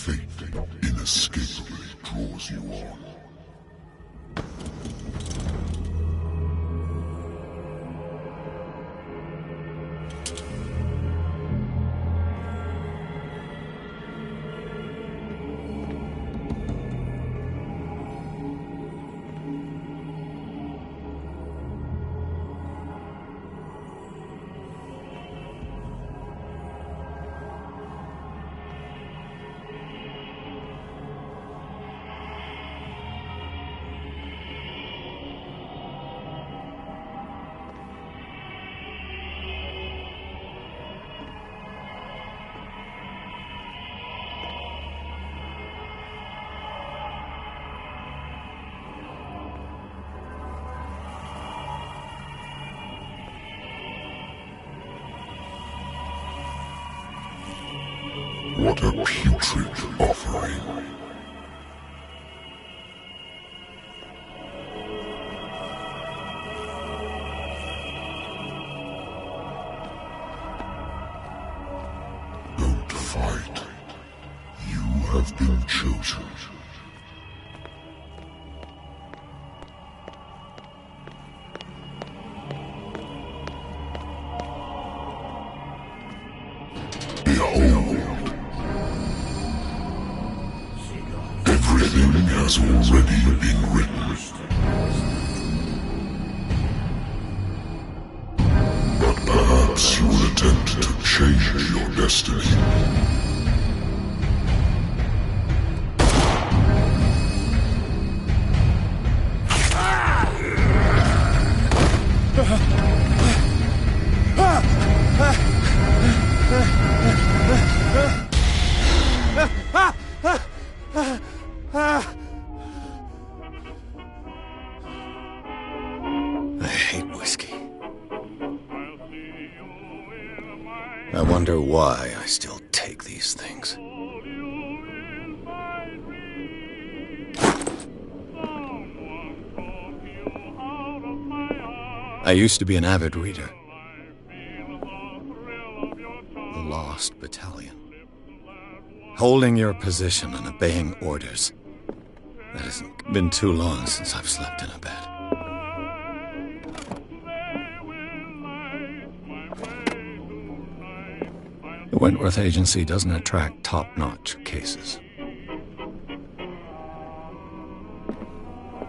Fate inescapably draws you on. What a putrid offering. Don't fight. You have been chosen. Behold. Everything has already been written. But perhaps you will attempt to change your destiny. I hate whiskey. I wonder why I still take these things. I used to be an avid reader. The Lost Battalion. Holding your position and obeying orders. That hasn't been too long since I've slept in a bed. The Wentworth Agency doesn't attract top-notch cases.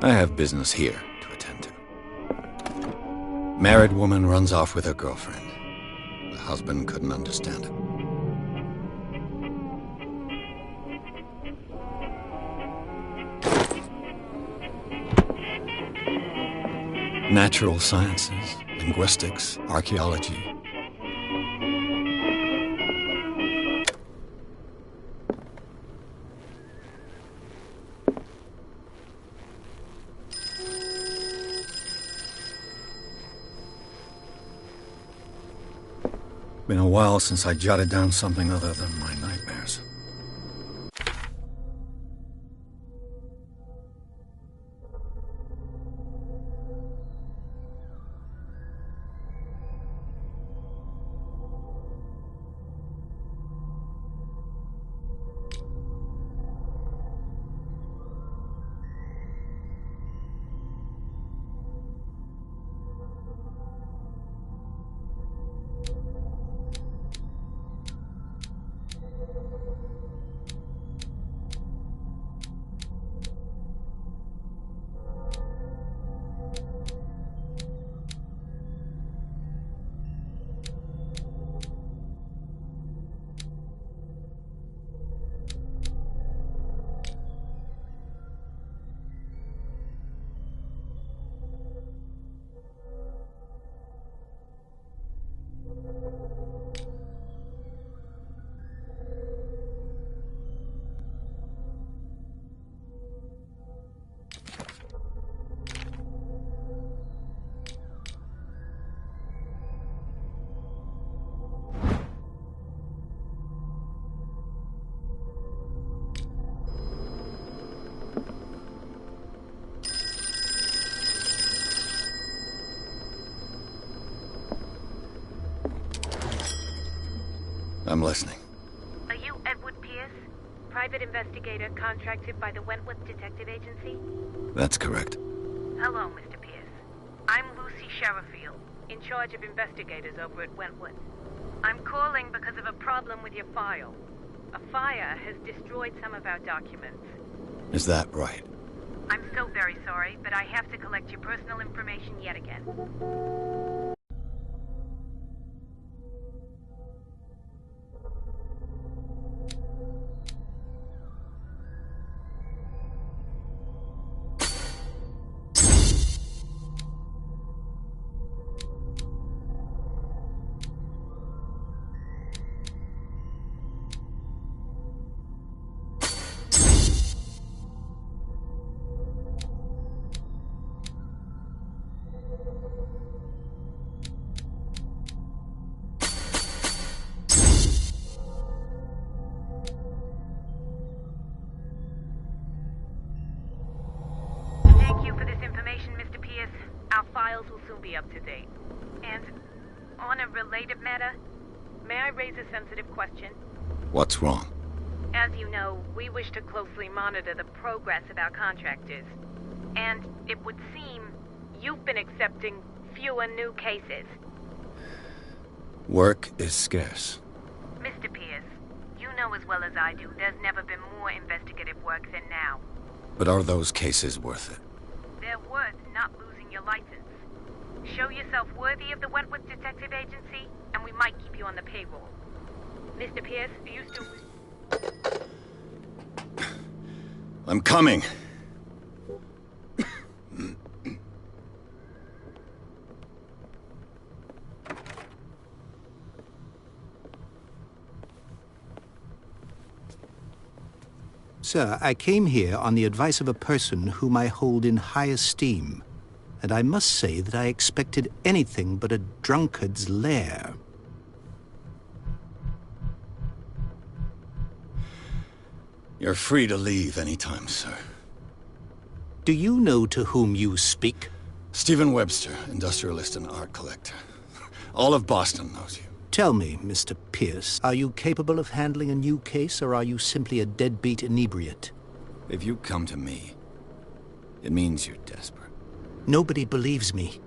I have business here to attend to. Married woman runs off with her girlfriend. The husband couldn't understand it. Natural sciences, linguistics, archaeology. Been a while since I jotted down something other than my nightmares. I'm listening. Are you Edward Pierce, private private investigator contracted by the Wentworth Detective Agency? That's correct. Hello, Mr. Pierce. I'm Lucy Sherifield, in charge of investigators over at Wentworth. I'm calling because of a problem with your file. A fire has destroyed some of our documents. Is that right? I'm so very sorry, but I have to collect your personal information yet again. Mr. Pierce, our files will soon be up to date. And on a related matter, may I raise a sensitive question? What's wrong? As you know, we wish to closely monitor the progress of our contractors. And it would seem you've been accepting fewer new cases. Work is scarce. Mr. Pierce, you know as well as I do there's never been more investigative work than now. But are those cases worth it? They're worth not losing your license. Show yourself worthy of the Wentworth Detective Agency, and we might keep you on the payroll. Mr. Pierce, do you still... I'm coming. Sir, I came here on the advice of a person whom I hold in high esteem, and I must say that I expected anything but a drunkard's lair. You're free to leave anytime, sir. Do you know to whom you speak? Stephen Webster, industrialist and art collector. All of Boston knows you. Tell me, Mr. Pierce, are you capable of handling a new case, or are you simply a deadbeat inebriate? If you come to me, it means you're desperate. Nobody believes me.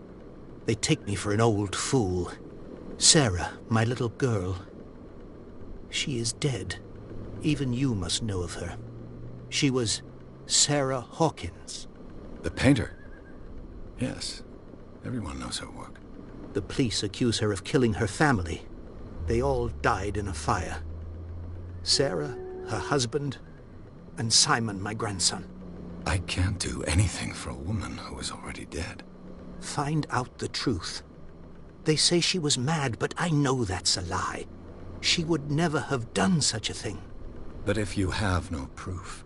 They take me for an old fool. Sarah, my little girl, she is dead. Even you must know of her. She was Sarah Hawkins. The painter? Yes. Everyone knows her work. The police accuse her of killing her family. They all died in a fire. Sarah, her husband, and Simon, my grandson. I can't do anything for a woman who is already dead. Find out the truth. They say she was mad, but I know that's a lie. She would never have done such a thing. But if you have no proof...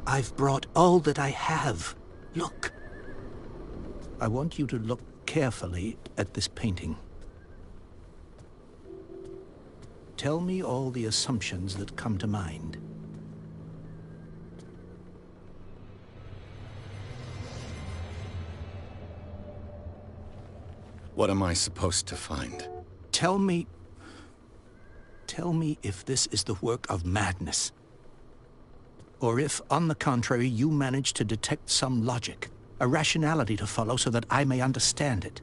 I've brought all that I have. Look. I want you to look carefully at this painting. Tell me all the assumptions that come to mind. What am I supposed to find? Tell me if this is the work of madness. Or if, on the contrary, you manage to detect some logic, a rationality to follow so that I may understand it.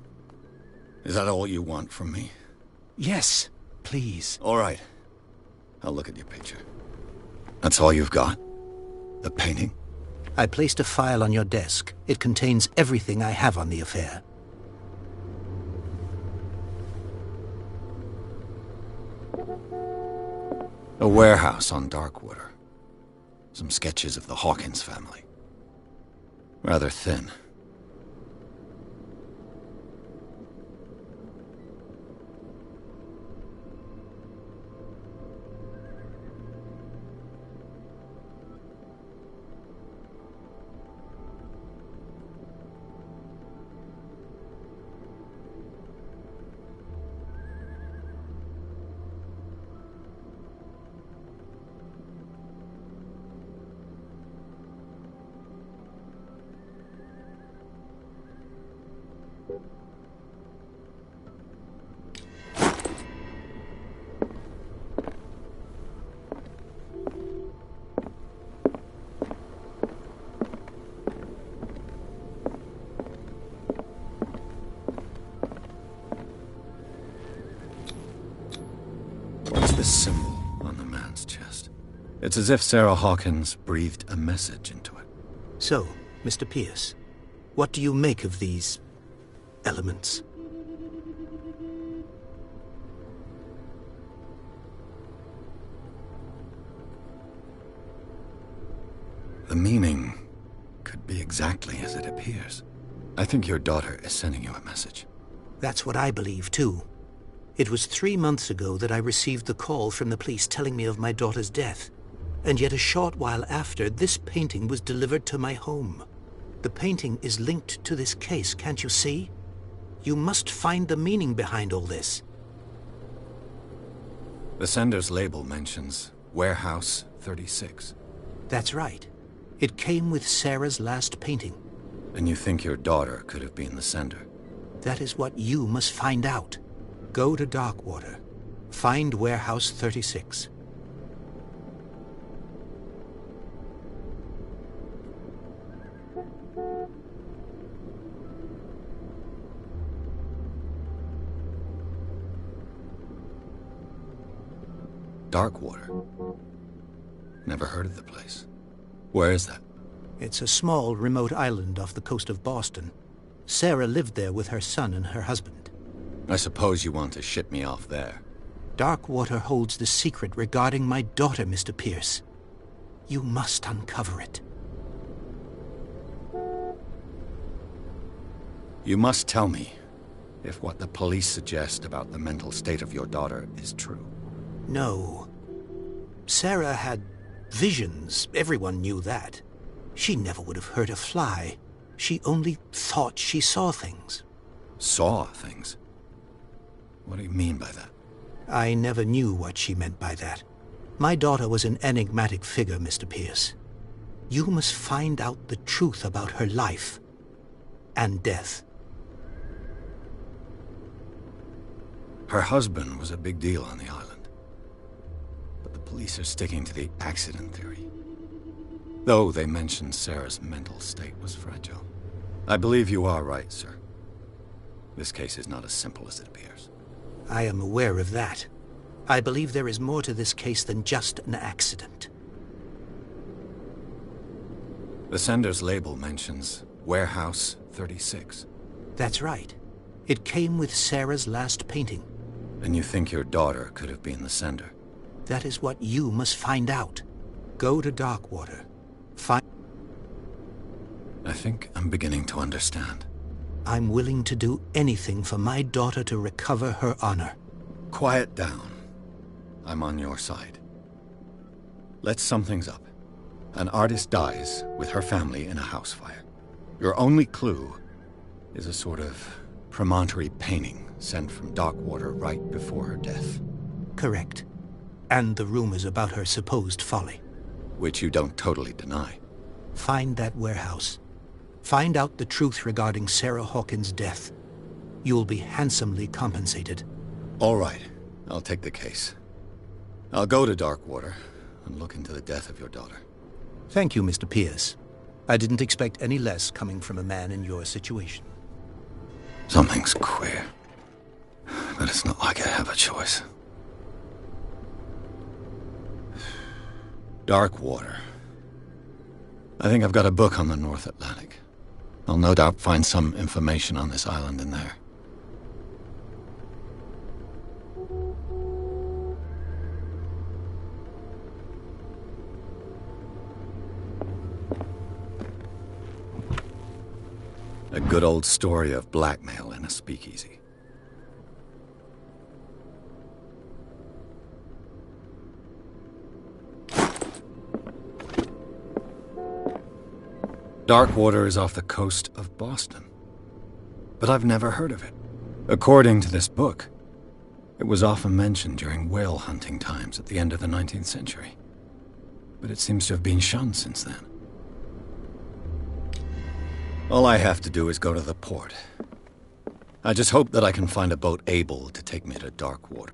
Is that all you want from me? Yes, please. All right. I'll look at your picture. That's all you've got? The painting? I placed a file on your desk. It contains everything I have on the affair. A warehouse on Darkwater. Some sketches of the Hawkins family. Rather thin. this symbol on the man's chest. It's as if Sarah Hawkins breathed a message into it. So, Mr. Pierce, what do you make of these elements? The meaning could be exactly as it appears. I think your daughter is sending you a message. That's what I believe, too. It was 3 months ago that I received the call from the police telling me of my daughter's death. And yet a short while after, this painting was delivered to my home. The painting is linked to this case, can't you see? You must find the meaning behind all this. The sender's label mentions Warehouse 36. That's right. It came with Sarah's last painting. And you think your daughter could have been the sender? That is what you must find out. Go to Darkwater. Find Warehouse 36. Darkwater? Never heard of the place. Where is that? It's a small, remote island off the coast of Boston. Sarah lived there with her son and her husband. I suppose you want to ship me off there. Darkwater holds the secret regarding my daughter, Mr. Pierce. You must uncover it. You must tell me if what the police suggest about the mental state of your daughter is true. No. Sarah had visions. Everyone knew that. She never would have hurt a fly. She only thought she saw things. Saw things? What do you mean by that? I never knew what she meant by that. My daughter was an enigmatic figure, Mr. Pierce. You must find out the truth about her life and death. Her husband was a big deal on the island. But the police are sticking to the accident theory. Though they mentioned Sarah's mental state was fragile. I believe you are right, sir. This case is not as simple as it appears. I am aware of that. I believe there is more to this case than just an accident. The sender's label mentions Warehouse 36. That's right. It came with Sarah's last painting. And you think your daughter could have been the sender? That is what you must find out. Go to Darkwater. I think I'm beginning to understand. I'm willing to do anything for my daughter to recover her honor. Quiet down. I'm on your side. Let's sum things up. An artist dies with her family in a house fire. Your only clue is a sort of promontory painting sent from Darkwater right before her death. Correct. And the rumors about her supposed folly. Which you don't totally deny. Find that warehouse. Find out the truth regarding Sarah Hawkins' death. You'll be handsomely compensated. All right. I'll take the case. I'll go to Darkwater and look into the death of your daughter. Thank you, Mr. Pierce. I didn't expect any less coming from a man in your situation. Something's queer. But it's not like I have a choice. Darkwater. I think I've got a book on the North Atlantic. I'll no doubt find some information on this island in there. A good old story of blackmail in a speakeasy. Darkwater is off the coast of Boston. But I've never heard of it. According to this book, it was often mentioned during whale hunting times at the end of the 19th century. But it seems to have been shunned since then. All I have to do is go to the port. I just hope that I can find a boat able to take me to Darkwater.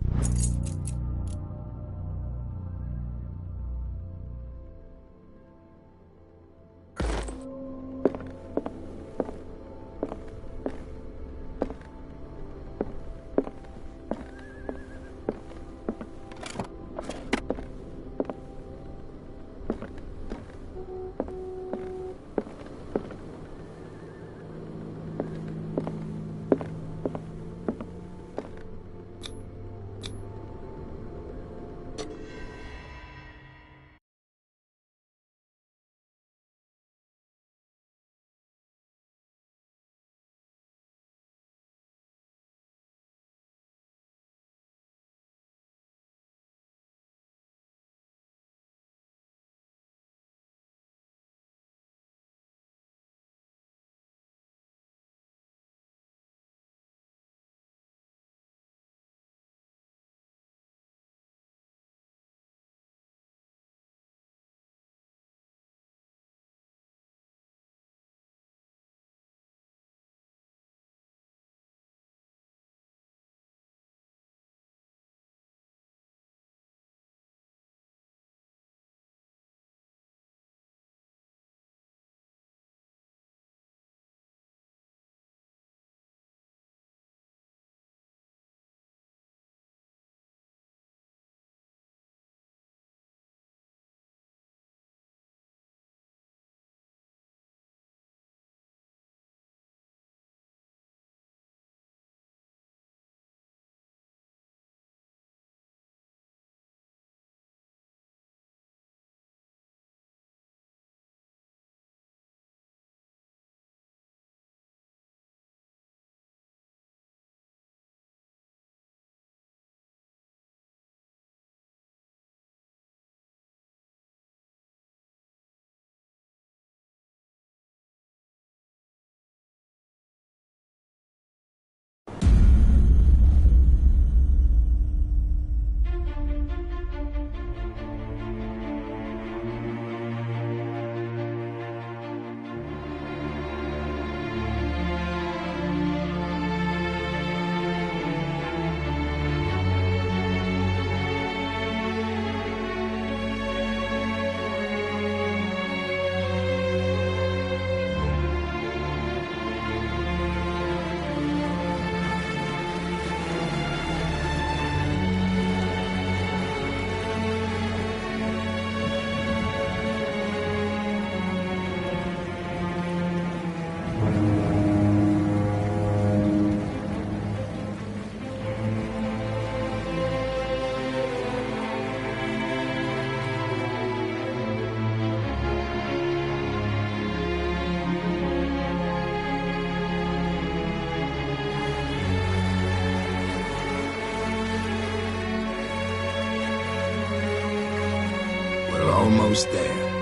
almost there.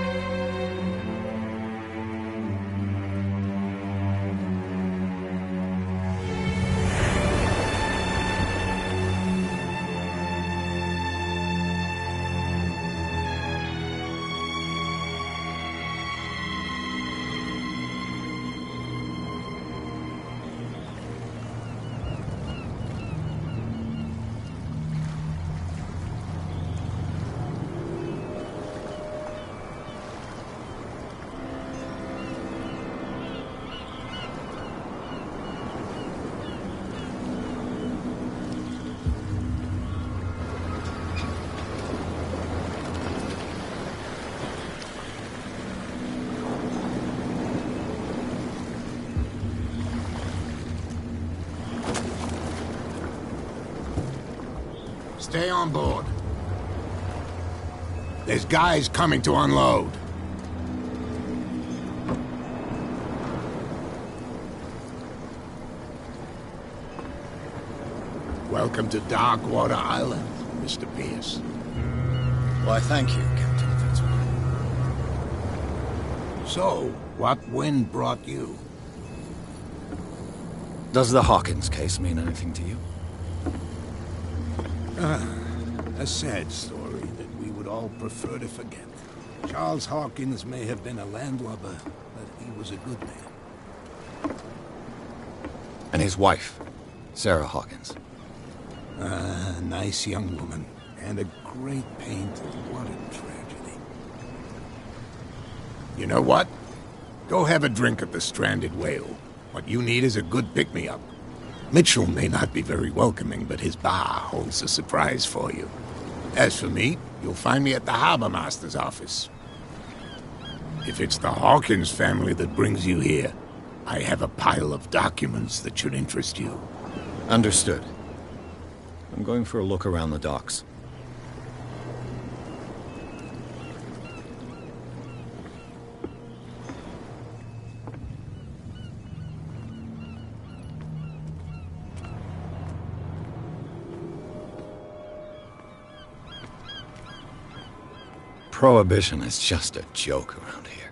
Stay on board. There's guys coming to unload. Welcome to Darkwater Island, Mr. Pierce. Why, thank you, Captain Fitzroy. So, what wind brought you? Does the Hawkins case mean anything to you? A sad story that we would all prefer to forget. Charles Hawkins may have been a landlubber, but he was a good man. And his wife, Sarah Hawkins. A nice young woman, and a great painter. What a tragedy. You know what? Go have a drink at the Stranded Whale. What you need is a good pick-me-up. Mitchell may not be very welcoming, but his bar holds a surprise for you. As for me, you'll find me at the Harbor Master's office. If it's the Hawkins family that brings you here, I have a pile of documents that should interest you. Understood. I'm going for a look around the docks. Prohibition is just a joke around here.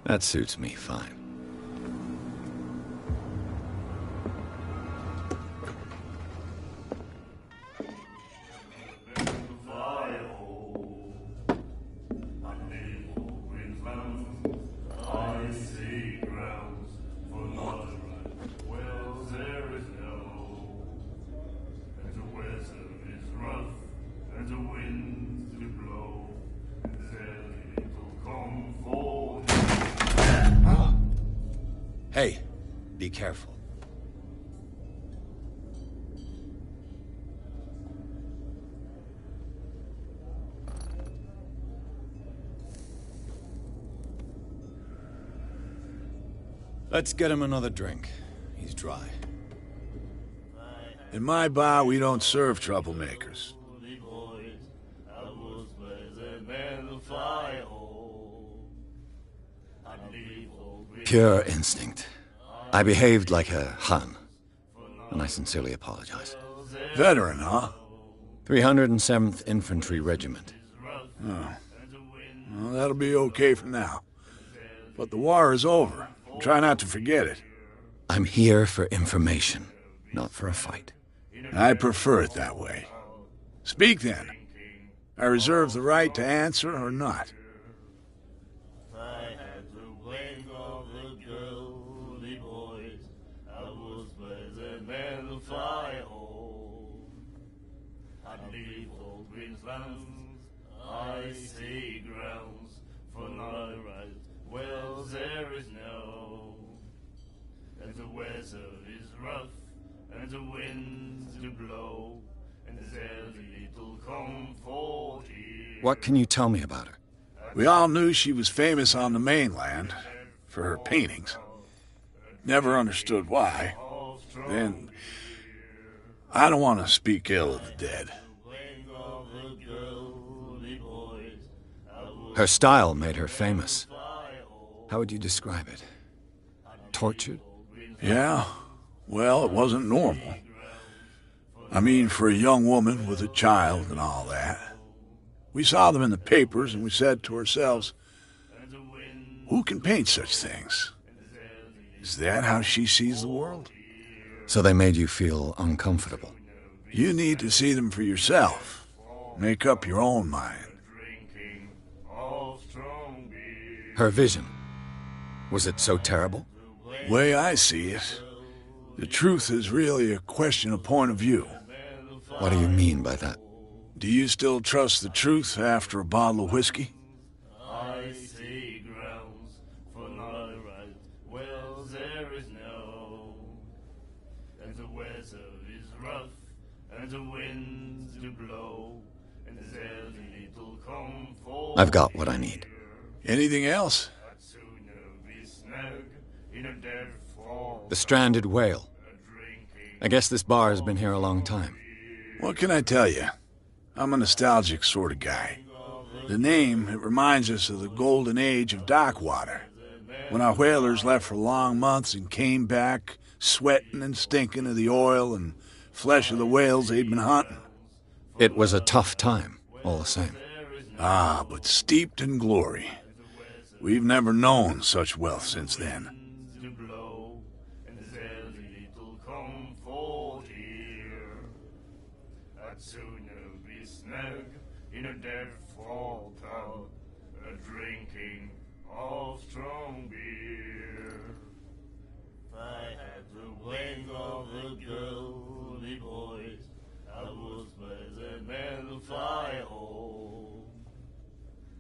That suits me fine. Hey, be careful. Let's get him another drink. He's dry. In my bar, we don't serve troublemakers. Pure instinct. I behaved like a Hun, and I sincerely apologize. Veteran, huh? 307th Infantry Regiment. Oh. Well, that'll be okay for now. But the war is over. Try not to forget it. I'm here for information, not for a fight. I prefer it that way. Speak then. I reserve the right to answer or not. I see grounds for my right. Well, there is no. And the weather is rough, and the winds do blow, and there's little comfort here. What can you tell me about her? We all knew she was famous on the mainland for her paintings. Never understood why. Then, I don't want to speak ill of the dead. Her style made her famous. How would you describe it? Tortured? Yeah, well, it wasn't normal. I mean, for a young woman with a child and all that. We saw them in the papers, and we said to ourselves, who can paint such things? Is that how she sees the world? So they made you feel uncomfortable. You need to see them for yourself. Make up your own mind. Her vision, was it so terrible? Way I see it, the truth is really a question of point of view. What do you mean by that? Do you still trust the truth after a bottle of whiskey? I see grounds for my right. Well, there is no. And the weather is rough, and the winds do blow, and there's little comfort. I've got what I need. Anything else? I'd sooner be snug in a dead fall. The stranded whale. I guess this bar has been here a long time. What can I tell you? I'm a nostalgic sort of guy. The name, it reminds us of the golden age of dock water, when our whalers left for long months and came back sweating and stinking of the oil and flesh of the whales they'd been hunting. It was a tough time, all the same. Ah, but steeped in glory. We've never known such wealth since then. I'd sooner be snug in a dead fall tower, drinking of strong beer. If I had the wing of the girly boys, I was by the metal fire hole.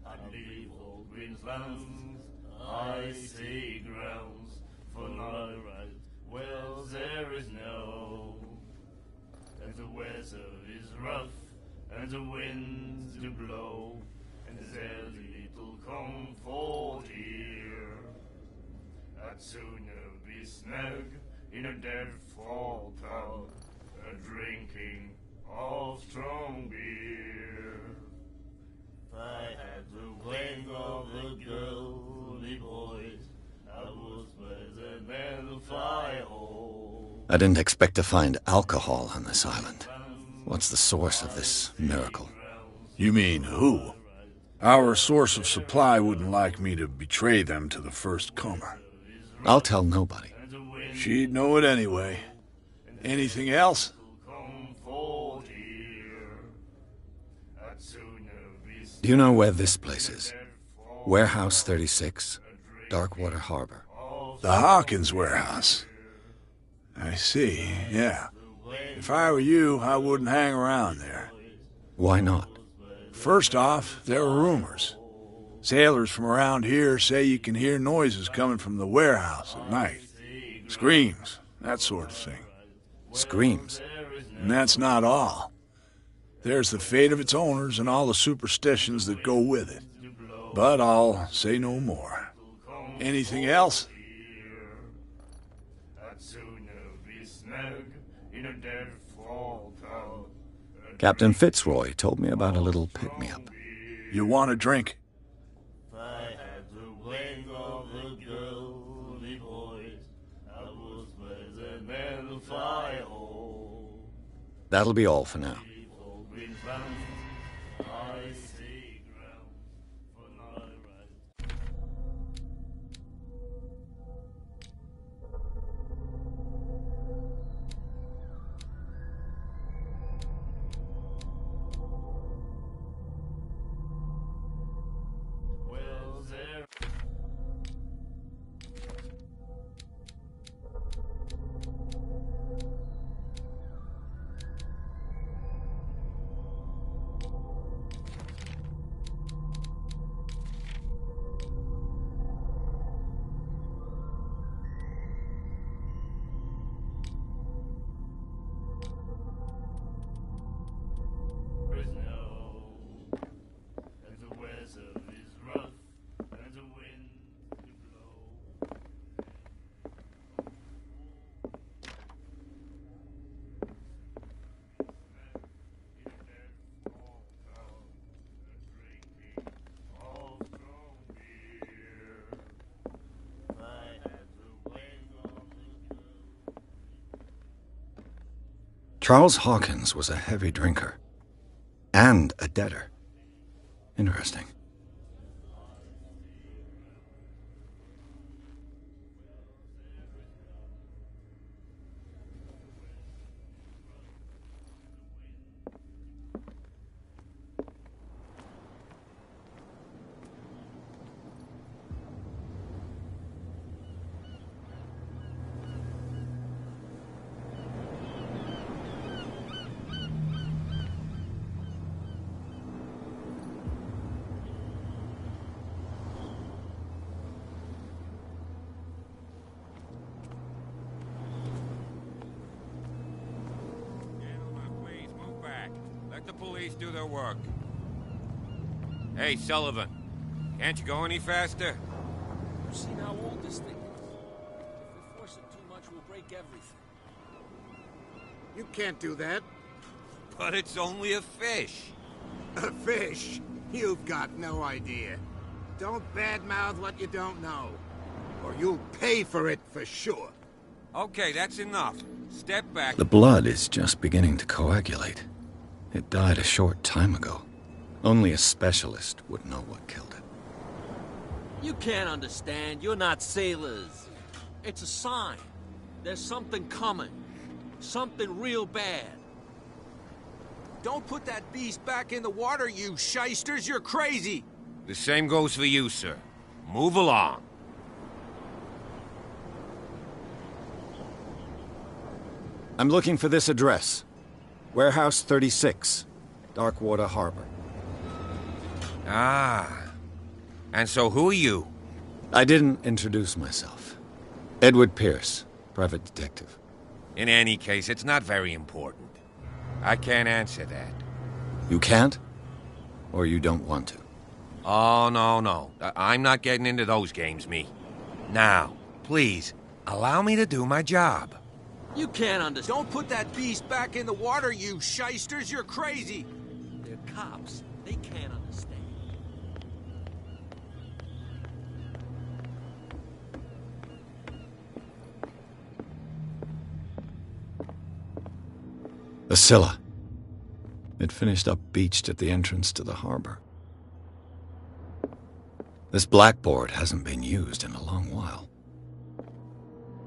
I'd leave old Queensland's icy grounds for my right. Well, there is no. And the weather is rough, and the winds do blow, and there's little comfort here. I'd sooner be snug in a dead fall tower, drinking of strong beer. If I had the wing of the girly boys, I was by the metal fire hole. I didn't expect to find alcohol on this island. What's the source of this miracle? You mean who? Our source of supply wouldn't like me to betray them to the first comer. I'll tell nobody. She'd know it anyway. Anything else? Do you know where this place is? Warehouse 36, Darkwater Harbor. The Hawkins warehouse. I see, yeah. If I were you, I wouldn't hang around there. Why not? First off, there are rumors. Sailors from around here say you can hear noises coming from the warehouse at night. Screams, that sort of thing. Screams? And that's not all. There's the fate of its owners and all the superstitions that go with it. But I'll say no more. Anything else? Captain Fitzroy told me about a little pick-me-up. You want a drink? That'll be all for now. Charles Hawkins was a heavy drinker and a debtor. Interesting. Let the police do their work. Hey, Sullivan. Can't you go any faster? You've seen how old this thing is. If we force it too much, we'll break everything. You can't do that. But it's only a fish. A fish? You've got no idea. Don't badmouth what you don't know, or you'll pay for it for sure. Okay, that's enough. Step back. The blood is just beginning to coagulate. It died a short time ago. Only a specialist would know what killed it. You can't understand. You're not sailors. It's a sign. There's something coming. Something real bad. Don't put that beast back in the water, you shysters. You're crazy. The same goes for you, sir. Move along. I'm looking for this address. Warehouse 36, Darkwater Harbor. Ah. And so who are you? I didn't introduce myself. Edward Pierce, private detective. In any case, it's not very important. I can't answer that. You can't? Or you don't want to? Oh, no. I'm not getting into those games, me. Now, please, allow me to do my job. You can't understand. Don't put that beast back in the water, you shysters. You're crazy. They're cops. They can't understand. The Scylla. It finished up beached at the entrance to the harbor. This blackboard hasn't been used in a long while.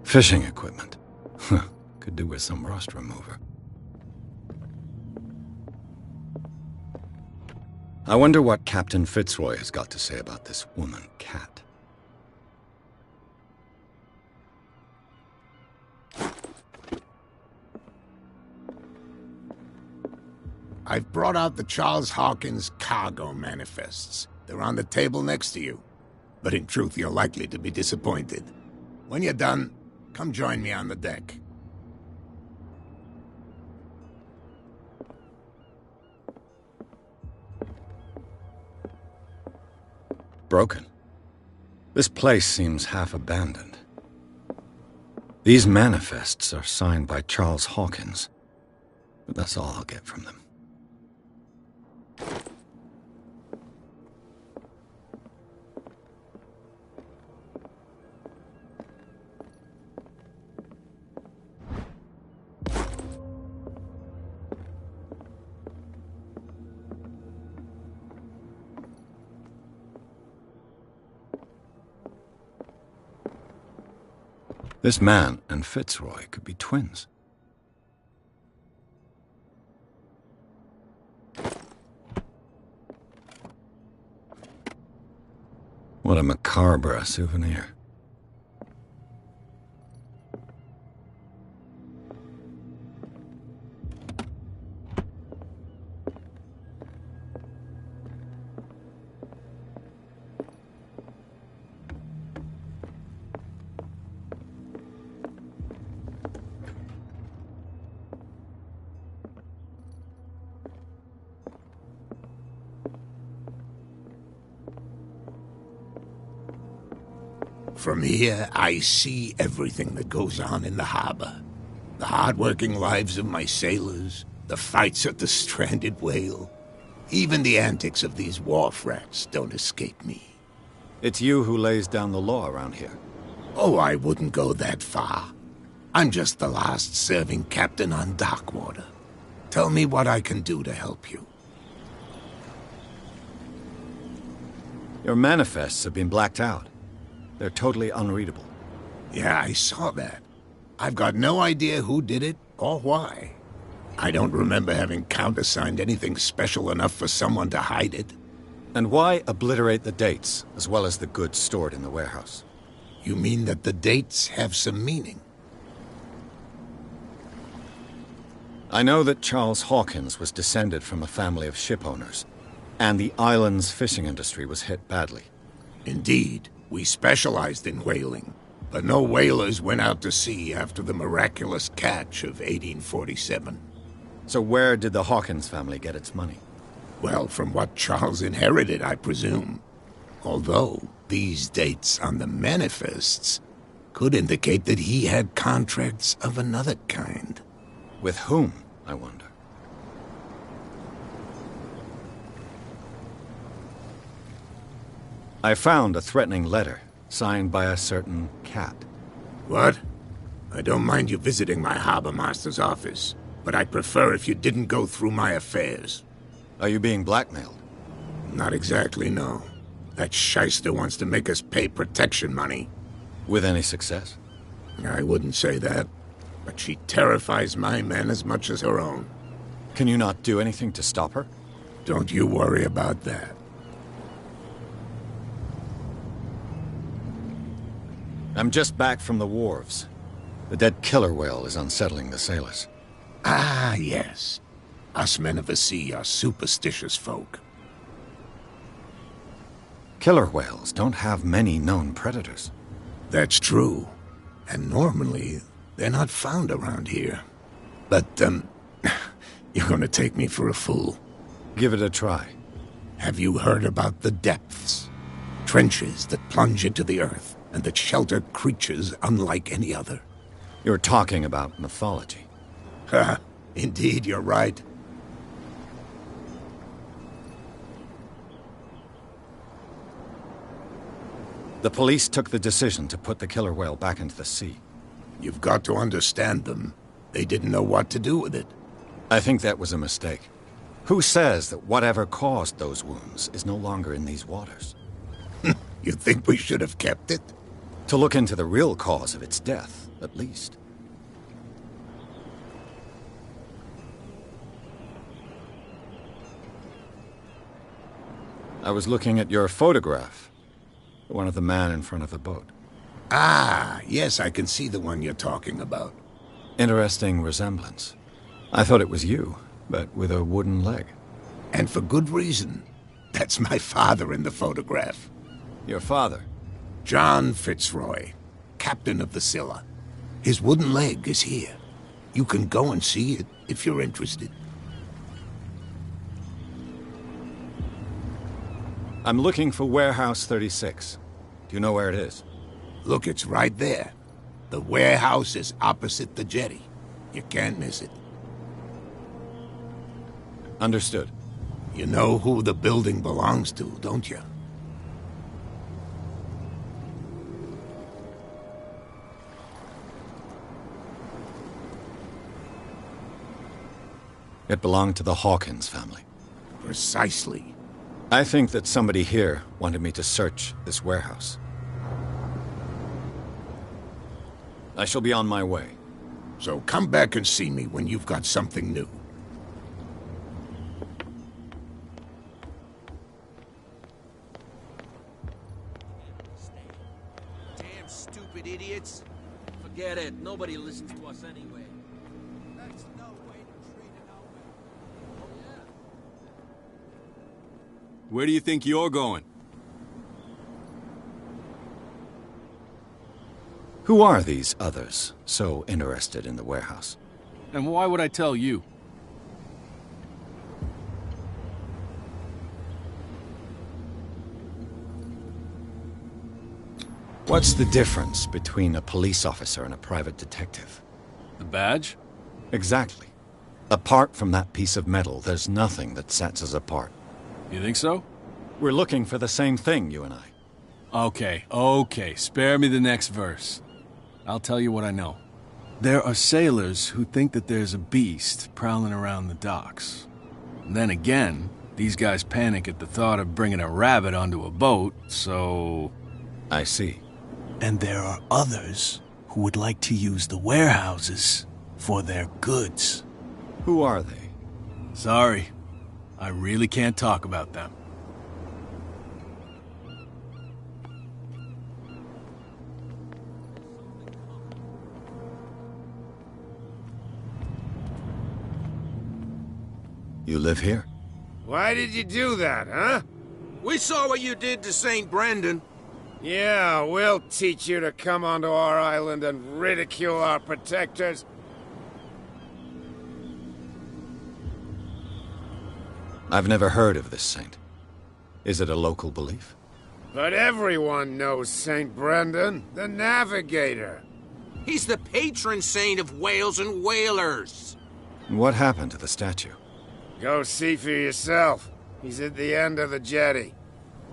Fishing equipment. Could do with some rust remover. I wonder what Captain Fitzroy has got to say about this woman cat. I've brought out the Charles Hawkins cargo manifests. They're on the table next to you. But in truth, you're likely to be disappointed. When you're done, come join me on the deck. Broken. This place seems half abandoned. These manifests are signed by Charles Hawkins, but that's all I'll get from them. This man and Fitzroy could be twins. What a macabre souvenir. From here, I see everything that goes on in the harbor. The hard-working lives of my sailors, the fights at the stranded whale. Even the antics of these wharf rats don't escape me. It's you who lays down the law around here. Oh, I wouldn't go that far. I'm just the last serving captain on Darkwater. Tell me what I can do to help you. Your manifests have been blacked out. They're totally unreadable. Yeah, I saw that. I've got no idea who did it or why. I don't remember having countersigned anything special enough for someone to hide it. And why obliterate the dates, as well as the goods stored in the warehouse? You mean that the dates have some meaning? I know that Charles Hawkins was descended from a family of ship owners, and the island's fishing industry was hit badly. Indeed, we specialized in whaling, but no whalers went out to sea after the miraculous catch of 1847. So where did the Hawkins family get its money? Well, from what Charles inherited, I presume. Although, these dates on the manifests could indicate that he had contracts of another kind. With whom, I wonder? I found a threatening letter, signed by a certain cat. What? I don't mind you visiting my harbor master's office, but I'd prefer if you didn't go through my affairs. Are you being blackmailed? Not exactly, no. That shyster wants to make us pay protection money. With any success? I wouldn't say that, but she terrifies my men as much as her own. Can you not do anything to stop her? Don't you worry about that. I'm just back from the wharves. The dead killer whale is unsettling the sailors. Ah, yes. Us men of the sea are superstitious folk. Killer whales don't have many known predators. That's true. And normally, they're not found around here. But, you're gonna take me for a fool. Give it a try. Have you heard about the depths? Trenches that plunge into the earth, and that shelter creatures unlike any other. You're talking about mythology. Ha! Indeed, you're right. The police took the decision to put the killer whale back into the sea. You've got to understand them. They didn't know what to do with it. I think that was a mistake. Who says that whatever caused those wounds is no longer in these waters? You think we should have kept it? To look into the real cause of its death, at least. I was looking at your photograph. One of the man in front of the boat. Ah, yes, I can see the one you're talking about. Interesting resemblance. I thought it was you, but with a wooden leg. And for good reason. That's my father in the photograph. Your father? John Fitzroy, captain of the Scylla. His wooden leg is here. You can go and see it if you're interested. I'm looking for Warehouse 36. Do you know where it is? Look, it's right there. The warehouse is opposite the jetty. You can't miss it. Understood. You know who the building belongs to, don't you? It belonged to the Hawkins family. Precisely. I think that somebody here wanted me to search this warehouse. I shall be on my way. So come back and see me when you've got something new. Damn stupid idiots. Forget it. Nobody listens to us anyway. That's no way to treat an old man. Oh, yeah. Where do you think you're going? Who are these others so interested in the warehouse? And why would I tell you? What's the difference between a police officer and a private detective? The badge? Exactly. Apart from that piece of metal, there's nothing that sets us apart. You think so? We're looking for the same thing, you and I. Okay. Spare me the next verse. I'll tell you what I know. There are sailors who think that there's a beast prowling around the docks. And then again, These guys panic at the thought of bringing a rabbit onto a boat, so... I see. And there are others who would like to use the warehouses for their goods. Who are they? Sorry. I really can't talk about them. You live here? Why did you do that, huh? We saw what you did to St. Brendan. Yeah, we'll teach you to come onto our island and ridicule our protectors. I've never heard of this saint. Is it a local belief? But everyone knows St. Brendan, the navigator. He's the patron saint of whales and whalers. What happened to the statue? Go see for yourself. He's at the end of the jetty.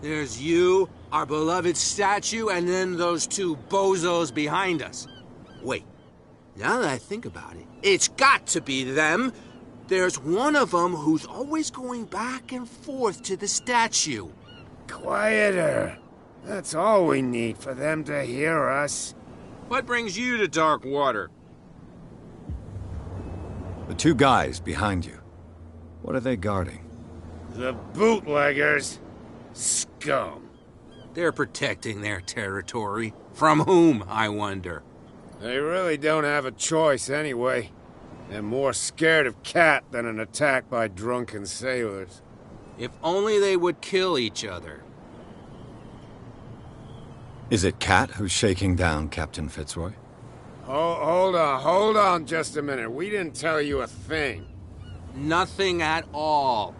There's you, our beloved statue, and then those two bozos behind us. Wait, now that I think about it, it's got to be them. There's one of them who's always going back and forth to the statue. Quieter. That's all we need for them to hear us. What brings you to dark water? The two guys behind you. What are they guarding? The bootleggers. Scum. They're protecting their territory. From whom, I wonder? They really don't have a choice anyway. They're more scared of Cat than an attack by drunken sailors. If only they would kill each other. Is it Cat who's shaking down Captain Fitzroy? Hold on just a minute. We didn't tell you a thing. Nothing at all.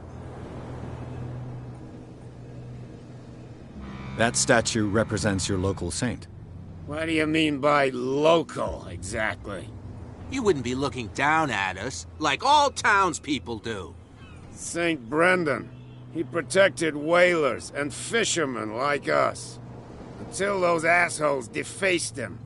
That statue represents your local saint. What do you mean by local, exactly? You wouldn't be looking down at us, like all townspeople do. St. Brendan. He protected whalers and fishermen like us. Until those assholes defaced him.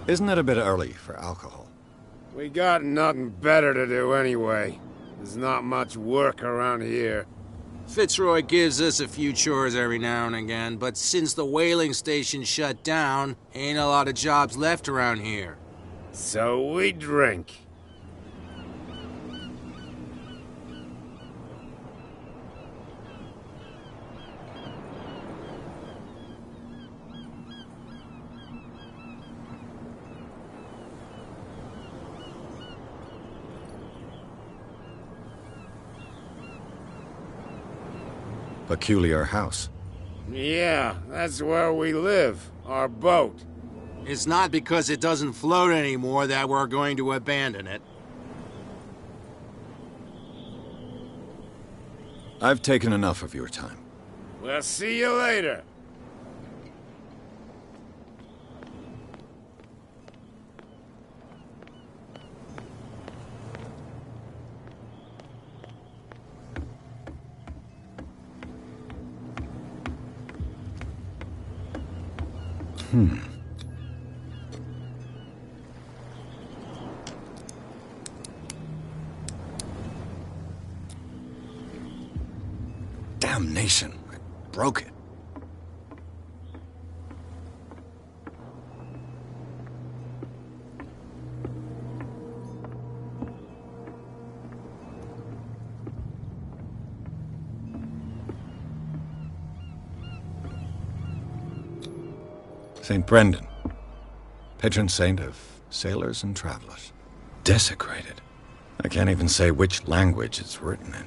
Isn't it a bit early for alcohol? We got nothing better to do anyway. There's not much work around here. Fitzroy gives us a few chores every now and again, but since the whaling station shut down, ain't a lot of jobs left around here. So we drink. Peculiar house. Yeah, that's where we live. Our boat. It's not because it doesn't float anymore that we're going to abandon it. I've taken enough of your time. We'll see you later. Damnation. I broke it. St. Brendan, patron saint of sailors and travelers. Desecrated. I can't even say which language it's written in.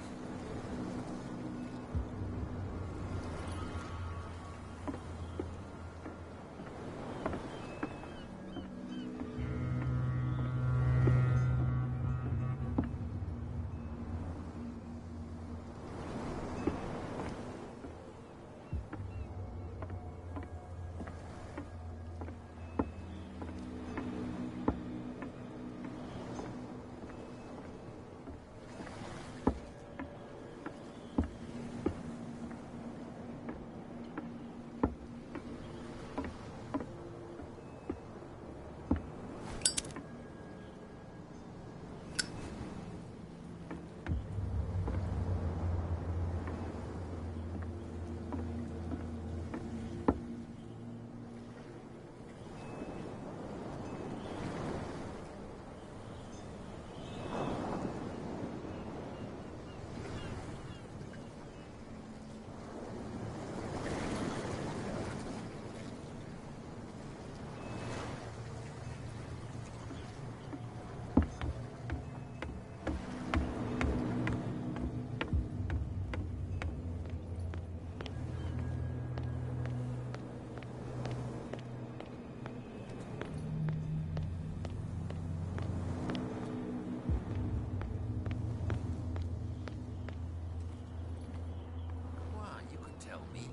tell me.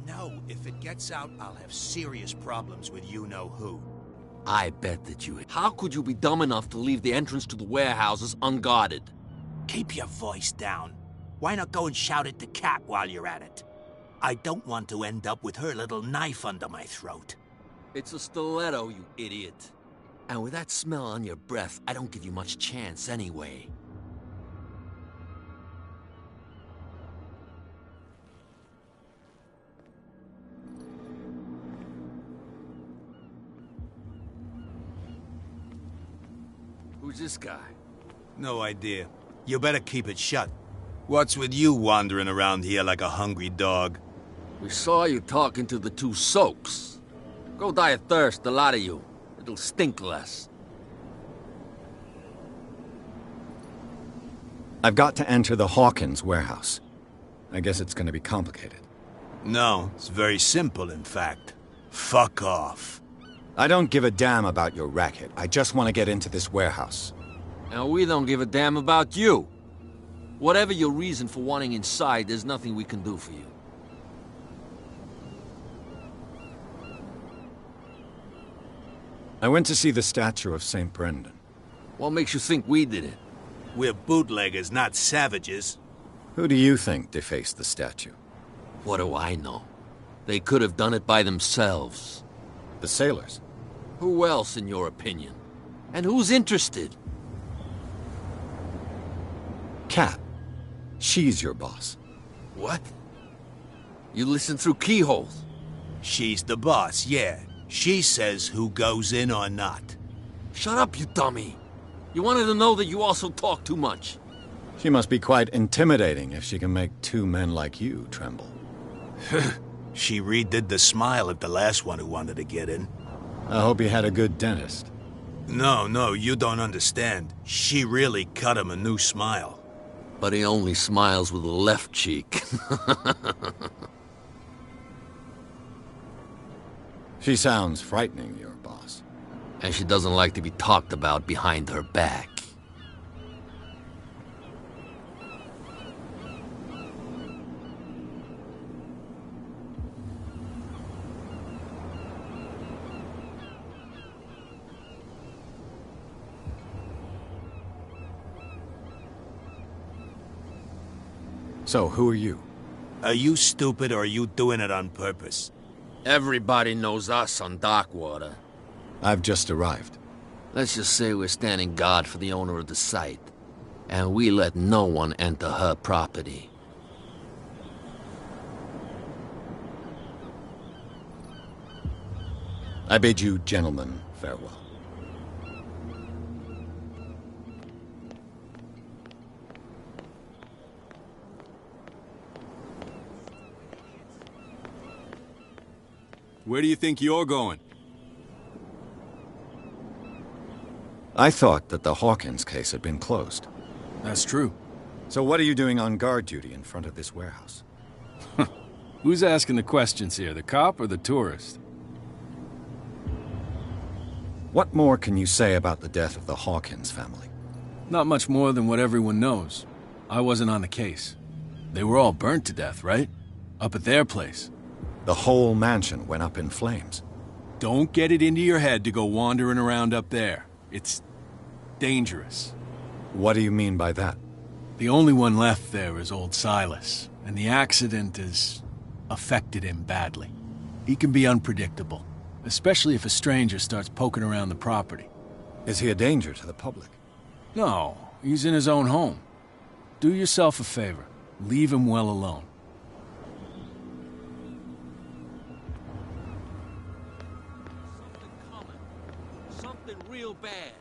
No, if it gets out, I'll have serious problems with you-know-who. I bet that you... How could you be dumb enough to leave the entrance to the warehouses unguarded? Keep your voice down. Why not go and shout at the cat while you're at it? I don't want to end up with her little knife under my throat. It's a stiletto, you idiot. And with that smell on your breath, I don't give you much chance anyway. Who's this guy? No idea. You better keep it shut. What's with you wandering around here like a hungry dog? We saw you talking to the two soaks. Go die of thirst, the lot of you. It'll stink less. I've got to enter the Hawkins warehouse. I guess it's going to be complicated. No, it's very simple, in fact. Fuck off. I don't give a damn about your racket. I just want to get into this warehouse. And we don't give a damn about you. Whatever your reason for wanting inside, there's nothing we can do for you. I went to see the statue of St. Brendan. What makes you think we did it? We're bootleggers, not savages. Who do you think defaced the statue? What do I know? They could have done it by themselves. The sailors? Who else, in your opinion? And who's interested? Kat. She's your boss. What? You listen through keyholes? She's the boss, yeah. She says who goes in or not. Shut up, you dummy. You wanted to know that you also talk too much. She must be quite intimidating if she can make two men like you tremble. She redid the smile at the last one who wanted to get in. I hope you had a good dentist. No, you don't understand. She really cut him a new smile. But he only smiles with the left cheek. She sounds frightening, your boss. And she doesn't like to be talked about behind her back. So, who are you? Are you stupid or are you doing it on purpose? Everybody knows us on Darkwater. I've just arrived. Let's just say we're standing guard for the owner of the site. And we let no one enter her property. I bid you gentlemen farewell. Where do you think you're going? I thought that the Hawkins case had been closed. That's true. So what are you doing on guard duty in front of this warehouse? Who's asking the questions here, the cop or the tourist? What more can you say about the death of the Hawkins family? Not much more than what everyone knows. I wasn't on the case. They were all burnt to death, right? Up at their place. The whole mansion went up in flames. Don't get it into your head to go wandering around up there. It's dangerous. What do you mean by that? The only one left there is old Silas, and the accident has affected him badly. He can be unpredictable, especially if a stranger starts poking around the property. Is he a danger to the public? No, he's in his own home. Do yourself a favor. Leave him well alone. Something real bad.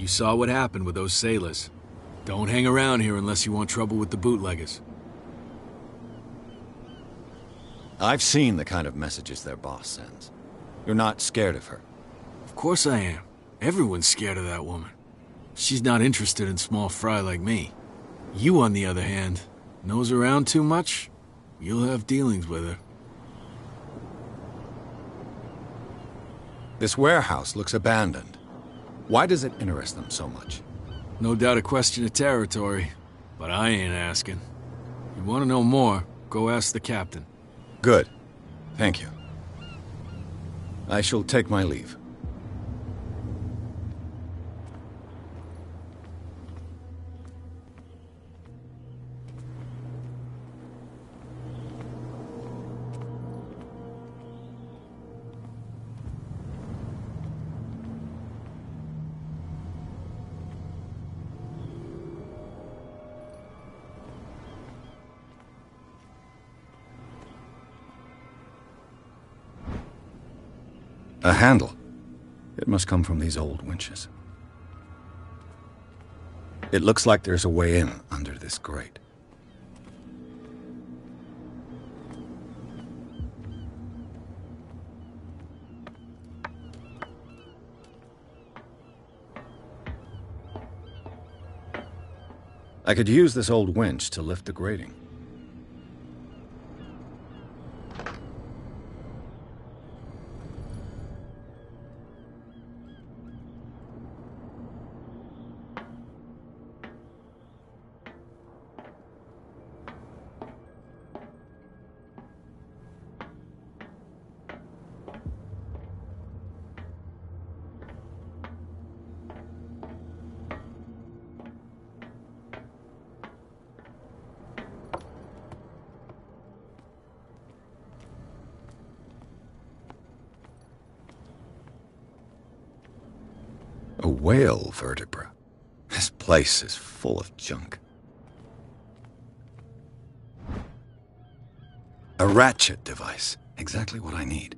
You saw what happened with those sailors. Don't hang around here unless you want trouble with the bootleggers. I've seen the kind of messages their boss sends. You're not scared of her. Of course I am. Everyone's scared of that woman. She's not interested in small fry like me. You, on the other hand, nose around too much, you'll have dealings with her. This warehouse looks abandoned. Why does it interest them so much? No doubt a question of territory, but I ain't asking. You want to know more, go ask the captain. Good. Thank you. I shall take my leave. A handle. It must come from these old winches. It looks like there's a way in under this grate. I could use this old winch to lift the grating. A whale vertebra. This place is full of junk. A ratchet device. Exactly what I need.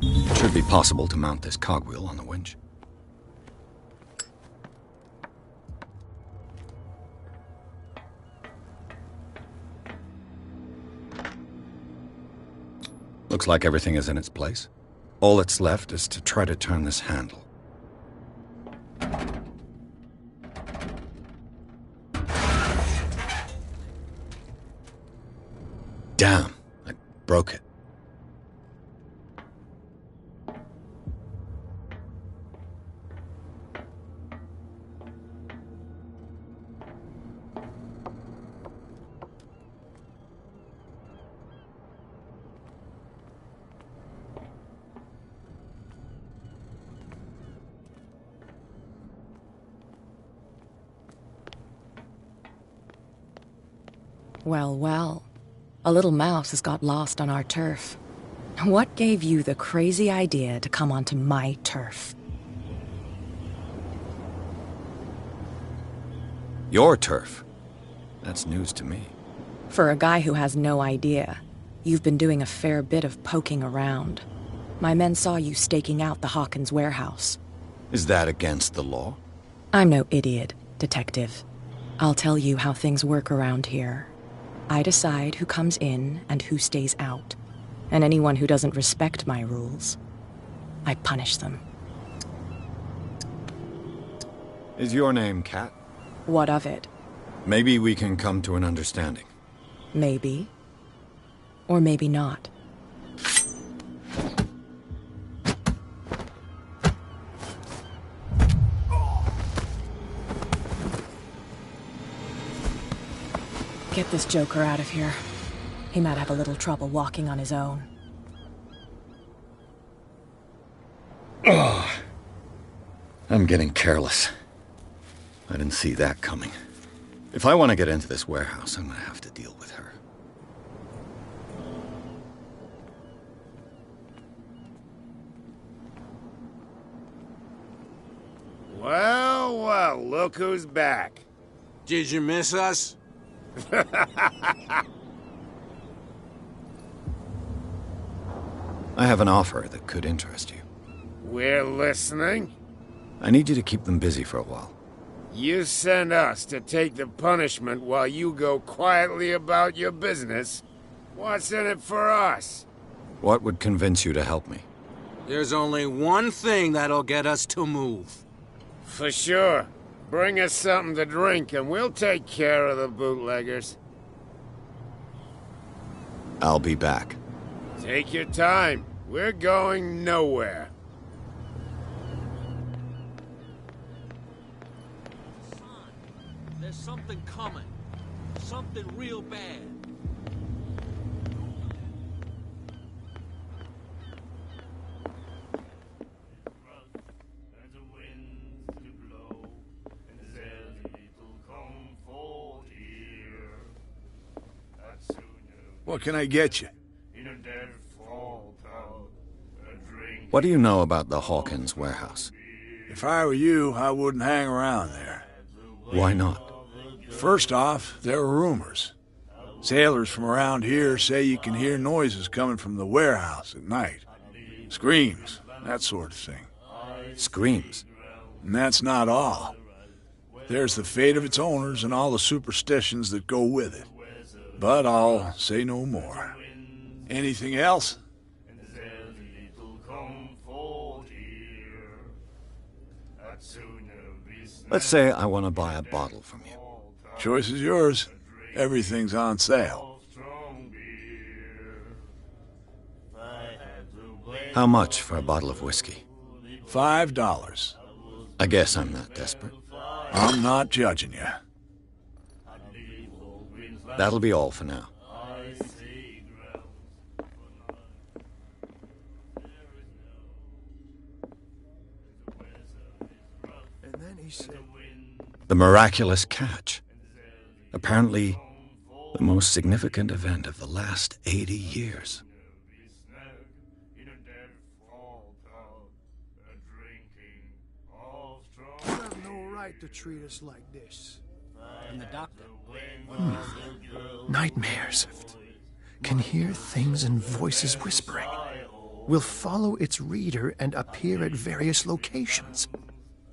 It should be possible to mount this cogwheel on the winch. Looks like everything is in its place. All that's left is to try to turn this handle. Damn, I broke it. Well, well. A little mouse has got lost on our turf. What gave you the crazy idea to come onto my turf? Your turf? That's news to me. For a guy who has no idea, you've been doing a fair bit of poking around. My men saw you staking out the Hawkins warehouse. Is that against the law? I'm no idiot, Detective. I'll tell you how things work around here. I decide who comes in and who stays out. And anyone who doesn't respect my rules, I punish them. Is your name Kat? What of it? Maybe we can come to an understanding. Maybe. Or maybe not. Get this joker out of here. He might have a little trouble walking on his own. Oh, I'm getting careless. I didn't see that coming. If I want to get into this warehouse, I'm gonna have to deal with her. Well, well, look who's back. Did you miss us? I have an offer that could interest you. We're listening. I need you to keep them busy for a while. You send us to take the punishment while you go quietly about your business. What's in it for us? What would convince you to help me? There's only one thing that'll get us to move. For sure. Bring us something to drink and we'll take care of the bootleggers. I'll be back. Take your time. We're going nowhere. There's something coming. Something real bad. What can I get you? What do you know about the Hawkins warehouse? If I were you, I wouldn't hang around there. Why not? First off, there are rumors. Sailors from around here say you can hear noises coming from the warehouse at night. Screams, that sort of thing. Screams? And that's not all. There's the fate of its owners and all the superstitions that go with it. But I'll say no more. Anything else? Let's say I want to buy a bottle from you. Choice is yours. Everything's on sale. How much for a bottle of whiskey? $5. I guess I'm not desperate. I'm not judging you. That'll be all for now. And then he said, The miraculous catch. Apparently, the most significant event of the last 80 years. you have no right to treat us like this. And the doctor. Nightmares. Can hear things and voices whispering. Will follow its reader and appear at various locations,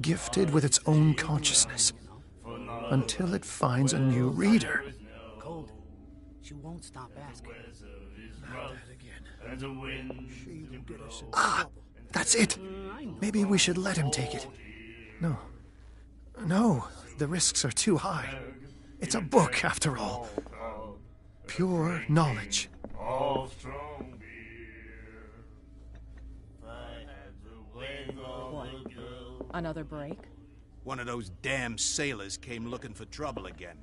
gifted with its own consciousness, until it finds a new reader. Cold. She won't stop asking. Not that again. She will get us in Ah, trouble. that's it. Maybe we should let him take it. No. No, the risks are too high. It's a book, after all. Pure knowledge. What? Another break? One of those damn sailors came looking for trouble again.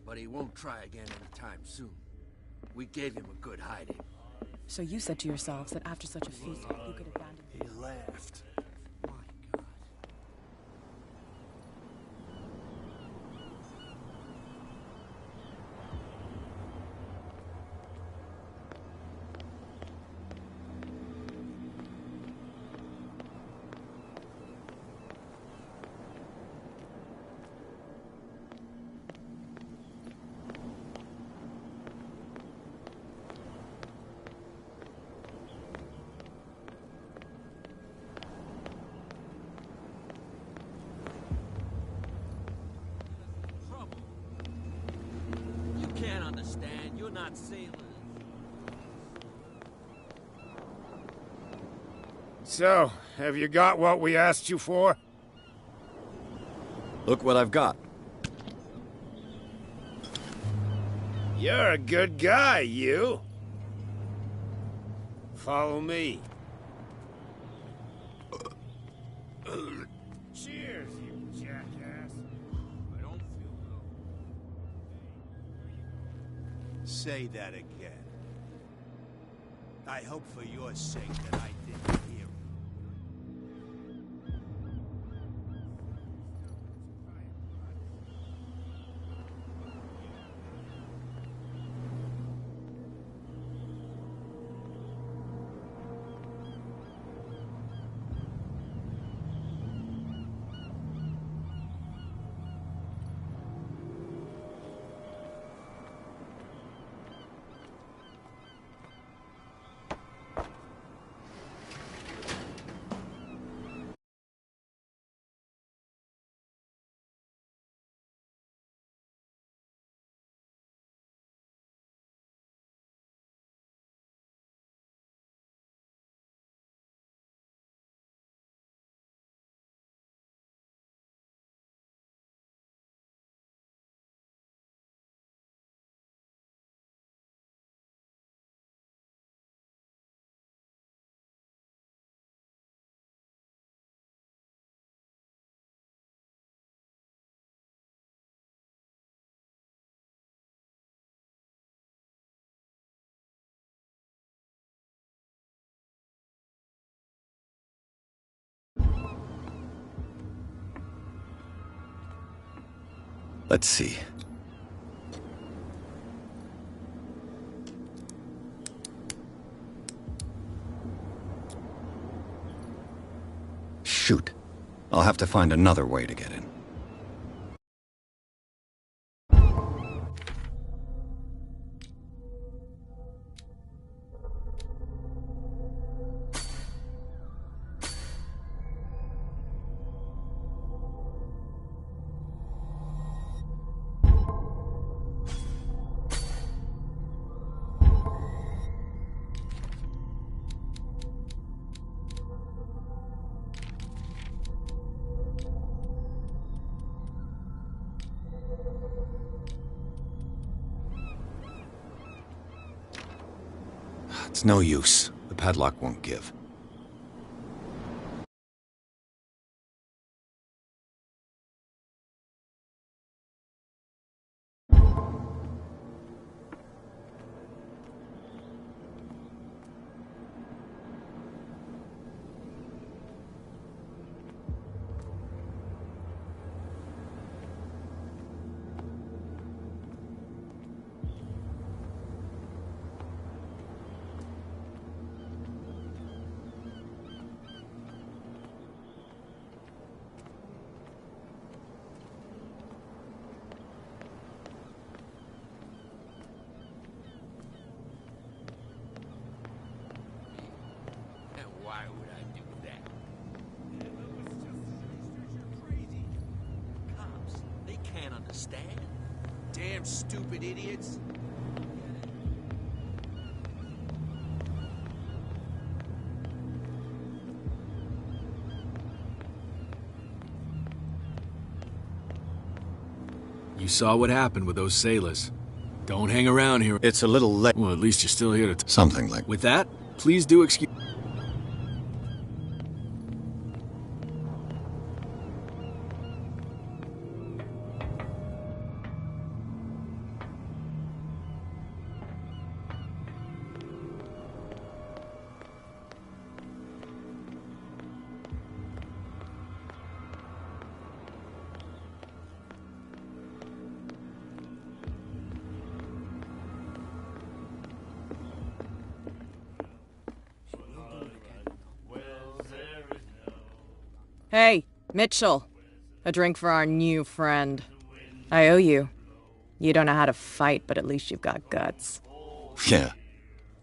But he won't try again anytime soon. We gave him a good hiding. So you said to yourselves that after such a feast, you could abandon... He laughed. understand. You're not sailors. So, have you got what we asked you for? Look what I've got. You're a good guy, you. Follow me. Cheers, you jackass. I don't feel well. Say that again. I hope for your sake that I didn't hear it. Let's see. Shoot. I'll have to find another way to get in. It's no use. The padlock won't give. Why would I do that? Cops, they can't understand. Damn stupid idiots. You saw what happened with those sailors. Don't hang around here. It's a little late. Well, at least you're still here to... Something like... With that, please do excuse... Hey, Mitchell. A drink for our new friend. I owe you. You don't know how to fight, but at least you've got guts. Yeah.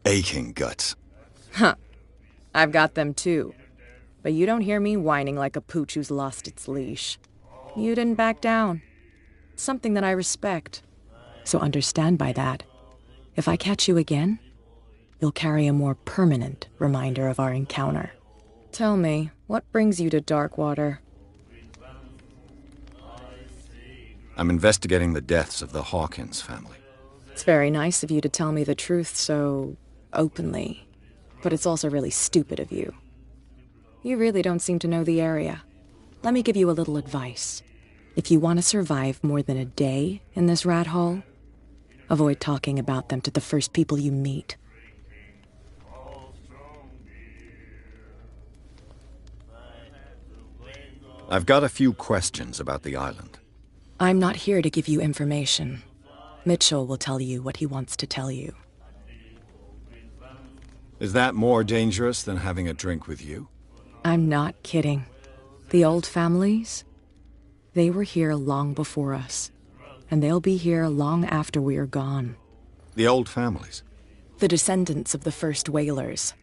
Aching guts. Huh. I've got them too. But you don't hear me whining like a pooch who's lost its leash. You didn't back down. Something that I respect. So understand by that, if I catch you again, you'll carry a more permanent reminder of our encounter. Tell me, what brings you to Darkwater? I'm investigating the deaths of the Hawkins family. It's very nice of you to tell me the truth so openly, but it's also really stupid of you. You really don't seem to know the area. Let me give you a little advice. If you want to survive more than a day in this rat hole, avoid talking about them to the first people you meet. I've got a few questions about the island. I'm not here to give you information. Mitchell will tell you what he wants to tell you. Is that more dangerous than having a drink with you? I'm not kidding. The old families, they were here long before us, and they'll be here long after we are gone. The old families? The descendants of the first whalers.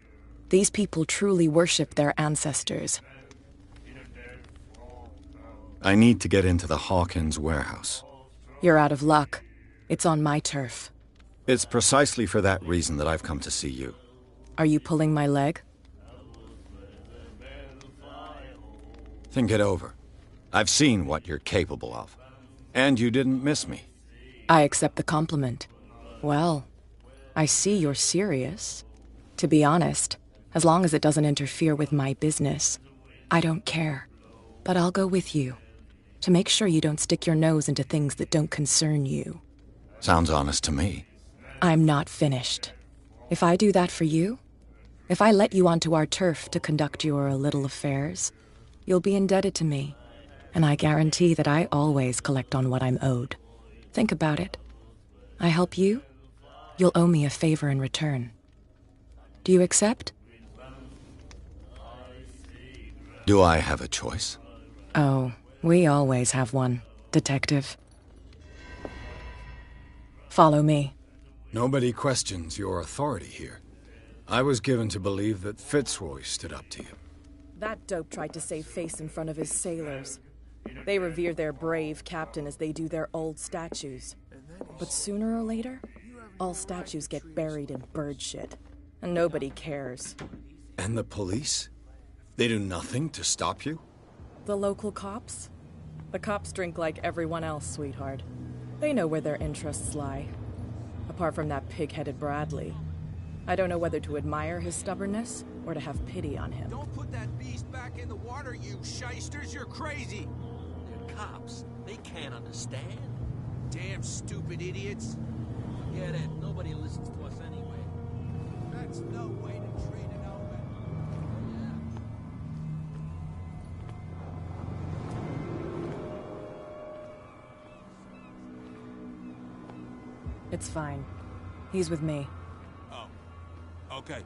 These people truly worship their ancestors. I need to get into the Hawkins warehouse. You're out of luck. It's on my turf. It's precisely for that reason that I've come to see you. Are you pulling my leg? Think it over. I've seen what you're capable of. And you didn't miss me. I accept the compliment. Well, I see you're serious. To be honest, as long as it doesn't interfere with my business, I don't care. But I'll go with you, to make sure you don't stick your nose into things that don't concern you. Sounds honest to me. I'm not finished. If I do that for you, if I let you onto our turf to conduct your little affairs, you'll be indebted to me, and I guarantee that I always collect on what I'm owed. Think about it. I help you, you'll owe me a favor in return. Do you accept? Do I have a choice? Oh, we always have one, Detective. Follow me. Nobody questions your authority here. I was given to believe that Fitzroy stood up to you. That dope tried to save face in front of his sailors. They revere their brave captain as they do their old statues. But sooner or later, all statues get buried in bird shit, and nobody cares. And the police? They do nothing to stop you? The local cops? The cops drink like everyone else, sweetheart. They know where their interests lie. Apart from that pig-headed Bradley. I don't know whether to admire his stubbornness or to have pity on him. Don't put that beast back in the water, you shysters! You're crazy! They're cops. They can't understand. Damn stupid idiots! Forget it. Nobody listens to us anyway. That's no way to treat an omen. It's fine. He's with me. Oh. Okay.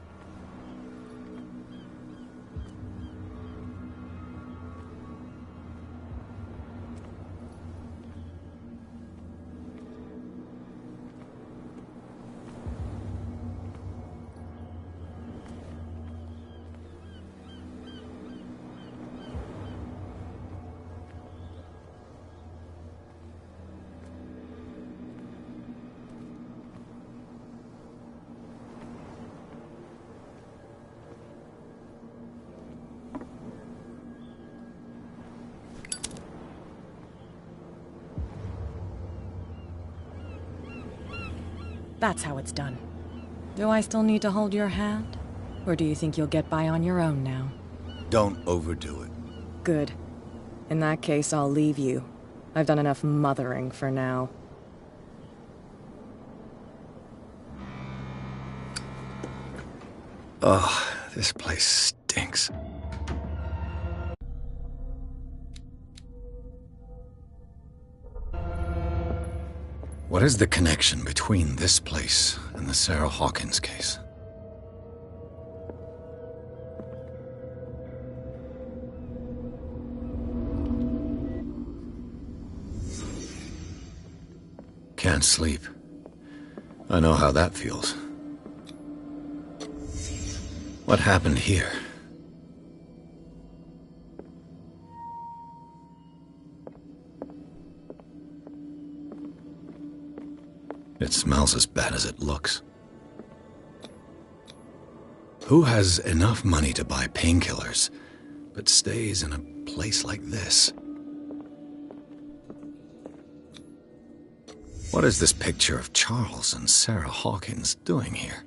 That's how it's done. Do I still need to hold your hand? Or do you think you'll get by on your own now? Don't overdo it. Good. In that case, I'll leave you. I've done enough mothering for now. Ugh, this place stinks. What is the connection between this place and the Sarah Hawkins case? Can't sleep. I know how that feels. What happened here? It smells as bad as it looks. Who has enough money to buy painkillers, but stays in a place like this? What is this picture of Charles and Sarah Hawkins doing here?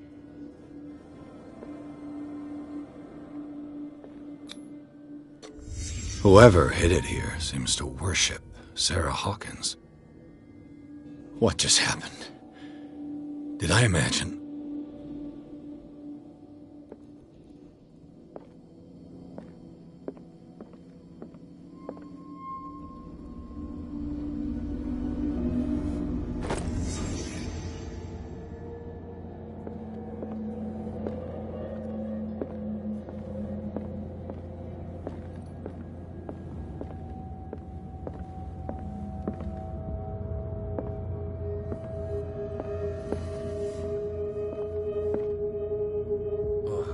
Whoever hid it here seems to worship Sarah Hawkins. What just happened? Did I imagine?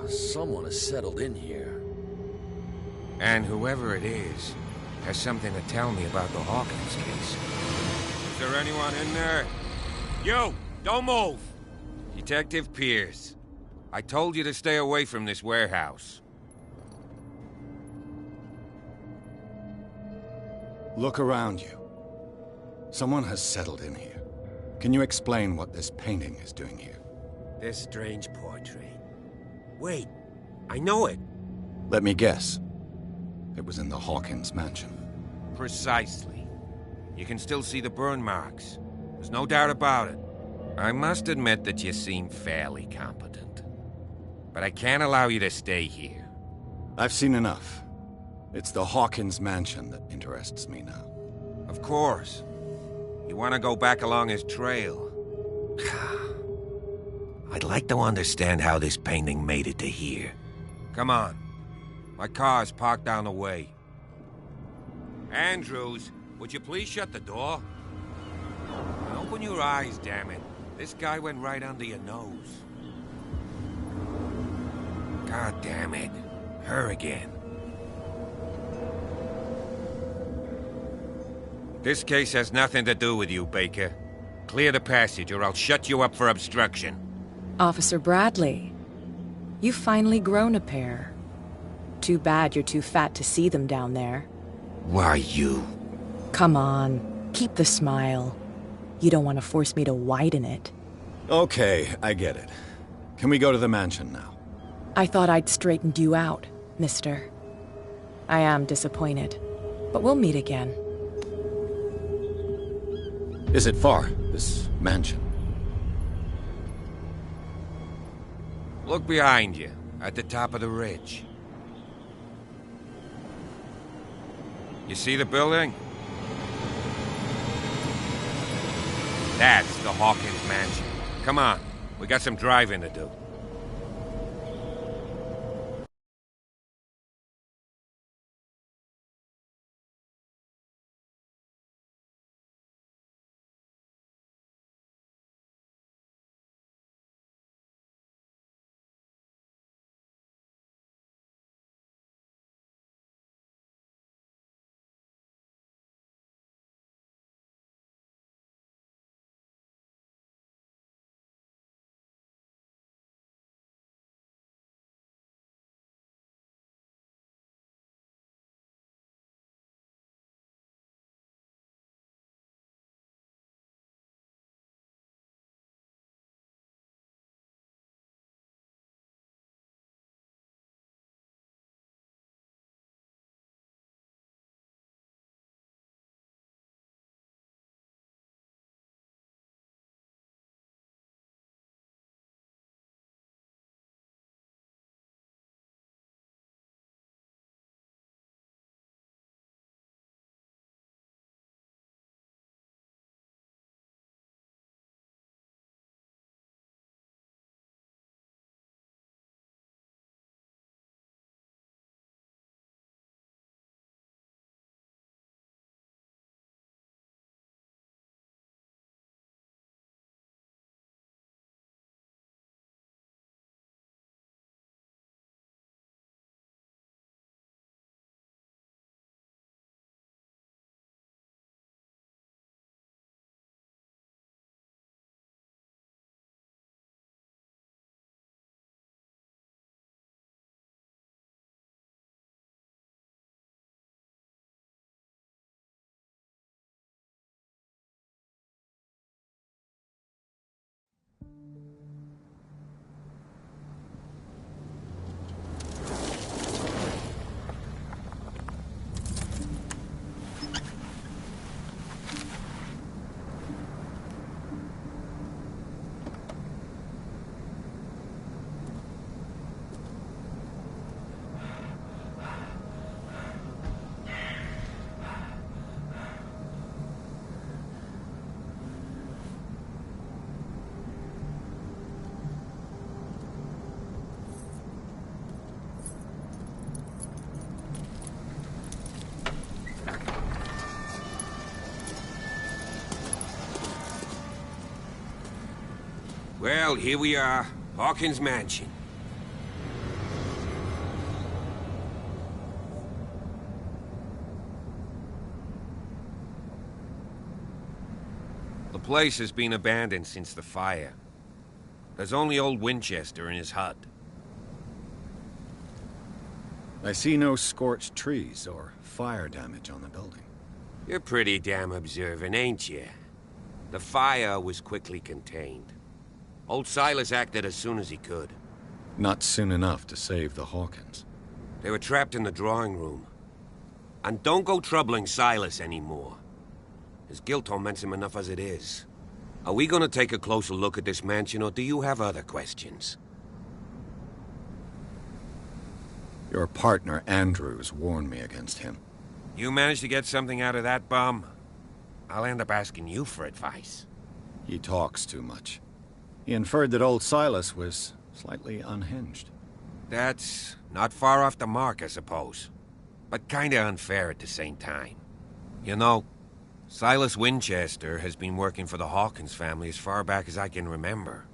Someone has settled in here. And whoever it is has something to tell me about the Hawkins case. Is there anyone in there? You! Don't move! Detective Pierce. I told you to stay away from this warehouse. Look around you. Someone has settled in here. Can you explain what this painting is doing here? This strange portrait. Wait, I know it. Let me guess. It was in the Hawkins mansion. Precisely. You can still see the burn marks. There's no doubt about it. I must admit that you seem fairly competent. But I can't allow you to stay here. I've seen enough. It's the Hawkins mansion that interests me now. Of course. You want to go back along his trail. I'd like to understand how this painting made it to here. Come on. My car's parked down the way. Andrews, would you please shut the door? And open your eyes, damn it. This guy went right under your nose. God damn it. Her again. This case has nothing to do with you, Baker. Clear the passage or I'll shut you up for obstruction. Officer Bradley, you've finally grown a pair. Too bad you're too fat to see them down there. Why, you? Come on, keep the smile. You don't want to force me to widen it. Okay, I get it. Can we go to the mansion now? I thought I'd straightened you out, mister. I am disappointed, but we'll meet again. Is it far, this mansion? Look behind you, at the top of the ridge. You see the building? That's the Hawkins mansion. Come on, we got some driving to do. Well, here we are. Hawkins Mansion. The place has been abandoned since the fire. There's only old Winchester in his hut. I see no scorched trees or fire damage on the building. You're pretty damn observant, ain't you? The fire was quickly contained. Old Silas acted as soon as he could. Not soon enough to save the Hawkins. They were trapped in the drawing room. And don't go troubling Silas anymore. His guilt torments him enough as it is. Are we gonna take a closer look at this mansion, or do you have other questions? Your partner, Andrews, warned me against him. You managed to get something out of that bum? I'll end up asking you for advice. He talks too much. He inferred that old Silas was slightly unhinged. That's not far off the mark, I suppose. But kinda unfair at the same time. You know, Silas Winchester has been working for the Hawkins family as far back as I can remember.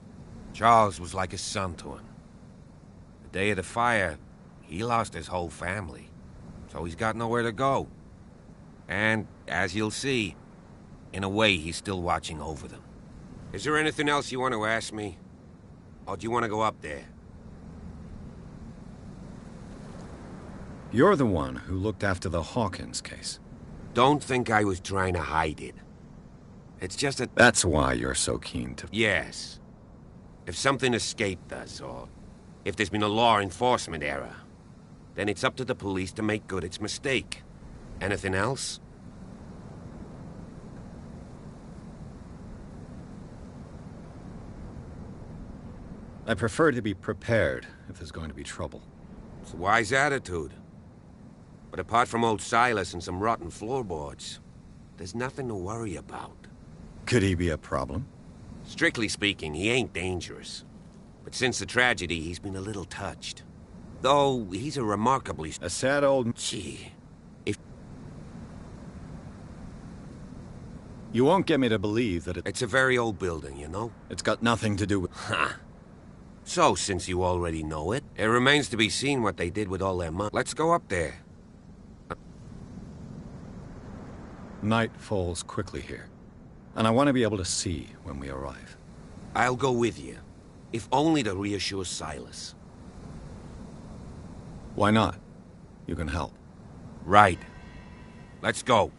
Charles was like a son to him. The day of the fire, he lost his whole family, so he's got nowhere to go. And, as you'll see, in a way, he's still watching over them. Is there anything else you want to ask me? Or do you want to go up there? You're the one who looked after the Hawkins case. Don't think I was trying to hide it. It's just that... That's why you're so keen to... Yes. If something escaped us, or if there's been a law enforcement error, then it's up to the police to make good its mistake. Anything else? I prefer to be prepared if there's going to be trouble. It's a wise attitude. But apart from old Silas and some rotten floorboards, there's nothing to worry about. Could he be a problem? Strictly speaking, he ain't dangerous. But since the tragedy, he's been a little touched. Though, he's a remarkably... A sad old... Gee, if... You won't get me to believe that It's a very old building, you know? It's got nothing to do with... Huh. So, since you already know it, it remains to be seen what they did with all their money. Let's go up there. Night falls quickly here, and I want to be able to see when we arrive. I'll go with you, if only to reassure Silas. Why not? You can help. Right. Let's go.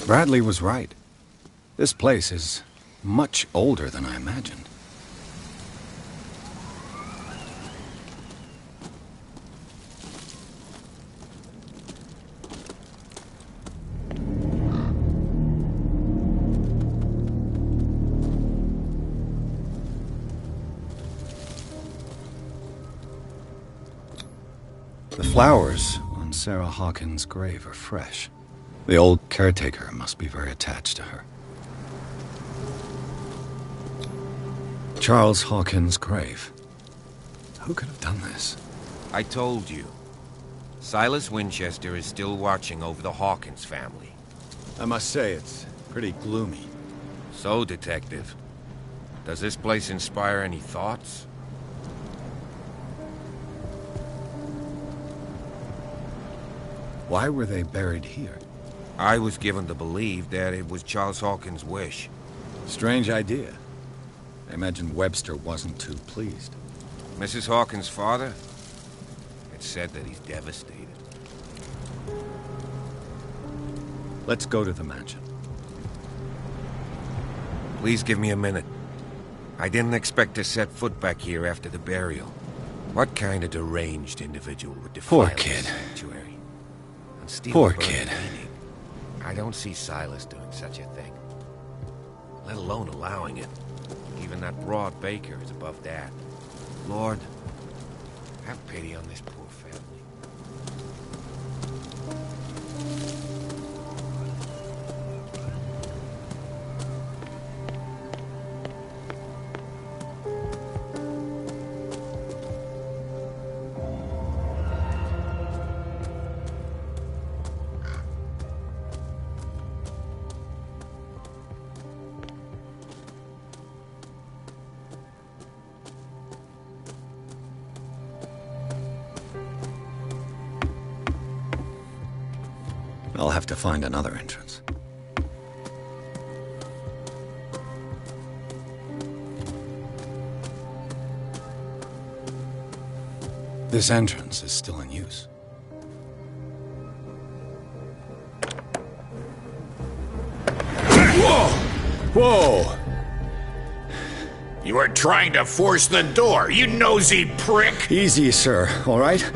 Bradley was right. This place is much older than I imagined. The flowers on Sarah Hawkins' grave are fresh. The old caretaker must be very attached to her. Charles Hawkins' grave. Who could have done this? I told you. Silas Winchester is still watching over the Hawkins family. I must say, it's pretty gloomy. So, Detective, does this place inspire any thoughts? Why were they buried here? I was given to believe that it was Charles Hawkins' wish. Strange idea. I imagine Webster wasn't too pleased. Mrs. Hawkins' father? It's said that he's devastated. Let's go to the mansion. Please give me a minute. I didn't expect to set foot back here after the burial. What kind of deranged individual would defile Poor kid. the sanctuary? And steal Poor a burning kid. painting? I don't see Silas doing such a thing. Let alone allowing it. Even that broad baker is above that. Lord, pity on this poor family. I'll have to find another entrance. This entrance is still in use. Whoa! Whoa! You were trying to force the door, you nosy prick! Easy, sir, all right?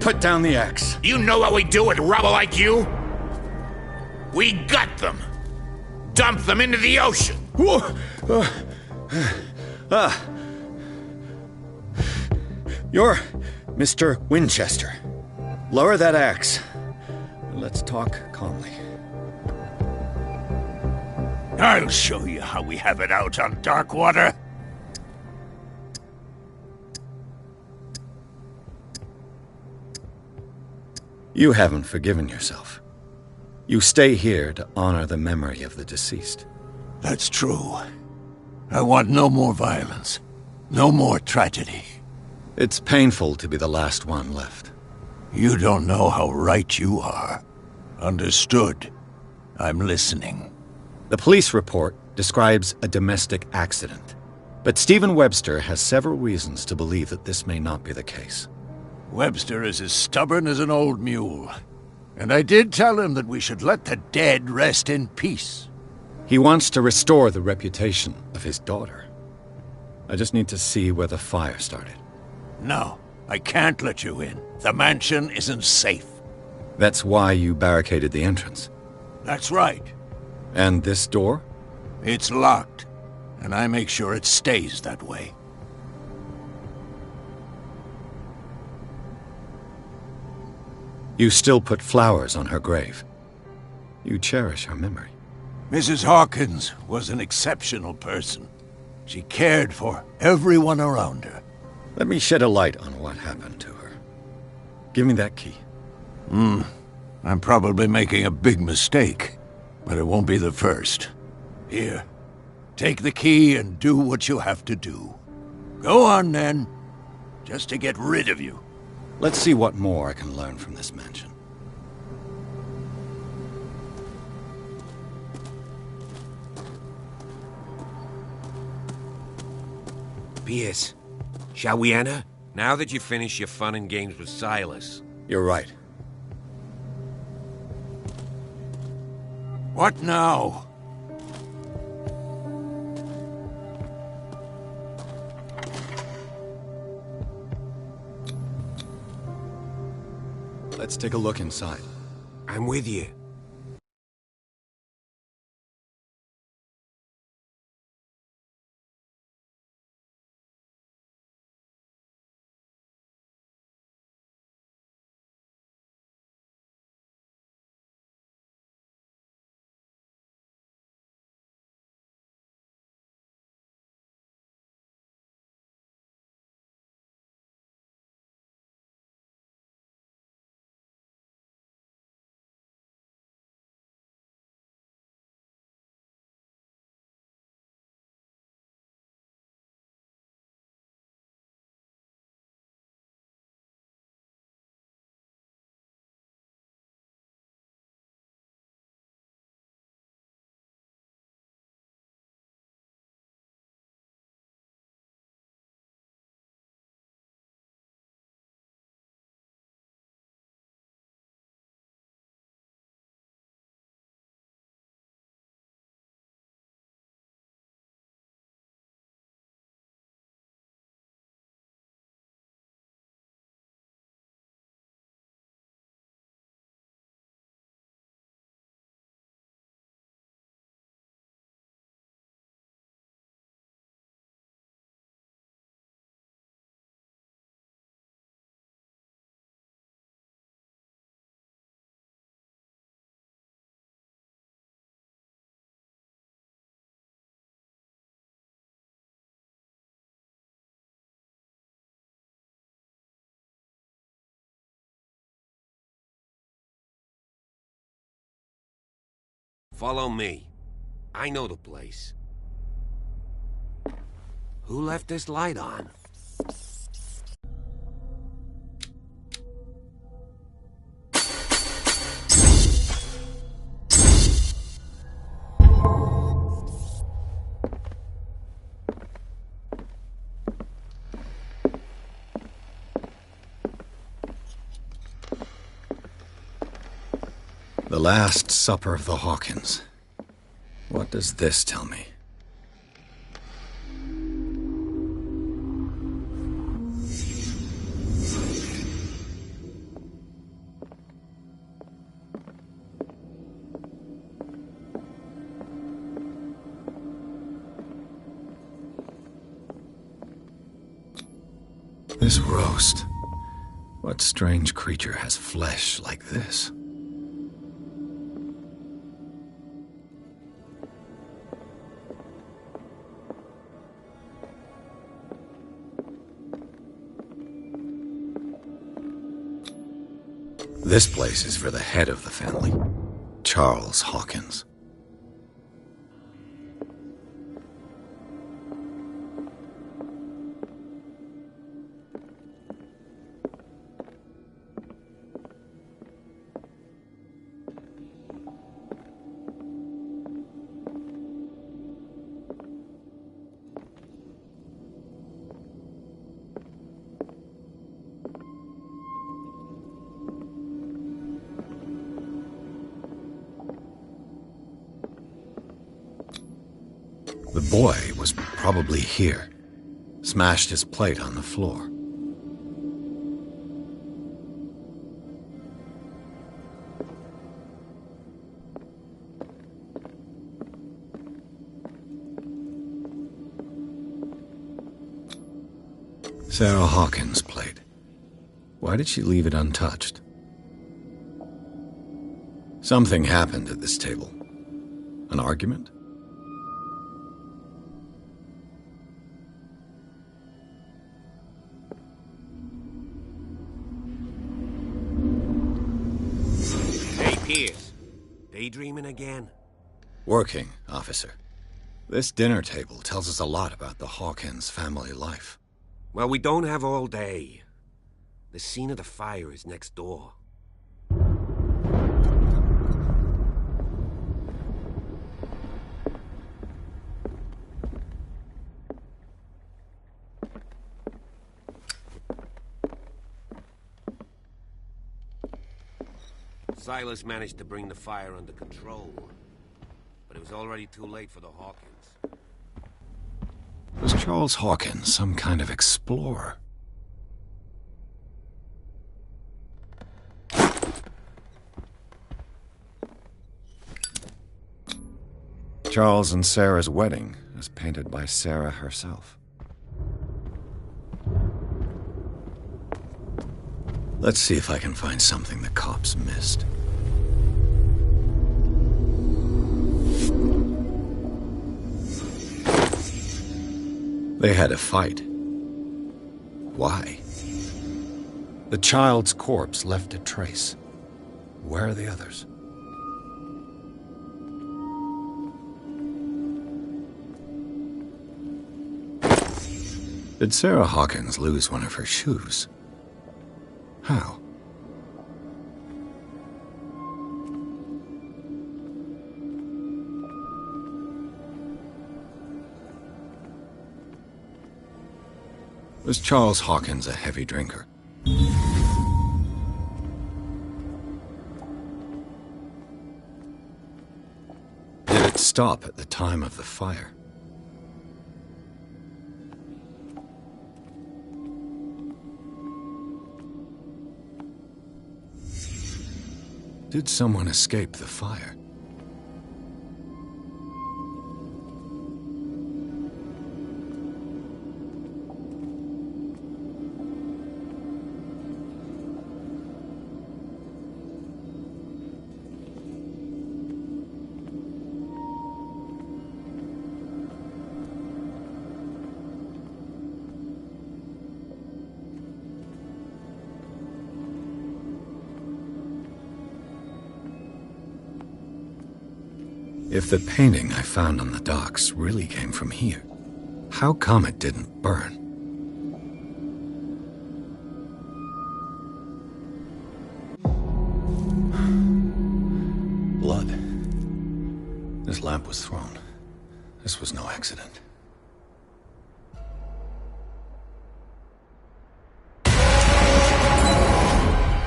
Put down the axe. You know what we do with rubble like you? We gut them. Dump them into the ocean. You're Mr. Winchester. Lower that axe. Let's talk calmly. I'll show you how we have it out on Darkwater. You haven't forgiven yourself. You stay here to honor the memory of the deceased. That's true. I want no more violence. No more tragedy. It's painful to be the last one left. You don't know how right you are. Understood. I'm listening. The police report describes a domestic accident, but Stephen Webster has several reasons to believe that this may not be the case. Webster is as stubborn as an old mule. And I did tell him that we should let the dead rest in peace. He wants to restore the reputation of his daughter. I just need to see where the fire started. No, I can't let you in. The mansion isn't safe. That's why you barricaded the entrance. That's right. And this door? It's locked, and I make sure it stays that way. You still put flowers on her grave. You cherish her memory. Mrs. Hawkins was an exceptional person. She cared for everyone around her. Let me shed a light on what happened to her. Give me that key. I'm probably making a big mistake, but it won't be the first. Here, take the key and do what you have to do. Go on, then. Just to get rid of you. Let's see what more I can learn from this mansion. Pierce, shall we enter? Now that you've finished your fun and games with Silas. You're right. What now? Let's take a look inside. I'm with you. Follow me. I know the place. Who left this light on? The Last Supper of the Hawkins. What does this tell me? This roast. What strange creature has flesh like this? This place is for the head of the family, Charles Hawkins. The boy was probably here. Smashed his plate on the floor. Sarah Hawkins' plate. Why did she leave it untouched? Something happened at this table. An argument? Daydreaming again? Working, officer. This dinner table tells us a lot about the Hawkins family life. Well, we don't have all day. The scene of the fire is next door. Silas managed to bring the fire under control, but it was already too late for the Hawkins. Was Charles Hawkins some kind of explorer? Charles and Sarah's wedding, as painted by Sarah herself. Let's see if I can find something the cops missed. They had a fight. Why? The child's corpse left a trace. Where are the others? Did Sarah Hawkins lose one of her shoes? How? Was Charles Hawkins a heavy drinker? Did it stop at the time of the fire? Did someone escape the fire? If the painting I found on the docks really came from here, how come it didn't burn? Blood. This lamp was thrown. This was no accident.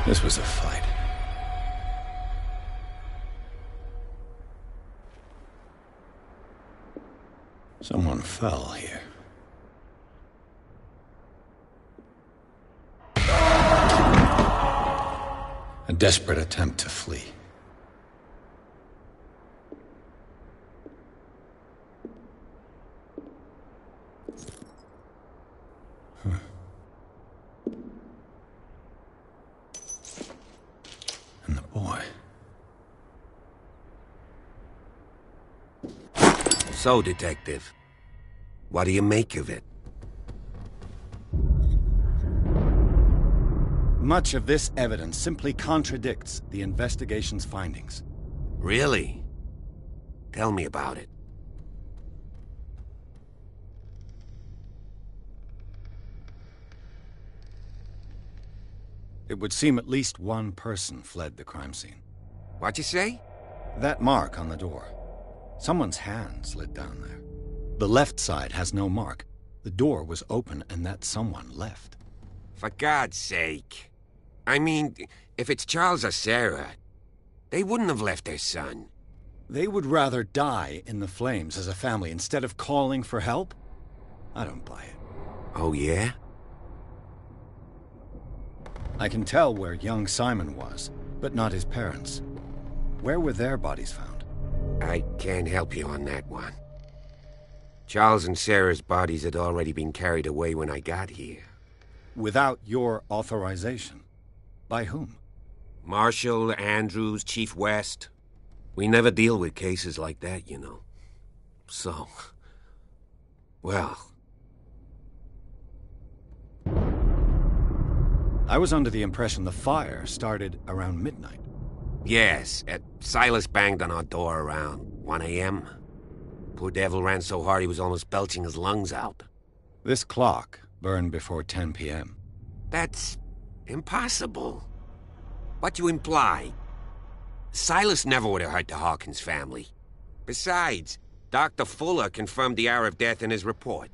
This was a fight. Someone fell here. A desperate attempt to flee. And the boy. So, Detective, what do you make of it? Much of this evidence simply contradicts the investigation's findings. Really? Tell me about it. It would seem at least one person fled the crime scene. What'd you say? That mark on the door. Someone's hand slid down there. The left side has no mark. The door was open and that someone left. For God's sake. I mean, if it's Charles or Sarah, they wouldn't have left their son. They would rather die in the flames as a family instead of calling for help? I don't buy it. Oh, yeah? I can tell where young Simon was, but not his parents. Where were their bodies found? I can't help you on that one. Charles and Sarah's bodies had already been carried away when I got here. Without your authorization? By whom? Marshall, Andrews, Chief West. We never deal with cases like that, you know. So... well... I was under the impression the fire started around midnight. Yes, Silas banged on our door around 1 a.m. Poor devil ran so hard he was almost belching his lungs out. This clock burned before 10 p.m. That's impossible. What you imply? Silas never would have hurt the Hawkins family. Besides, Dr. Fuller confirmed the hour of death in his report.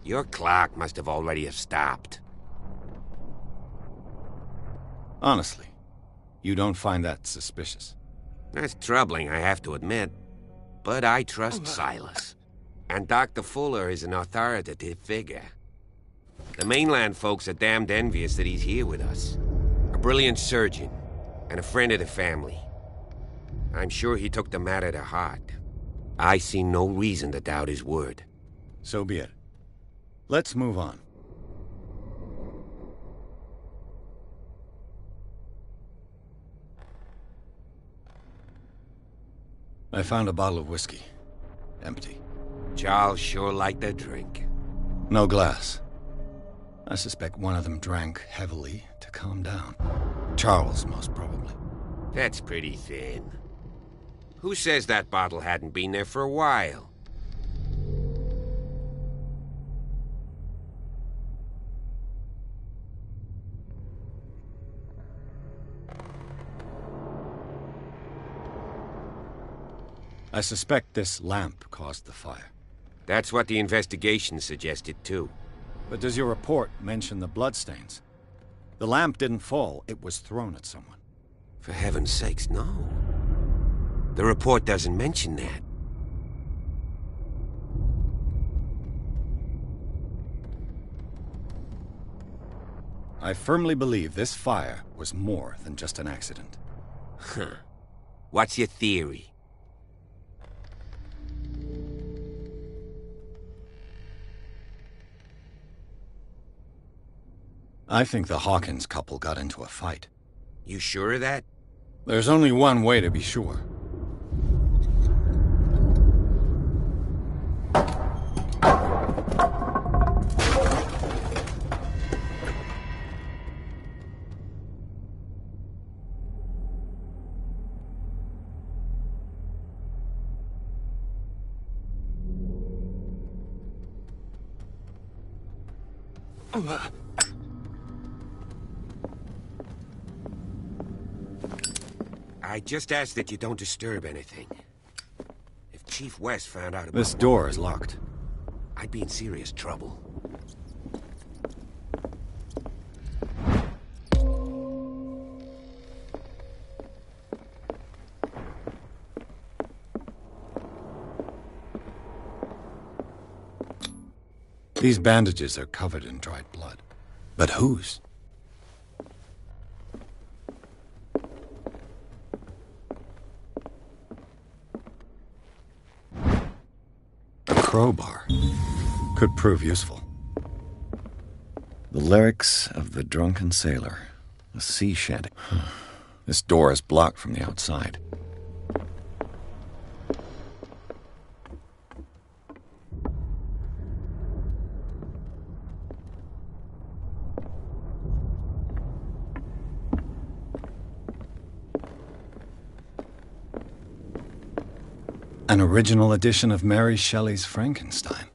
Your clock must have already have stopped. Honestly, you don't find that suspicious? That's troubling, I have to admit. But I trust Silas. And Dr. Fuller is an authoritative figure. The mainland folks are damned envious that he's here with us. A brilliant surgeon, and a friend of the family. I'm sure he took the matter to heart. I see no reason to doubt his word. So be it. Let's move on. I found a bottle of whiskey. Empty. Charles sure liked a drink. No glass. I suspect one of them drank heavily to calm down. Charles, most probably. That's pretty thin. Who says that bottle hadn't been there for a while? I suspect this lamp caused the fire. That's what the investigation suggested, too. But does your report mention the bloodstains? The lamp didn't fall, it was thrown at someone. For heaven's sakes, no. The report doesn't mention that. I firmly believe this fire was more than just an accident. Huh. What's your theory? I think the Hawkins couple got into a fight. You sure of that? There's only one way to be sure. I just ask that you don't disturb anything. If Chief West found out about This door is locked. I'd be in serious trouble. These bandages are covered in dried blood. But whose? A crowbar. Could prove useful. The lyrics of the drunken sailor. A sea shanty. This door is blocked from the outside. An original edition of Mary Shelley's Frankenstein,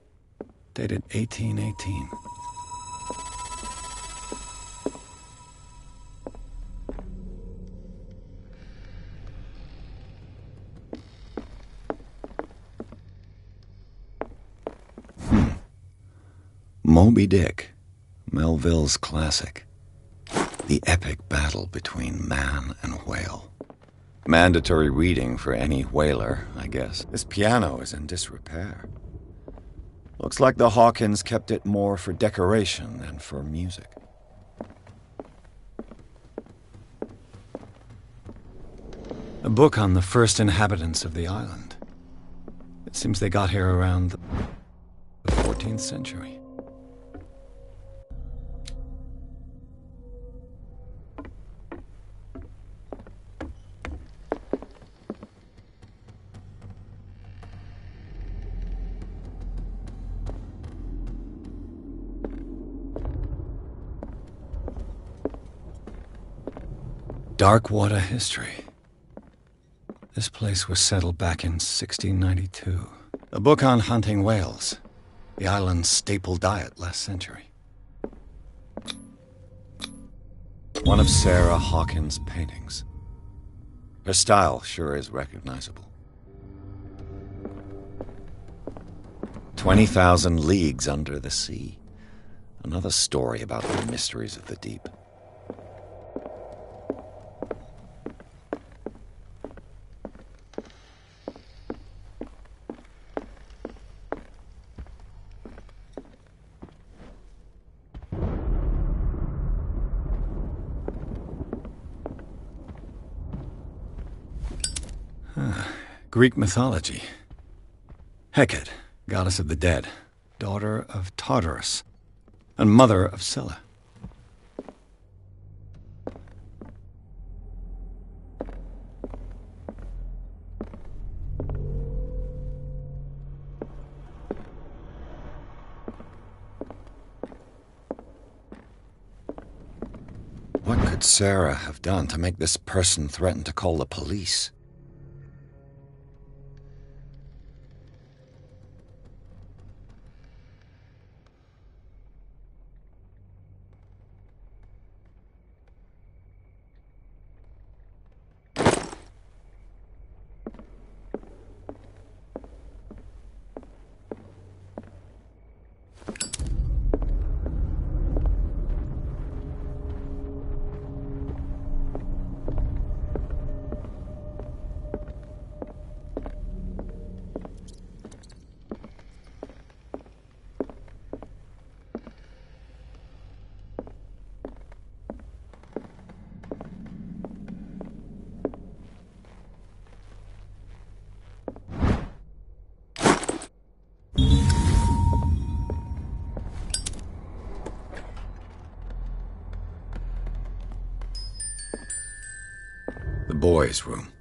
dated 1818. Moby Dick, Melville's classic. The epic battle between man and whale. Mandatory reading for any whaler, I guess. This piano is in disrepair. Looks like the Hawkins kept it more for decoration than for music. A book on the first inhabitants of the island. It seems they got here around the 14th century. Darkwater history. This place was settled back in 1692. A book on hunting whales, the island's staple diet last century. One of Sarah Hawkins' paintings. Her style sure is recognizable. 20,000 Leagues Under the Sea. Another story about the mysteries of the deep. Greek mythology. Hecate, goddess of the dead, daughter of Tartarus, and mother of Scylla. What could Sarah have done to make this person threaten to call the police? The boys' room.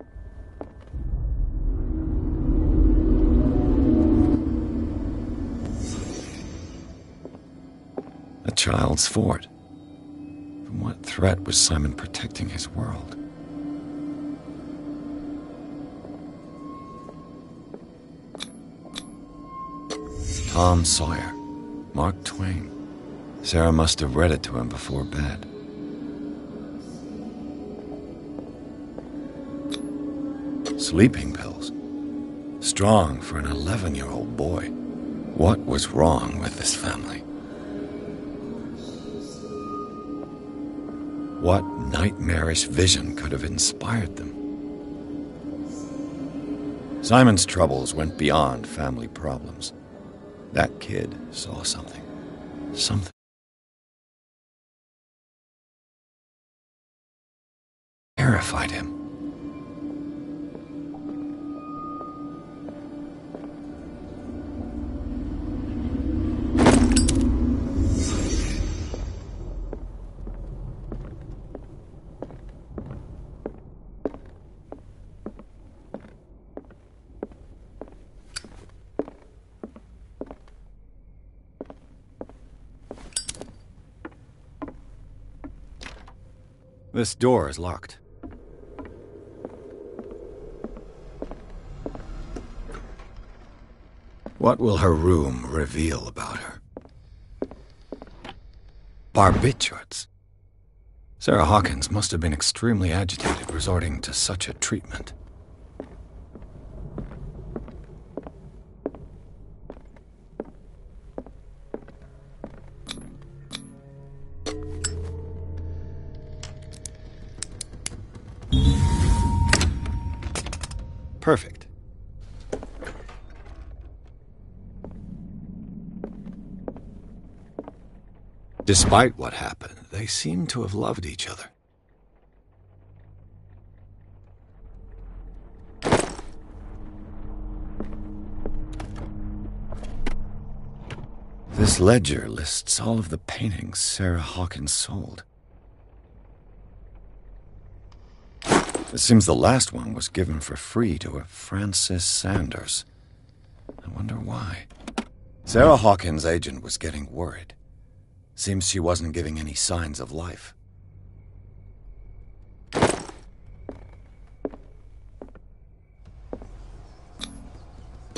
A child's fort. From what threat was Simon protecting his world? Tom Sawyer, Mark Twain. Sarah must have read it to him before bed. Sleeping pills. Strong for an 11-year-old boy. What was wrong with this family? What nightmarish vision could have inspired them? Simon's troubles went beyond family problems. That kid saw something. Something terrified him. This door is locked. What will her room reveal about her? Barbiturates. Sarah Hawkins must have been extremely agitated resorting to such a treatment. Perfect. Despite what happened, they seem to have loved each other. This ledger lists all of the paintings Sarah Hawkins sold. It seems the last one was given for free to a Francis Sanders. I wonder why. Sarah Hawkins' agent was getting worried. Seems she wasn't giving any signs of life.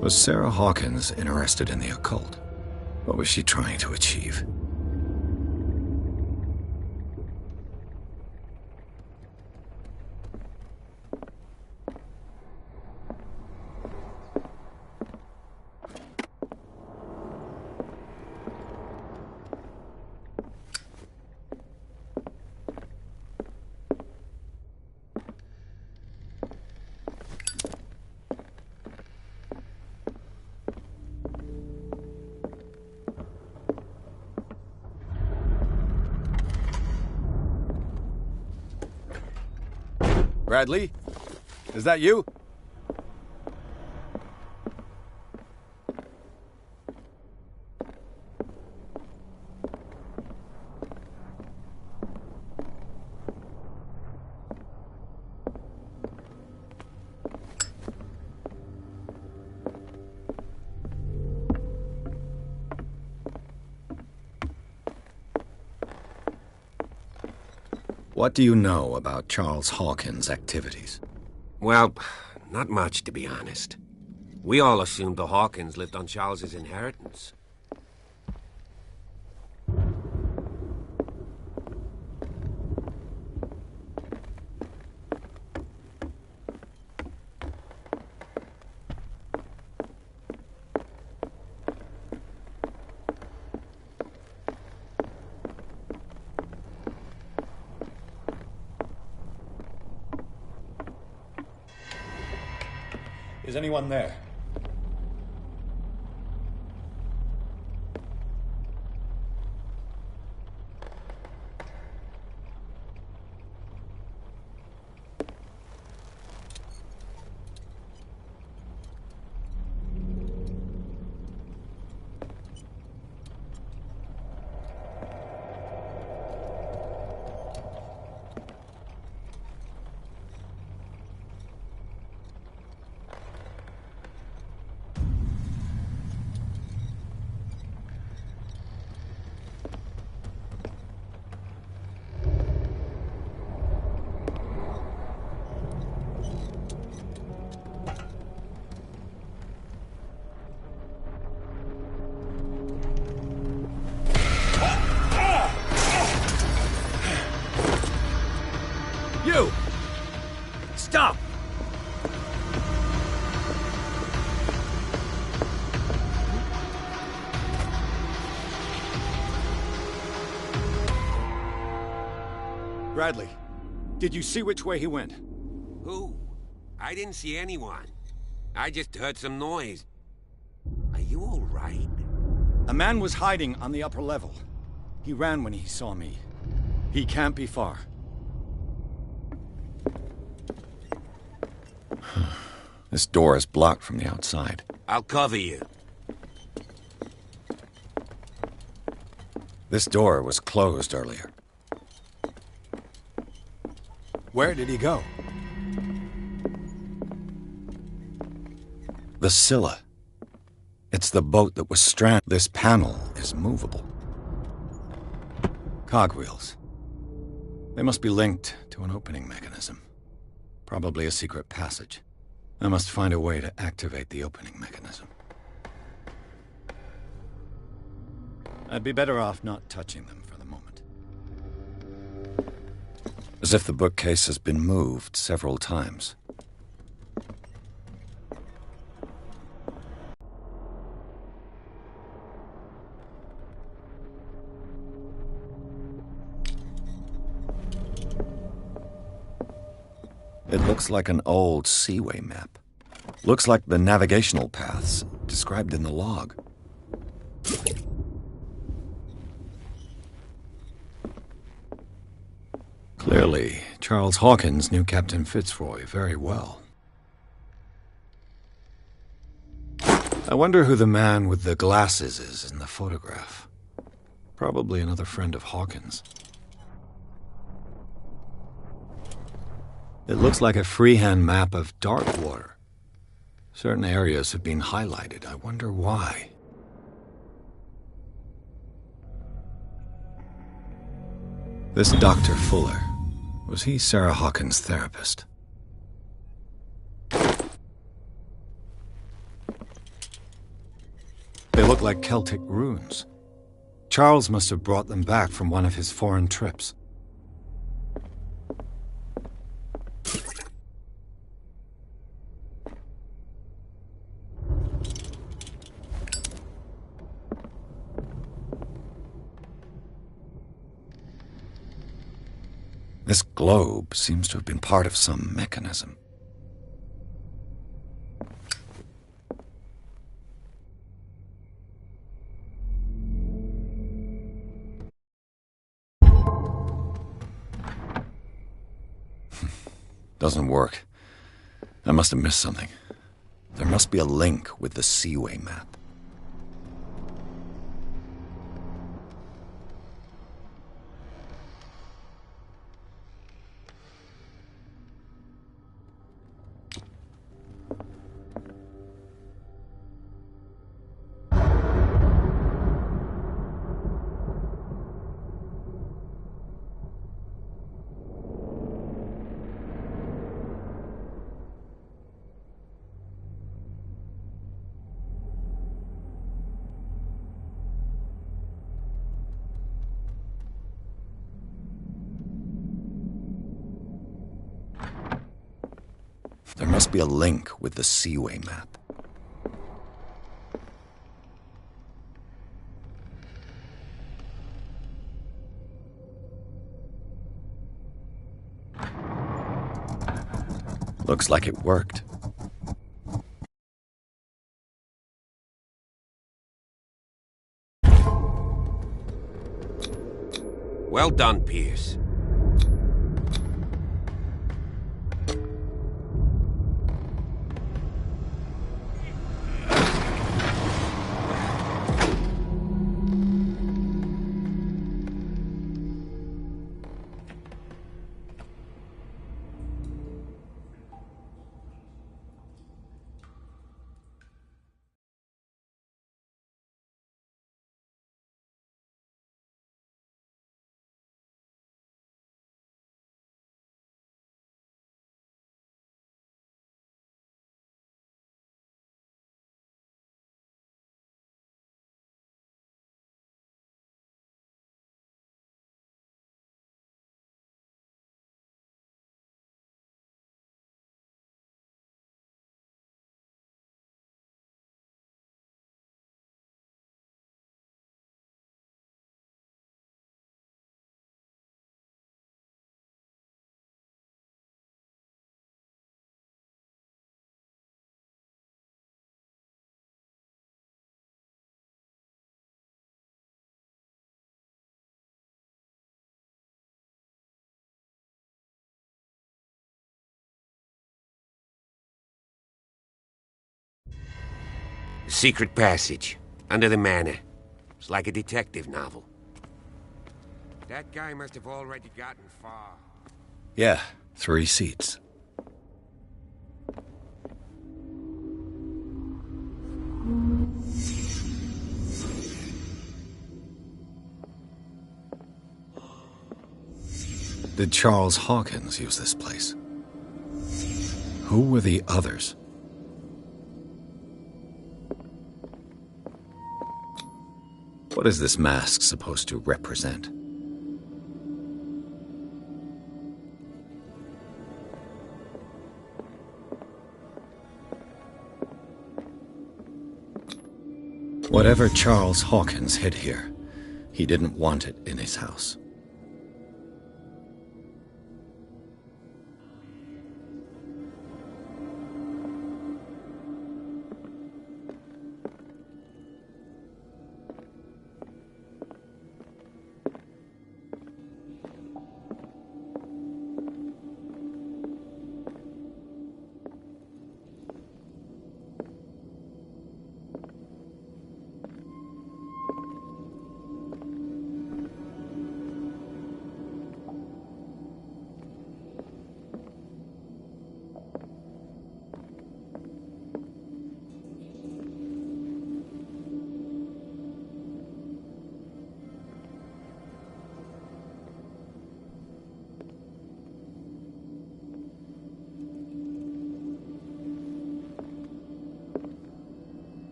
Was Sarah Hawkins interested in the occult? What was she trying to achieve? Bradley? Is that you? What do you know about Charles Hawkins' activities? Well, not much, to be honest. We all assumed the Hawkins lived on Charles's inheritance. Is anyone there? You! Stop! Bradley, did you see which way he went? Who? I didn't see anyone. I just heard some noise. Are you all right? A man was hiding on the upper level. He ran when he saw me. He can't be far. This door is blocked from the outside. I'll cover you. This door was closed earlier. Where did he go? The Scylla. It's the boat that was stranded. This panel is movable. Cogwheels. They must be linked to an opening mechanism. Probably a secret passage. I must find a way to activate the opening mechanism. I'd be better off not touching them for the moment. As if the bookcase has been moved several times. It looks like an old seaway map. Looks like the navigational paths described in the log. Clearly, Charles Hawkins knew Captain Fitzroy very well. I wonder who the man with the glasses is in the photograph. Probably another friend of Hawkins. It looks like a freehand map of Darkwater. Certain areas have been highlighted. I wonder why. This Dr. Fuller, was he Sarah Hawkins' therapist? They look like Celtic runes. Charles must have brought them back from one of his foreign trips. This globe seems to have been part of some mechanism. Doesn't work. I must have missed something. There must be a link with the Seaway map. There must be a link with the Seaway map. Looks like it worked. Well done, Pierce. Secret passage, under the manor. It's like a detective novel. That guy must have already gotten far. Yeah, 3 seats. Did Charles Hawkins use this place? Who were the others? What is this mask supposed to represent? Whatever Charles Hawkins hid here, he didn't want it in his house.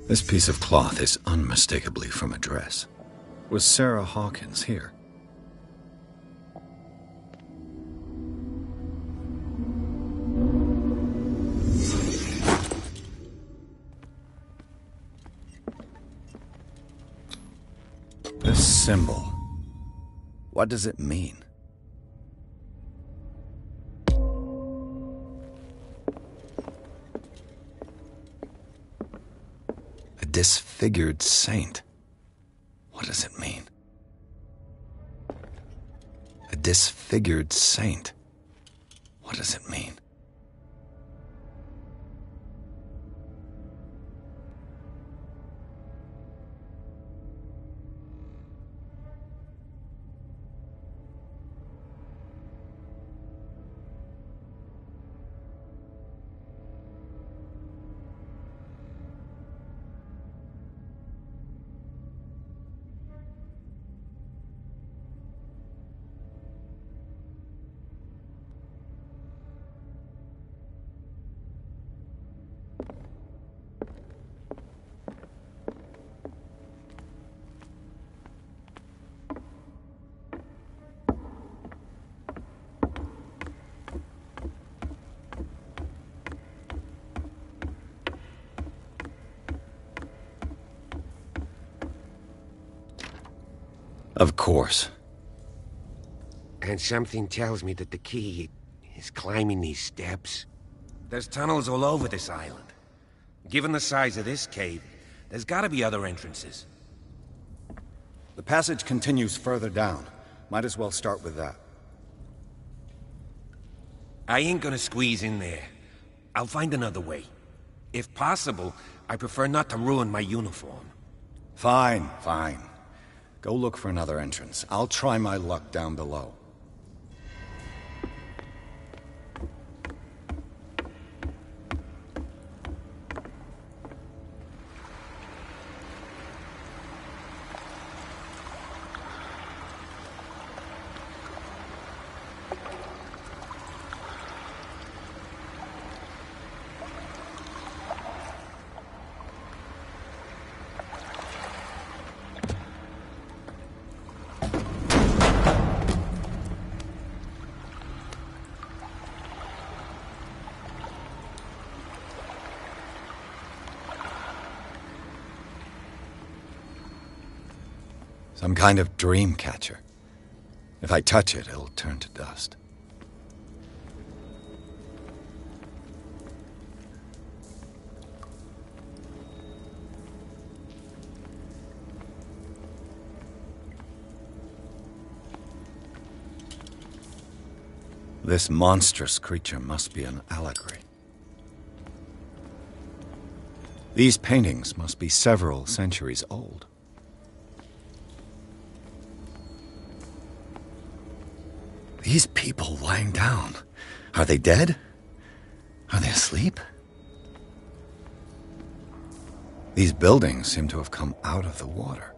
This piece of cloth is unmistakably from a dress. Was Sarah Hawkins here? This symbol, what does it mean? A disfigured saint. What does it mean? A disfigured saint. What does it mean? Of course. And something tells me that the key is climbing these steps. There's tunnels all over this island. Given the size of this cave, there's gotta be other entrances. The passage continues further down. Might as well start with that. I ain't gonna squeeze in there. I'll find another way. If possible, I prefer not to ruin my uniform. Fine, fine. Go look for another entrance. I'll try my luck down below. Some kind of dream catcher. If I touch it, it'll turn to dust. This monstrous creature must be an allegory. These paintings must be several centuries old. These people lying down, are they dead? Are they asleep? These buildings seem to have come out of the water.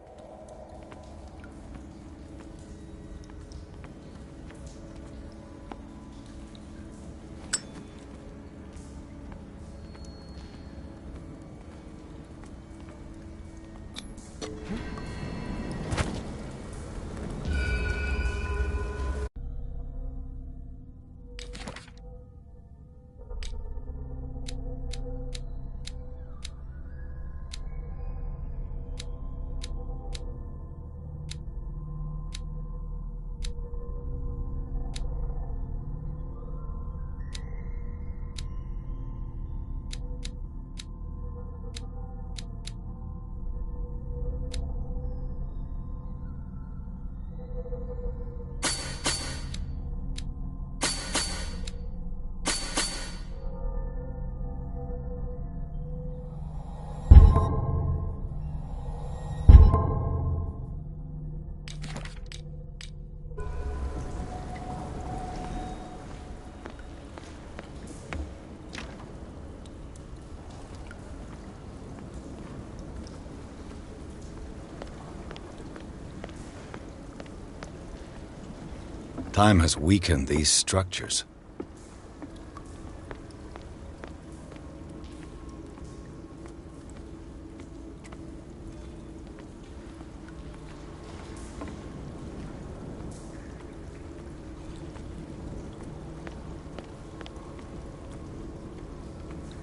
Time has weakened these structures.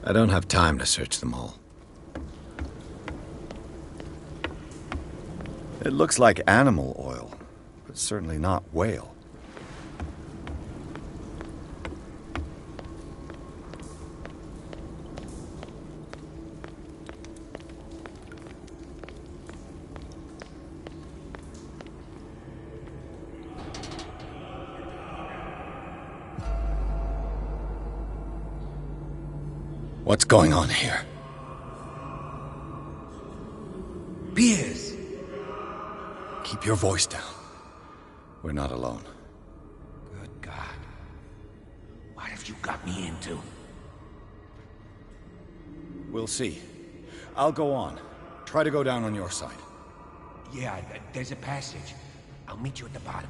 I don't have time to search them all. It looks like animal oil, but certainly not whale. What's going on here? Piers! Keep your voice down. We're not alone. Good God. What have you got me into? We'll see. I'll go on. Try to go down on your side. Yeah, there's a passage. I'll meet you at the bottom.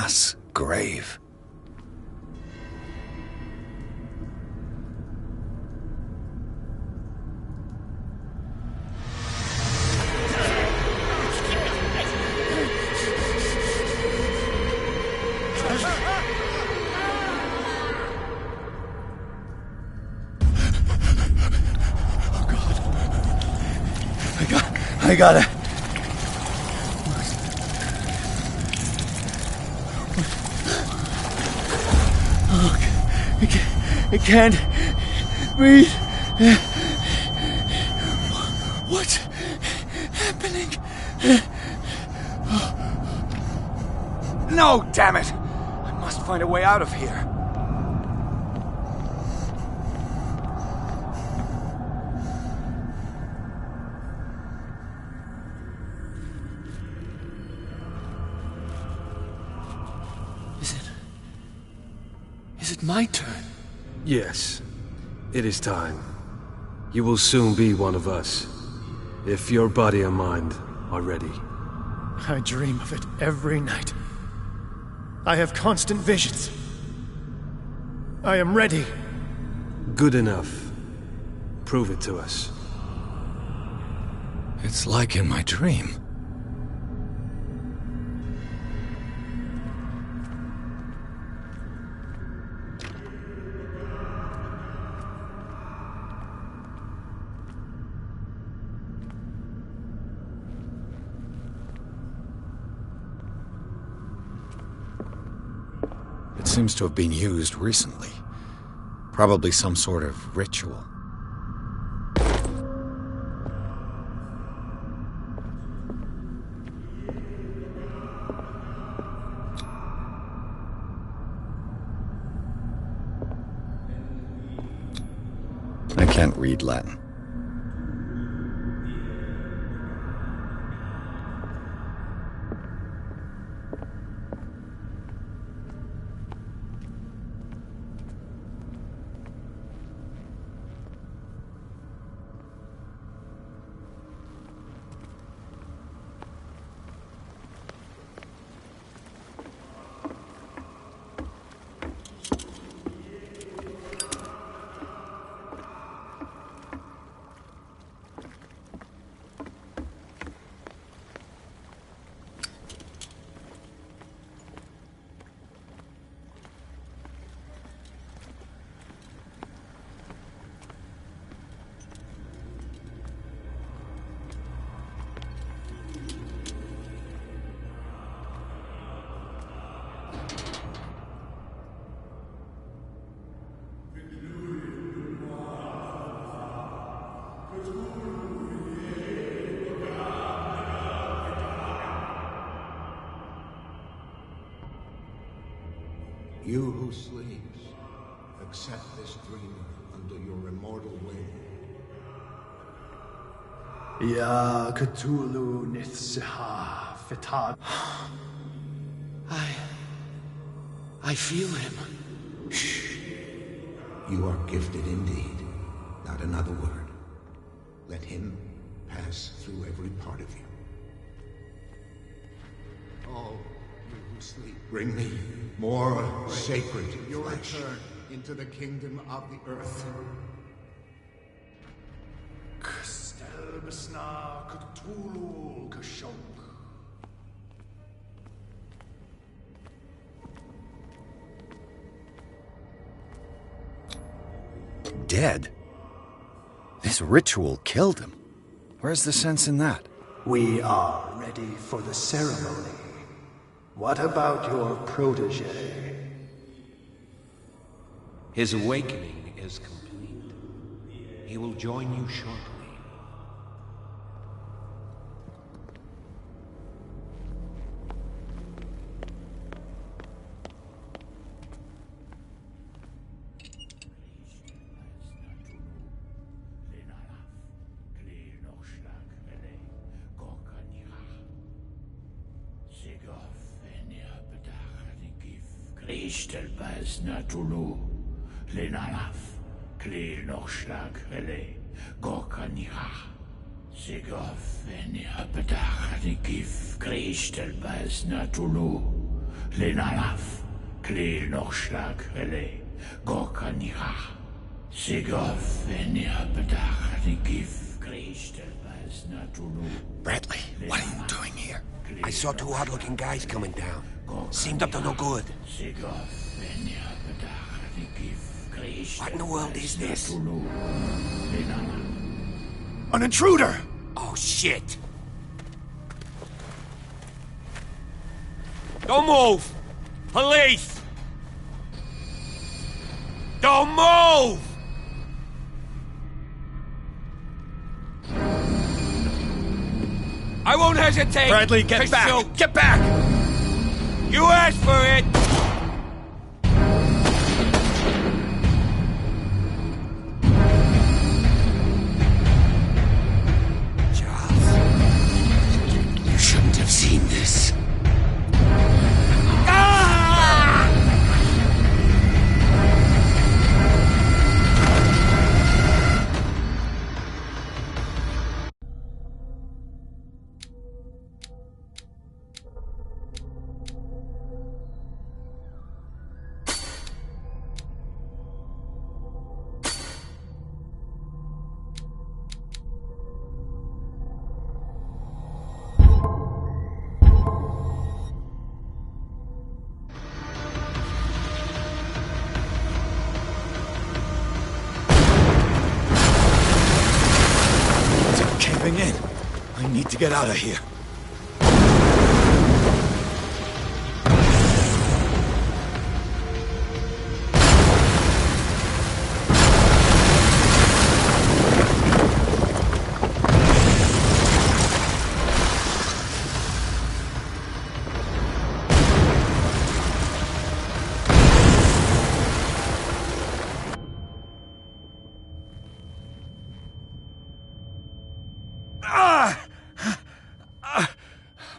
mass grave. I got it. Oh, I can't breathe. What's happening? No, damn it! I must find a way out of here. Is it my turn? Yes. It is time. You will soon be one of us, if your body and mind are ready. I dream of it every night. I have constant visions. I am ready. Good enough. Prove it to us. It's like in my dream. It seems to have been used recently. Probably some sort of ritual. I can't read Latin. You who sleeps, accept this dreamer under your immortal wing. Ya Cthulhu Nithsiha Fitad. I feel him. Shh. You are gifted indeed. Not another word. Let him pass through every part of you. All you who sleep, bring me more sacred your return into the kingdom of the earth. Kstelbsna Cthulhu Kashok. Dead? This ritual killed him. Where's the sense in that? We are ready for the ceremony. What about your protege? His awakening is complete. He will join you shortly. Ishtelbaz Natulu, Lenalaf, Kle Nochschlag Rele, Gorkanira, Segov, Venia Bedach, Gif, Krishtelbaz Natulu, Lenalaf, Kle Nochschlag, Rele, Gorkanirach, Sigoth, Venia, Bedach, the Gif, Gristel, Natulu. Bradley, what are you doing here? I saw two odd-looking guys coming down. Seemed up to no good. What in the world is this? An intruder! Oh, shit! Don't move! Police! Don't move! I won't hesitate! Bradley, get back! Shoot. Get back! You asked for it! Charles, you shouldn't have seen this. In. I need to get out of here.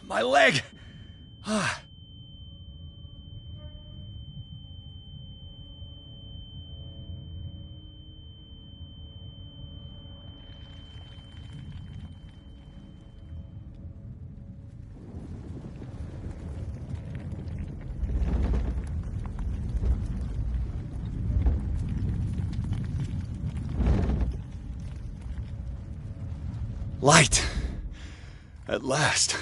My leg! Light! At last.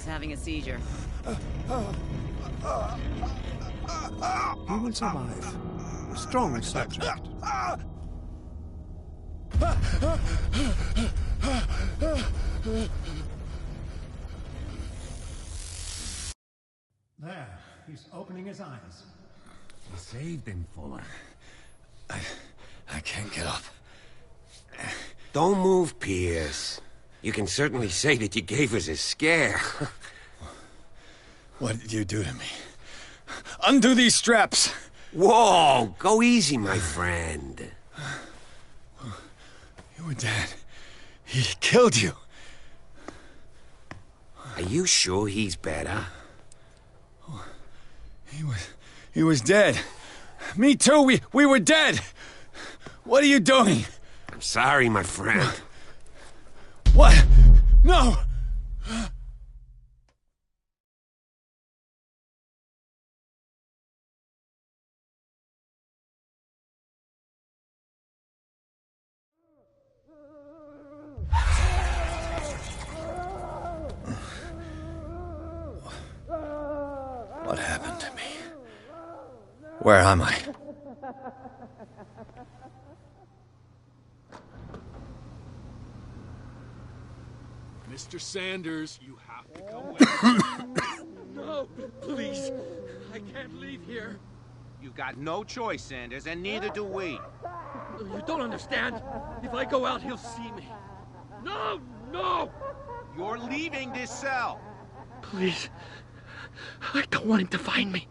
He's having a seizure. He will survive. A strong subject. There, he's opening his eyes. You saved him, Fuller. I can't get up. Don't move, Pierce. You can certainly say that you gave us a scare. What did you do to me? Undo these straps! Whoa! Go easy, my friend. You were dead. He killed you. Are you sure he's better? He was dead. Me too, we were dead! What are you doing? I'm sorry, my friend. What? No! What happened to me? Where am I? Mr. Sanders, you have to come with. No, please. I can't leave here. You've got no choice, Sanders, and neither do we. You don't understand. If I go out, he'll see me. No, no! You're leaving this cell. Please. I don't want him to find me.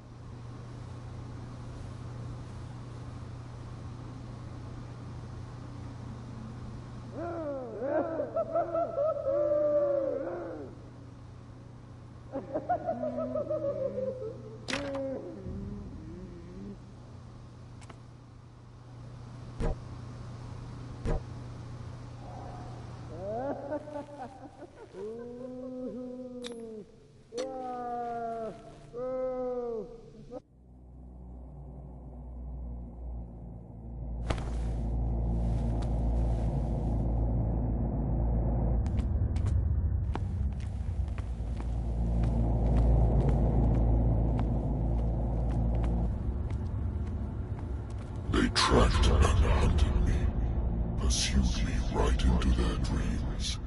They tracked and hunted me, pursued me right into their dreams.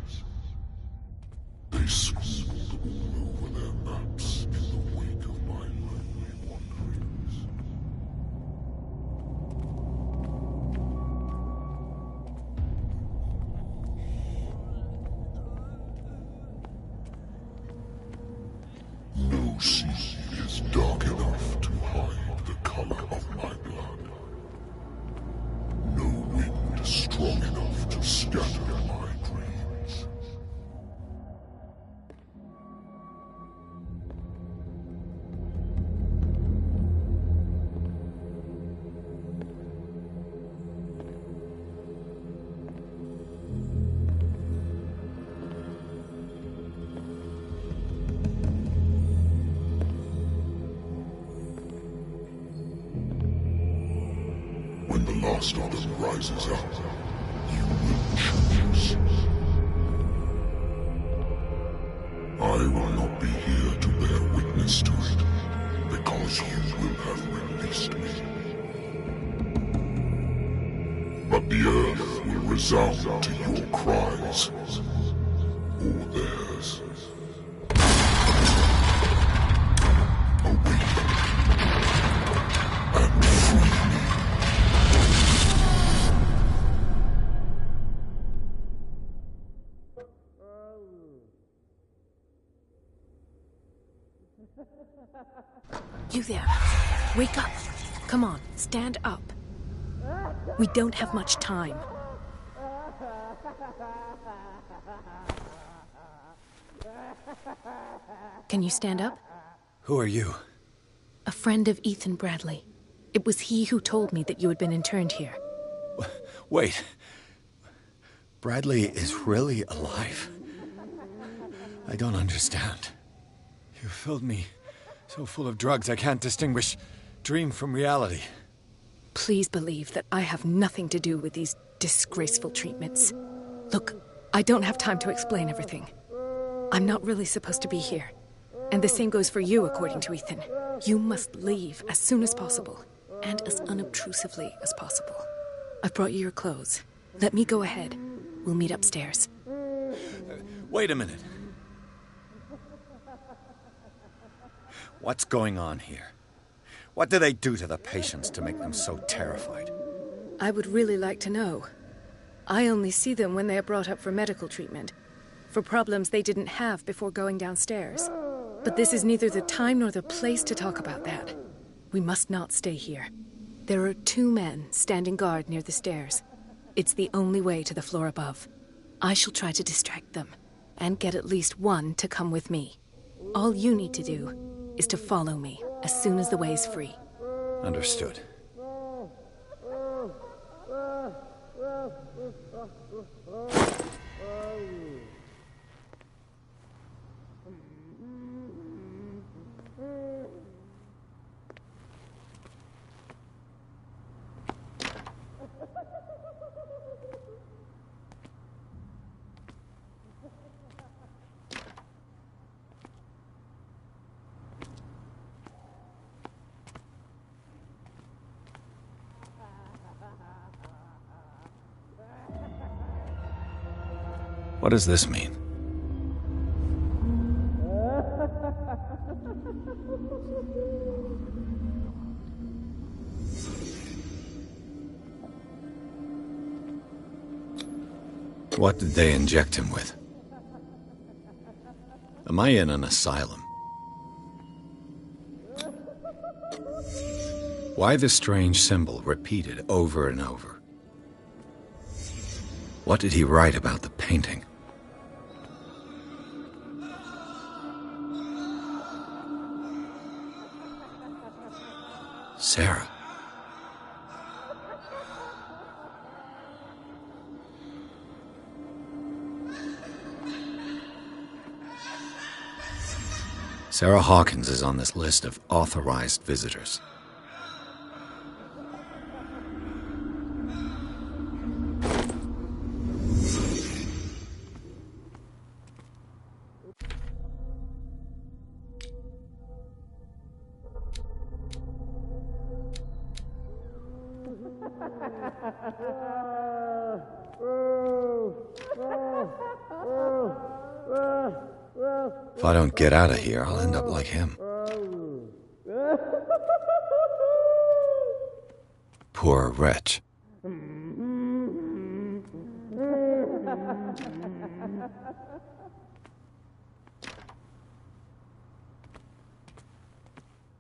They scribbled all over their maps in the wake of my lonely wanderings. No sea is dark enough to hide the color of my blood. No wind strong enough to scatter my dreams. When the last of them rises up, you will choose. I will not be here to bear witness to it, because you will have released me. But the earth will resound to your cries, or theirs. Awake and free me. You there. Wake up. Come on, stand up. We don't have much time. Can you stand up? Who are you? A friend of Ethan Bradley. It was he who told me that you had been interned here. Wait. Bradley is really alive? I don't understand. You filled me so full of drugs I can't distinguish dream from reality. Please believe that I have nothing to do with these disgraceful treatments. Look, I don't have time to explain everything. I'm not really supposed to be here. And the same goes for you, according to Ethan. You must leave as soon as possible, and as unobtrusively as possible. I've brought you your clothes. Let me go ahead. We'll meet upstairs. Wait a minute. What's going on here? What do they do to the patients to make them so terrified? I would really like to know. I only see them when they are brought up for medical treatment, for problems they didn't have before going downstairs. But this is neither the time nor the place to talk about that. We must not stay here. There are 2 men standing guard near the stairs. It's the only way to the floor above. I shall try to distract them, and get at least one to come with me. All you need to do is to follow me as soon as the way is free. Understood. What does this mean? What did they inject him with? Am I in an asylum? Why the strange symbol repeated over and over? What did he write about the painting? Sarah. Sarah Hawkins is on this list of authorized visitors. If I don't get out of here, I'll end up like him. Poor wretch.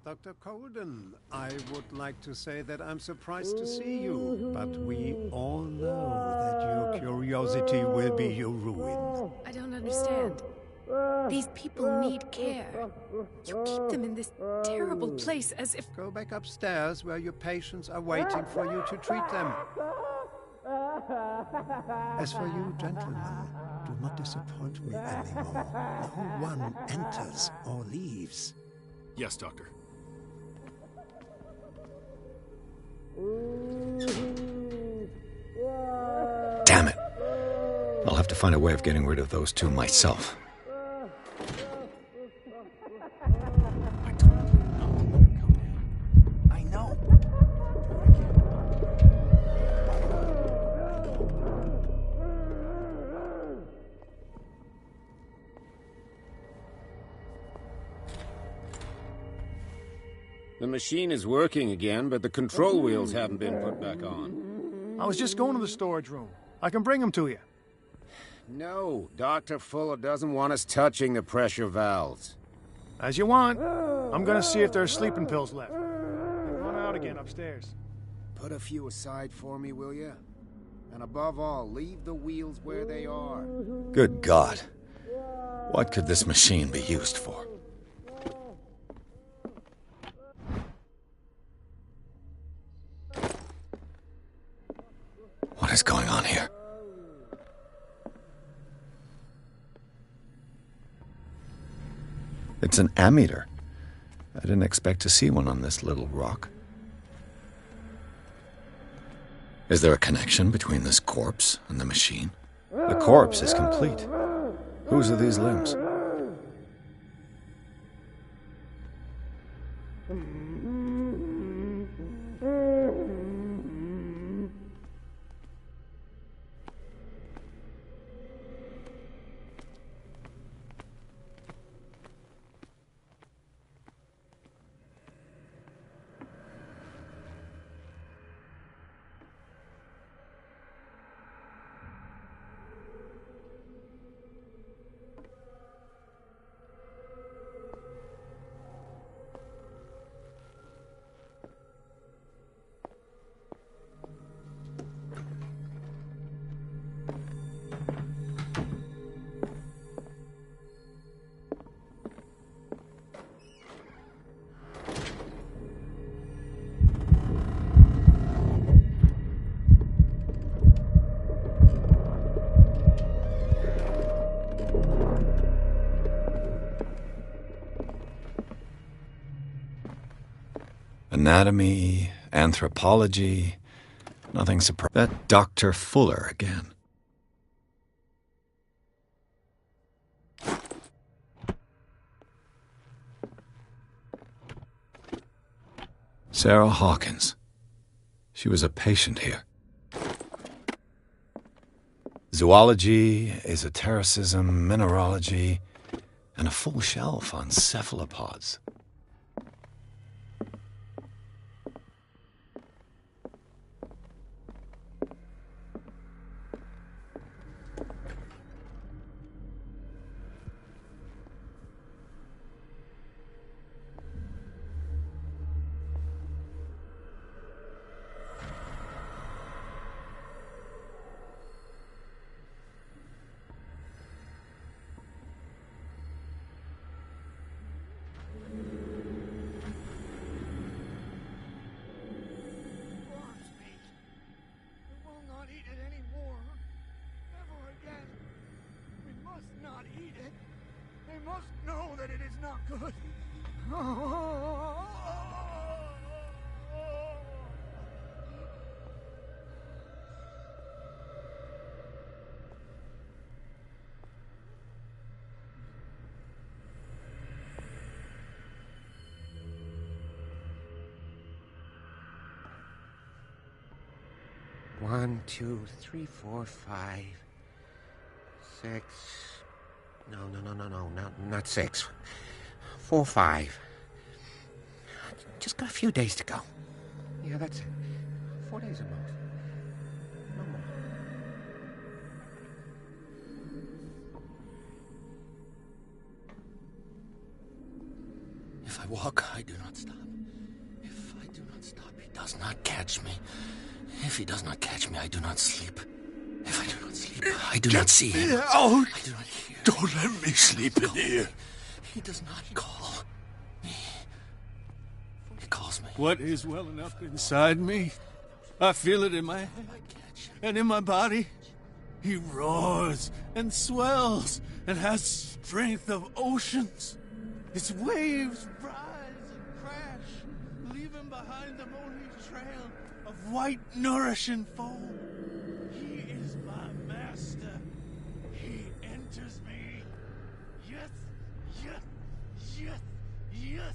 Dr. Colden, I would like to say that I'm surprised to see you, but we all know that your curiosity will be your ruin. I don't understand. These people need care. You keep them in this terrible place as if... Go back upstairs where your patients are waiting for you to treat them. As for you, gentlemen, do not disappoint me anymore. No one enters or leaves. Yes, Doctor. Damn it. I'll have to find a way of getting rid of those 2 myself. I know. The machine is working again, but the control wheels haven't been put back on. I was just going to the storage room. I can bring them to you. No, Dr. Fuller doesn't want us touching the pressure valves. As you want. I'm gonna see if there's sleeping pills left. Run out again upstairs. Put a few aside for me, will you? And above all, leave the wheels where they are. Good God. What could this machine be used for? What is going on here? It's an ammeter. I didn't expect to see one on this little rock. Is there a connection between this corpse and the machine? The corpse is complete. Whose are these limbs? Anatomy, anthropology, nothing surprising. That Dr. Fuller again. Sarah Hawkins. She was a patient here. Zoology, esotericism, mineralogy, and a full shelf on cephalopods. One, two, three, four, five, six. No, not six. 4, 5. Just got a few days to go. Yeah, that's it. 4 days at most. No more. If I walk, I do not stop. If I do not stop, he does not catch me. If he does not catch me, I do not sleep. If I do not sleep, I do not see him. Oh, I do not hear. Don't let me sleep in here. He does not call me. He calls me. What is welling up inside me? I feel it in my head and in my body. He roars and swells and has strength of oceans. Its waves rise and crash, leaving behind them only a trail of white, nourishing foam. He is my master. He enters me. Yes, yes, yes, yes.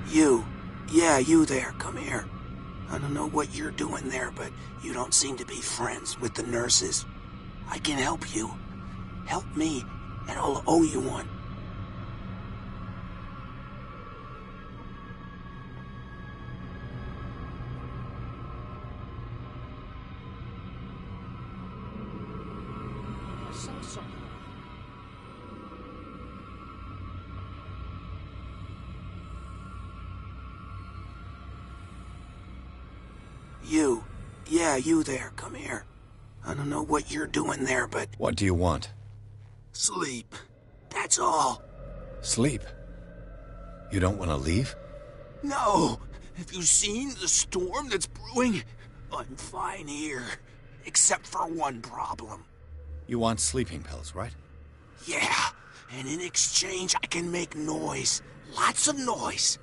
You. Yeah, you there. Come here. I don't know what you're doing there, but you don't seem to be friends with the nurses. I can help you. Help me, and I'll owe you one. I saw something. You. Yeah, you there. Come here. I don't know what you're doing there, but... What do you want? Sleep. That's all. Sleep? You don't want to leave? No. Have you seen the storm that's brewing? I'm fine here. Except for one problem. You want sleeping pills, right? Yeah. And in exchange, I can make noise. Lots of noise.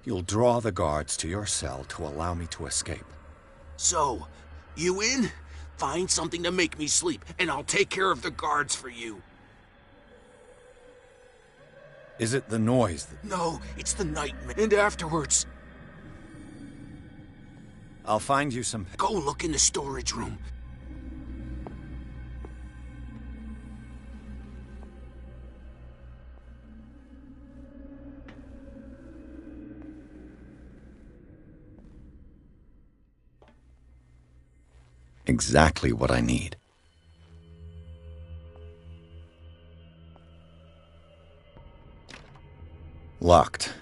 You'll draw the guards to your cell to allow me to escape. So, you in? Find something to make me sleep, and I'll take care of the guards for you. Is it the noise that... No, it's the nightmare. And afterwards... I'll find you some... Go look in the storage room. Exactly what I need. Locked.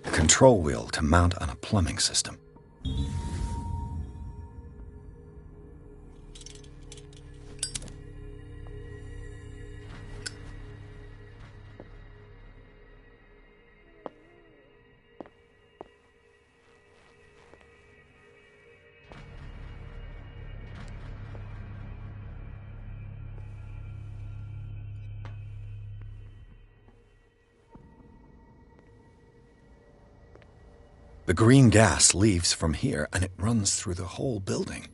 A control wheel to mount on a plumbing system. The green gas leaves from here, and it runs through the whole building.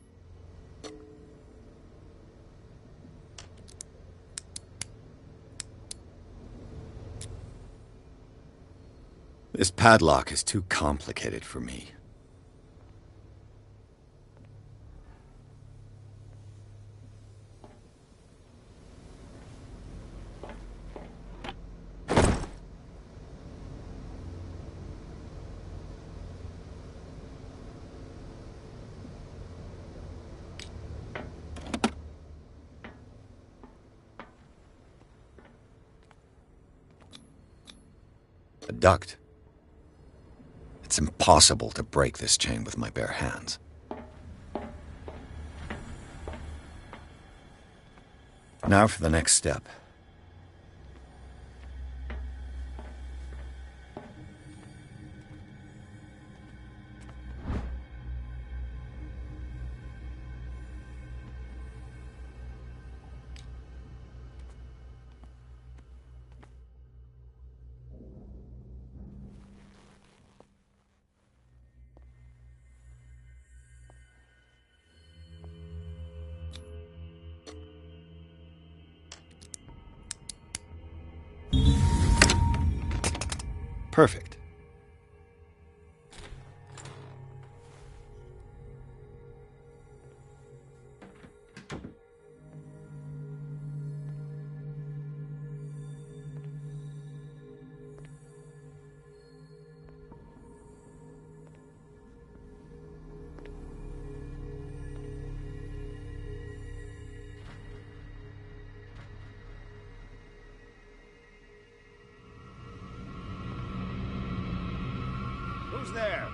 This padlock is too complicated for me. A duct. It's impossible to break this chain with my bare hands. Now for the next step. Perfect. Who's there?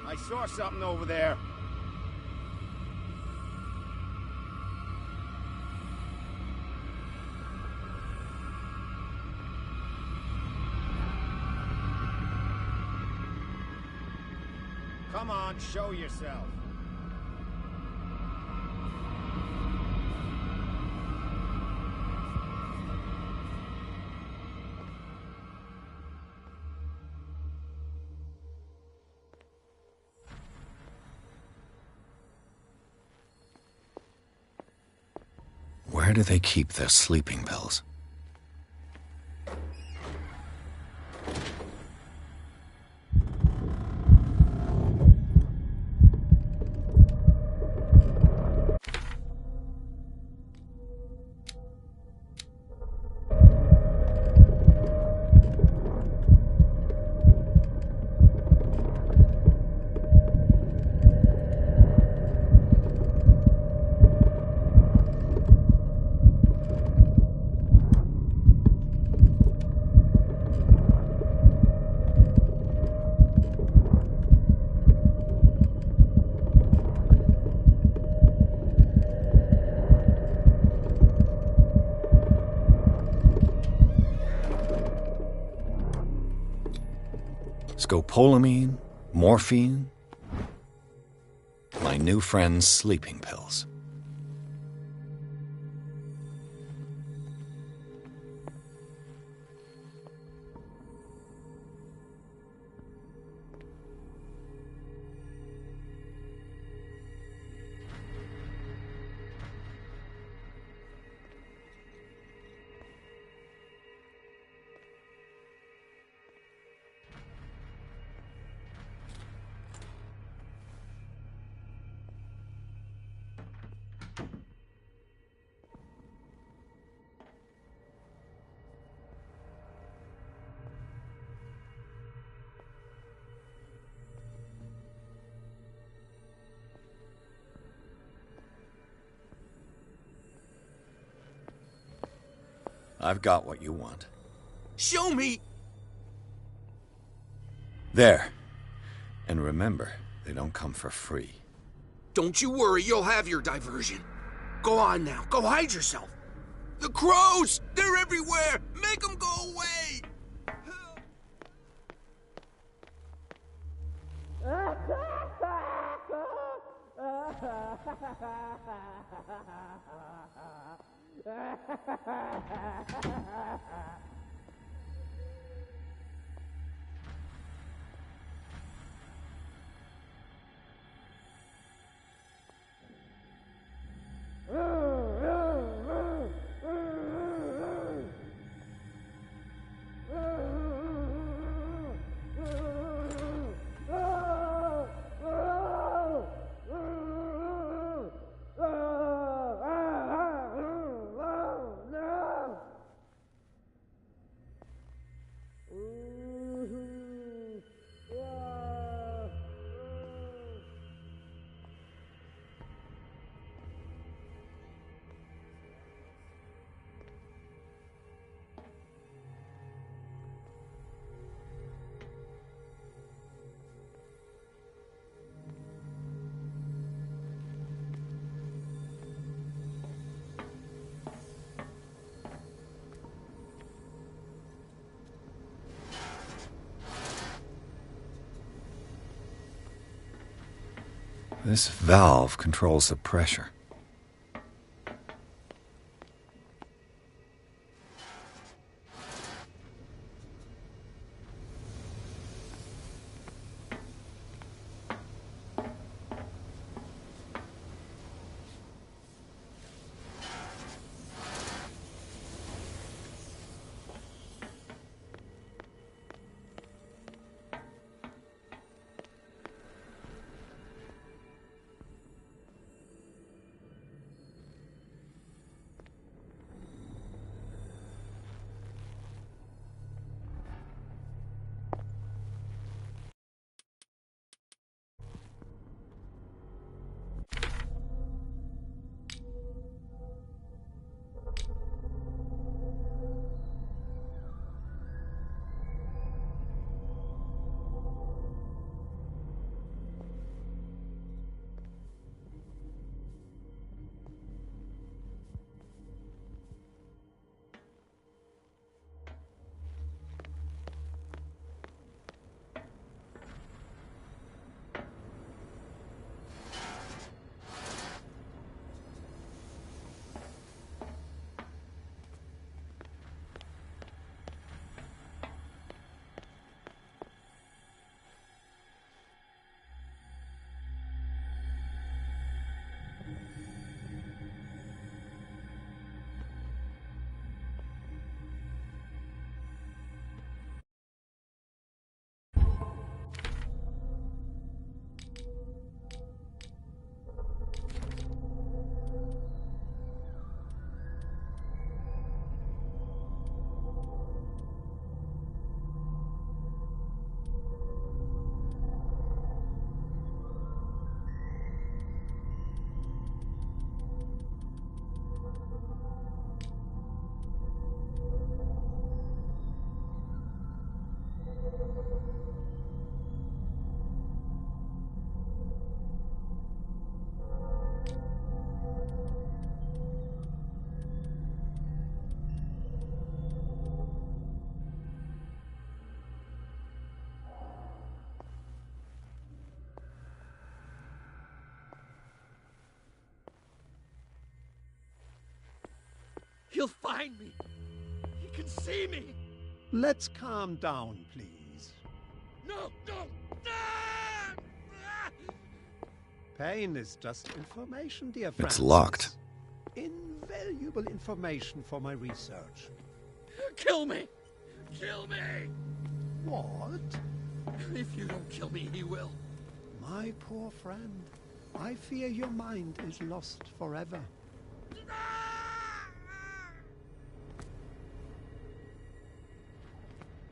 I saw something over there. Come on, show yourself. Where do they keep their sleeping pills? Scopolamine, morphine, my new friend's sleeping pills. I've got what you want. Show me! There. And remember, they don't come for free. Don't you worry, you'll have your diversion. Go on now, go hide yourself. The crows! They're everywhere! Make them go away! This valve controls the pressure. He'll find me. He can see me. Let's calm down, please. No, no. Pain is just information, dear Francis. It's locked. Invaluable information for my research. Kill me. Kill me. What? If you don't kill me, he will. My poor friend, I fear your mind is lost forever.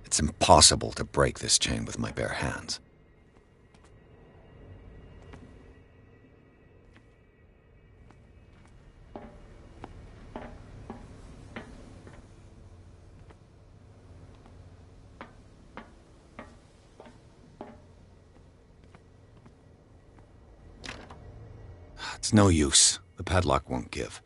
It's impossible to break this chain with my bare hands. It's no use. The padlock won't give.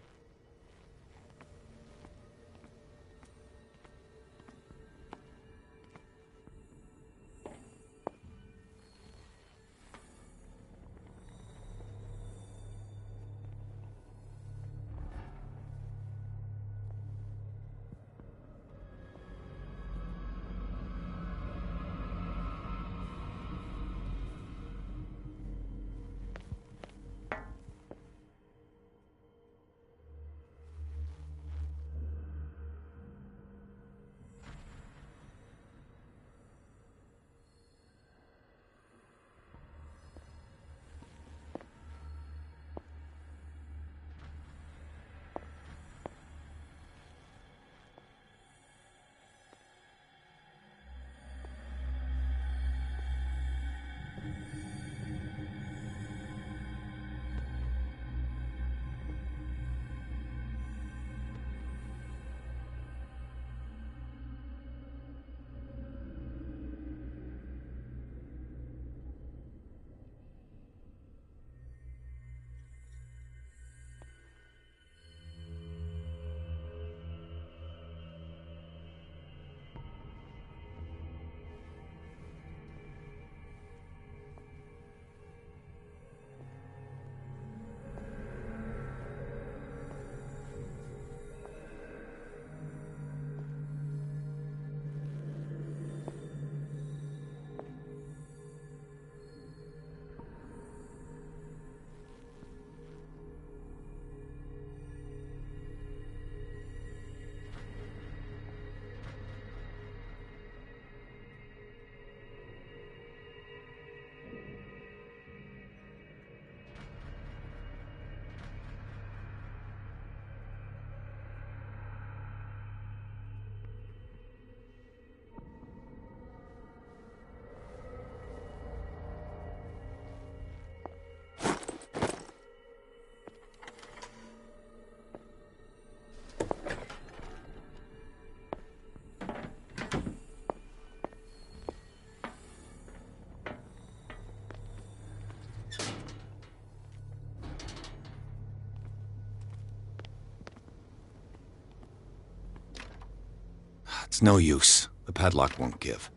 It's no use. The padlock won't give.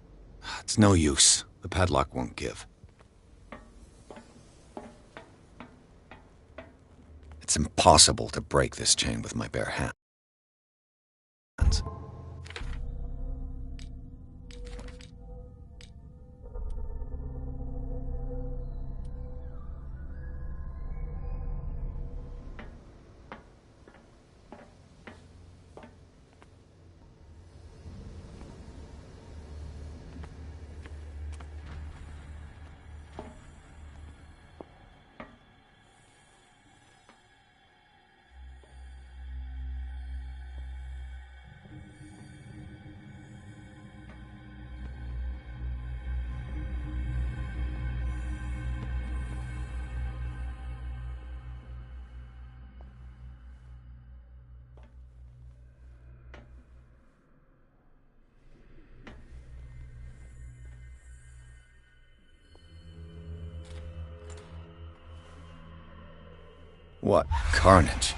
It's no use. The padlock won't give. It's impossible to break this chain with my bare hands. What carnage.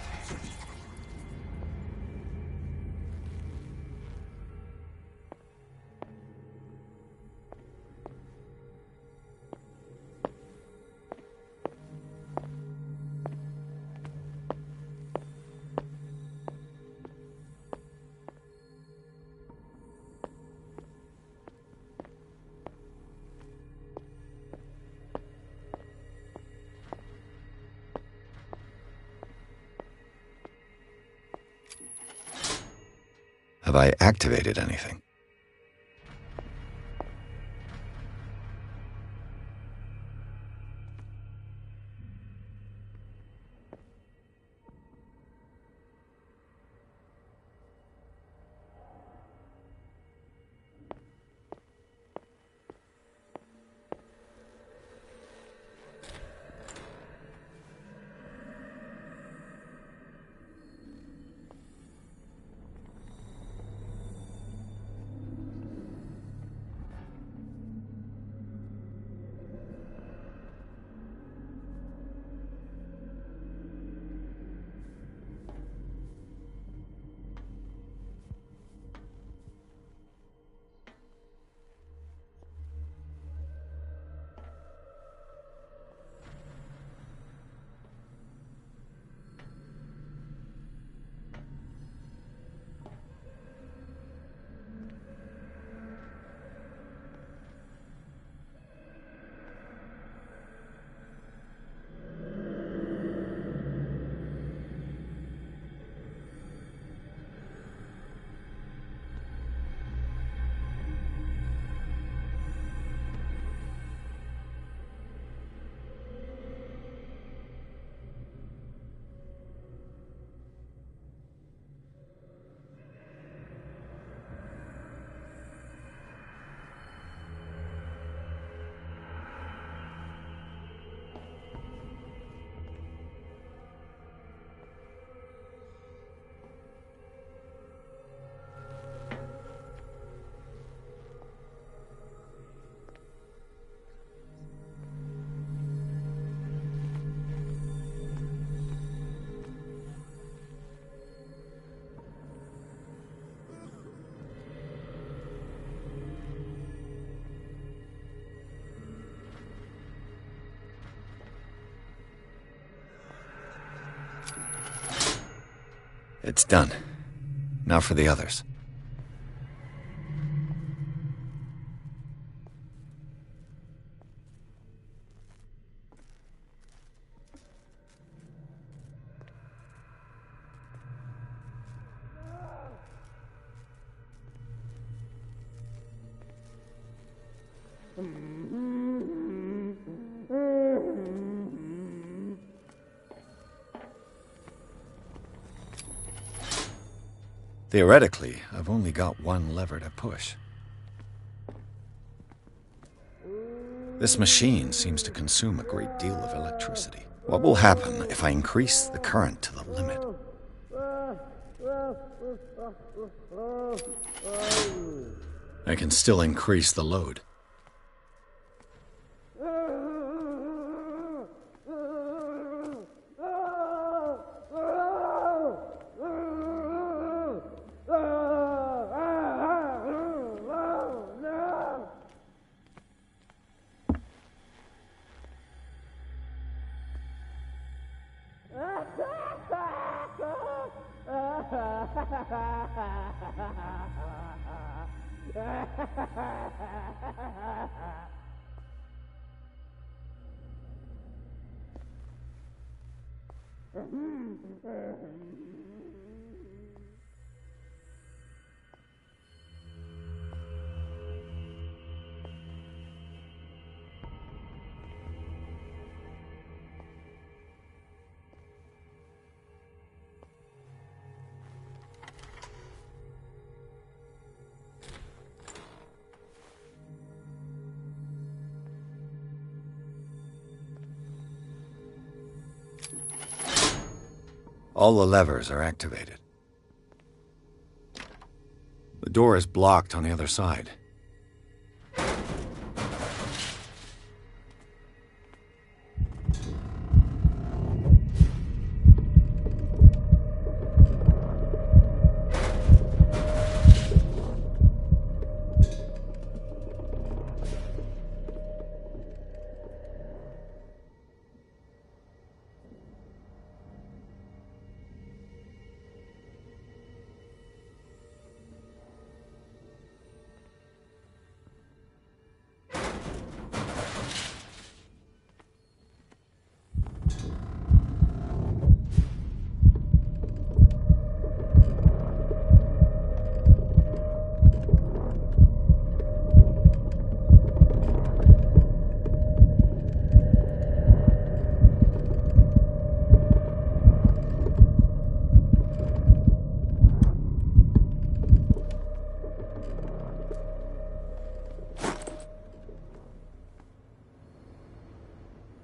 Have I activated anything? It's done. Now for the others. Theoretically, I've only got one lever to push. This machine seems to consume a great deal of electricity. What will happen if I increase the current to the limit? I can still increase the load. All the levers are activated. The door is blocked on the other side.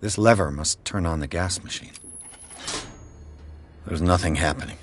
This lever must turn on the gas machine. There's nothing happening.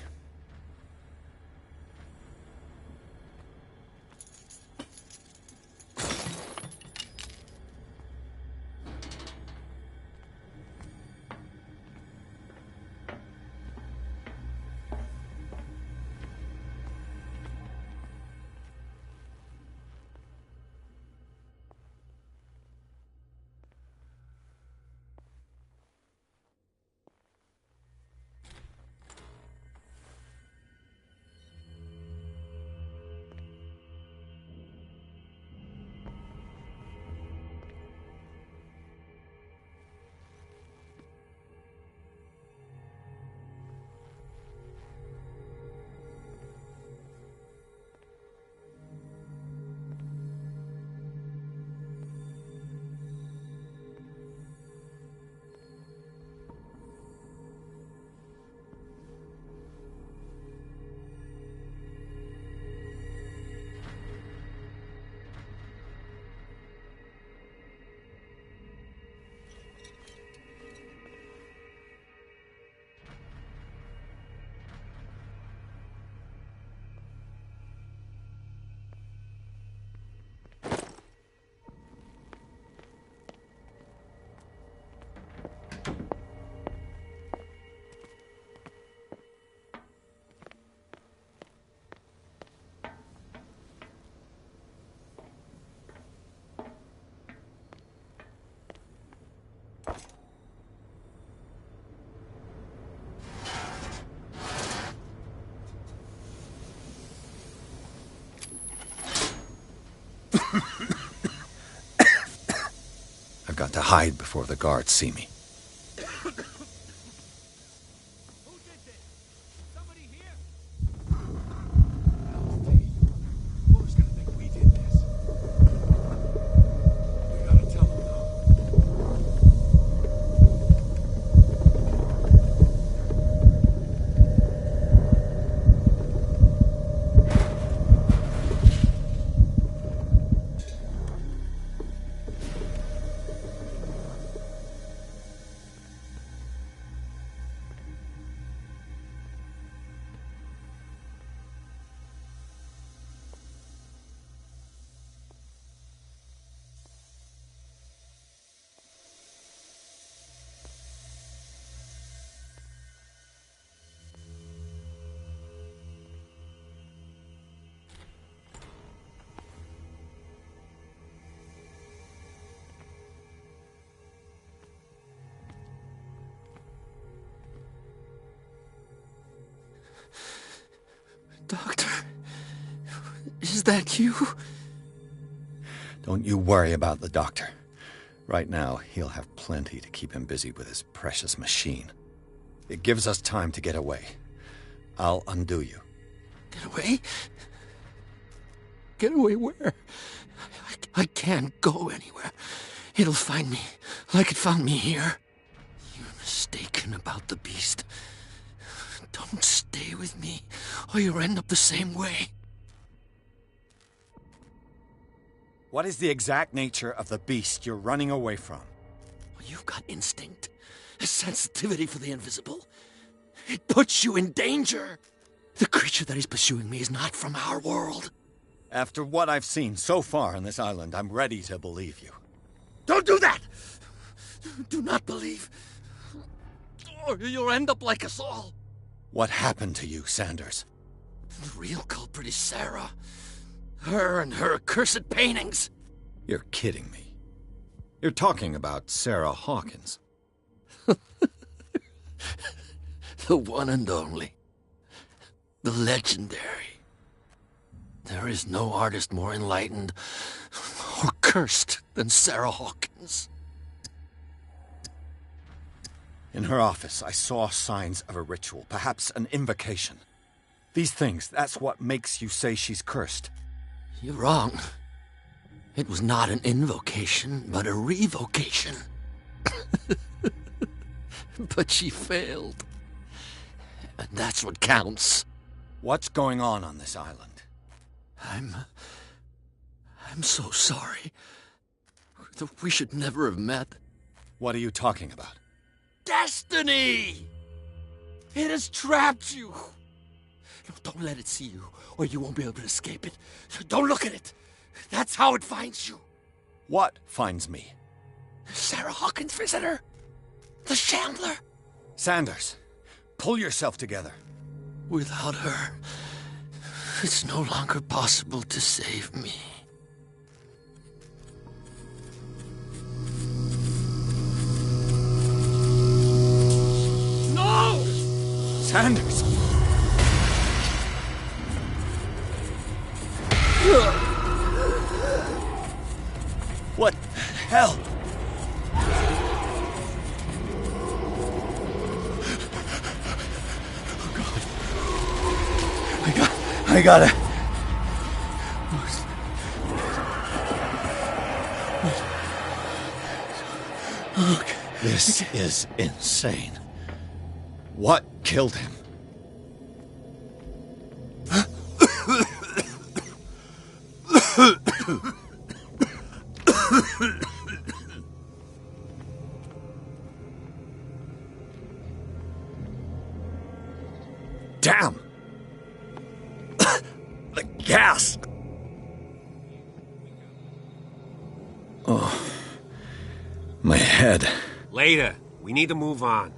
I've got to hide before the guards see me. Doctor, is that you? Don't you worry about the doctor. Right now, he'll have plenty to keep him busy with his precious machine. It gives us time to get away. I'll undo you. Get away? Get away where? I can't go anywhere. It'll find me, like it found me here. You're mistaken about the beast. Don't stay with me, or you'll end up the same way. What is the exact nature of the beast you're running away from? Well, you've got instinct, a sensitivity for the invisible. It puts you in danger. The creature that is pursuing me is not from our world. After what I've seen so far on this island, I'm ready to believe you. Don't do that! Do not believe, or you'll end up like us all. What happened to you, Sanders? The real culprit is Sarah. Her and her accursed paintings. You're kidding me. You're talking about Sarah Hawkins. The one and only. The legendary. There is no artist more enlightened or cursed than Sarah Hawkins. In her office, I saw signs of a ritual, perhaps an invocation. These things, that's what makes you say she's cursed. You're wrong. It was not an invocation, but a revocation. But she failed. And that's what counts. What's going on this island? I'm so sorry. We should never have met. What are you talking about? Destiny! It has trapped you. No, don't let it see you, or you won't be able to escape it. Don't look at it. That's how it finds you. What finds me? Sarah Hawkins' visitor. The Chandler. Sanders, pull yourself together. Without her, it's no longer possible to save me. No! Sanders! What the hell? I gotta... This is insane. What killed him? Damn! The gas! Oh, my head. Later. We need to move on.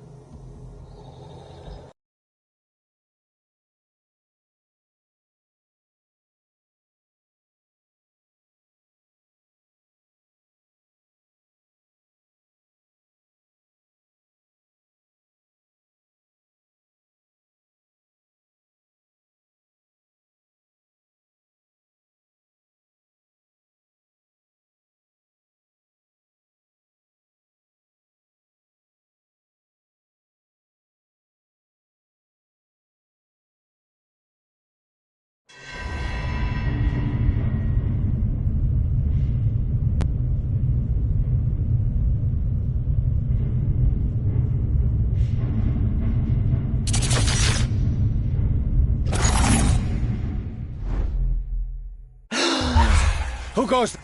Who goes...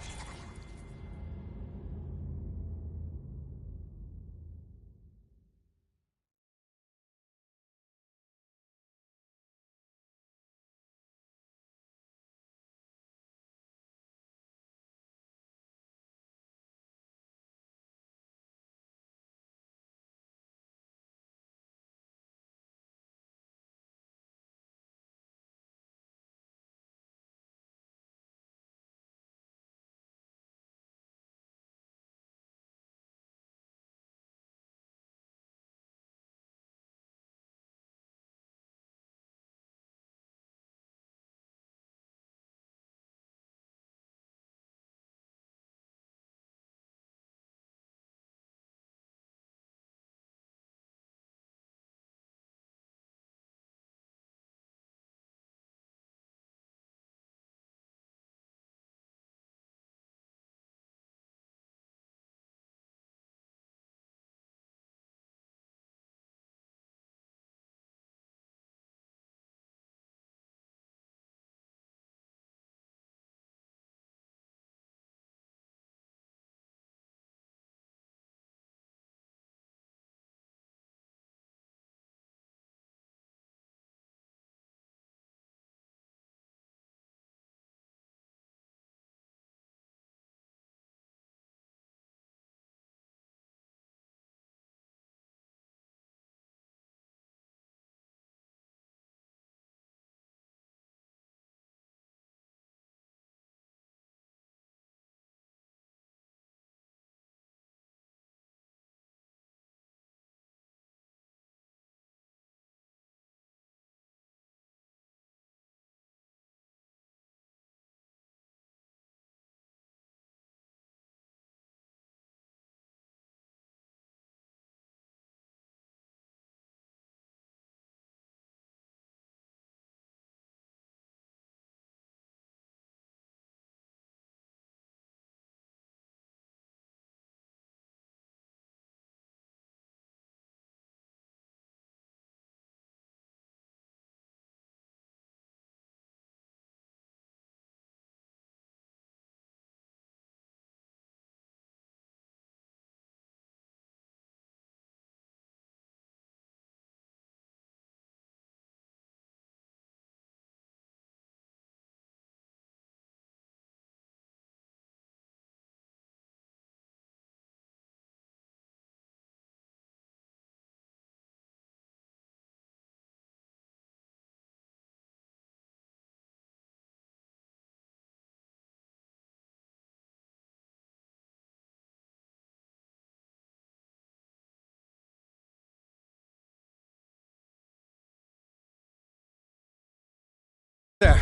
There.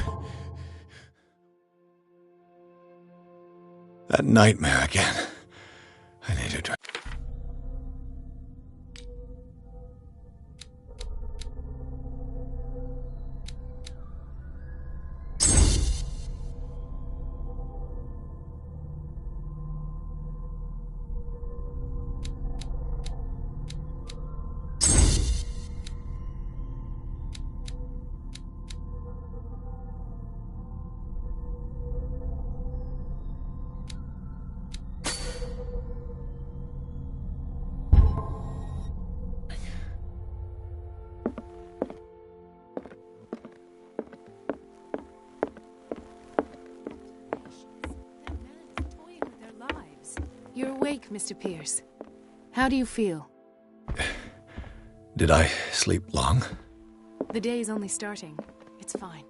That nightmare again. I need a drink. You're awake, Mr. Pierce. How do you feel? Did I sleep long? The day is only starting. It's fine.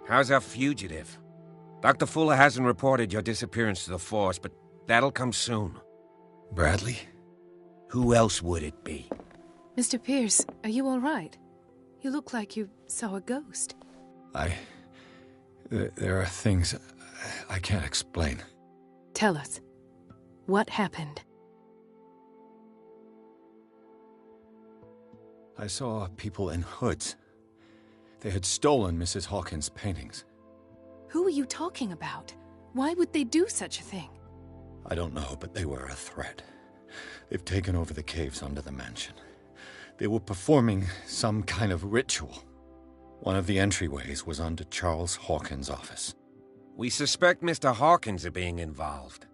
How's our fugitive? Dr. Fuller hasn't reported your disappearance to the Force, but that'll come soon. Bradley? Who else would it be? Mr. Pierce, are you all right? You look like you saw a ghost. There are things I can't explain. Tell us. What happened? I saw people in hoods. They had stolen Mrs. Hawkins' paintings. Who are you talking about? Why would they do such a thing? I don't know, but they were a threat. They've taken over the caves under the mansion. They were performing some kind of ritual. One of the entryways was under Charles Hawkins' office. We suspect Mr. Hawkins of being involved.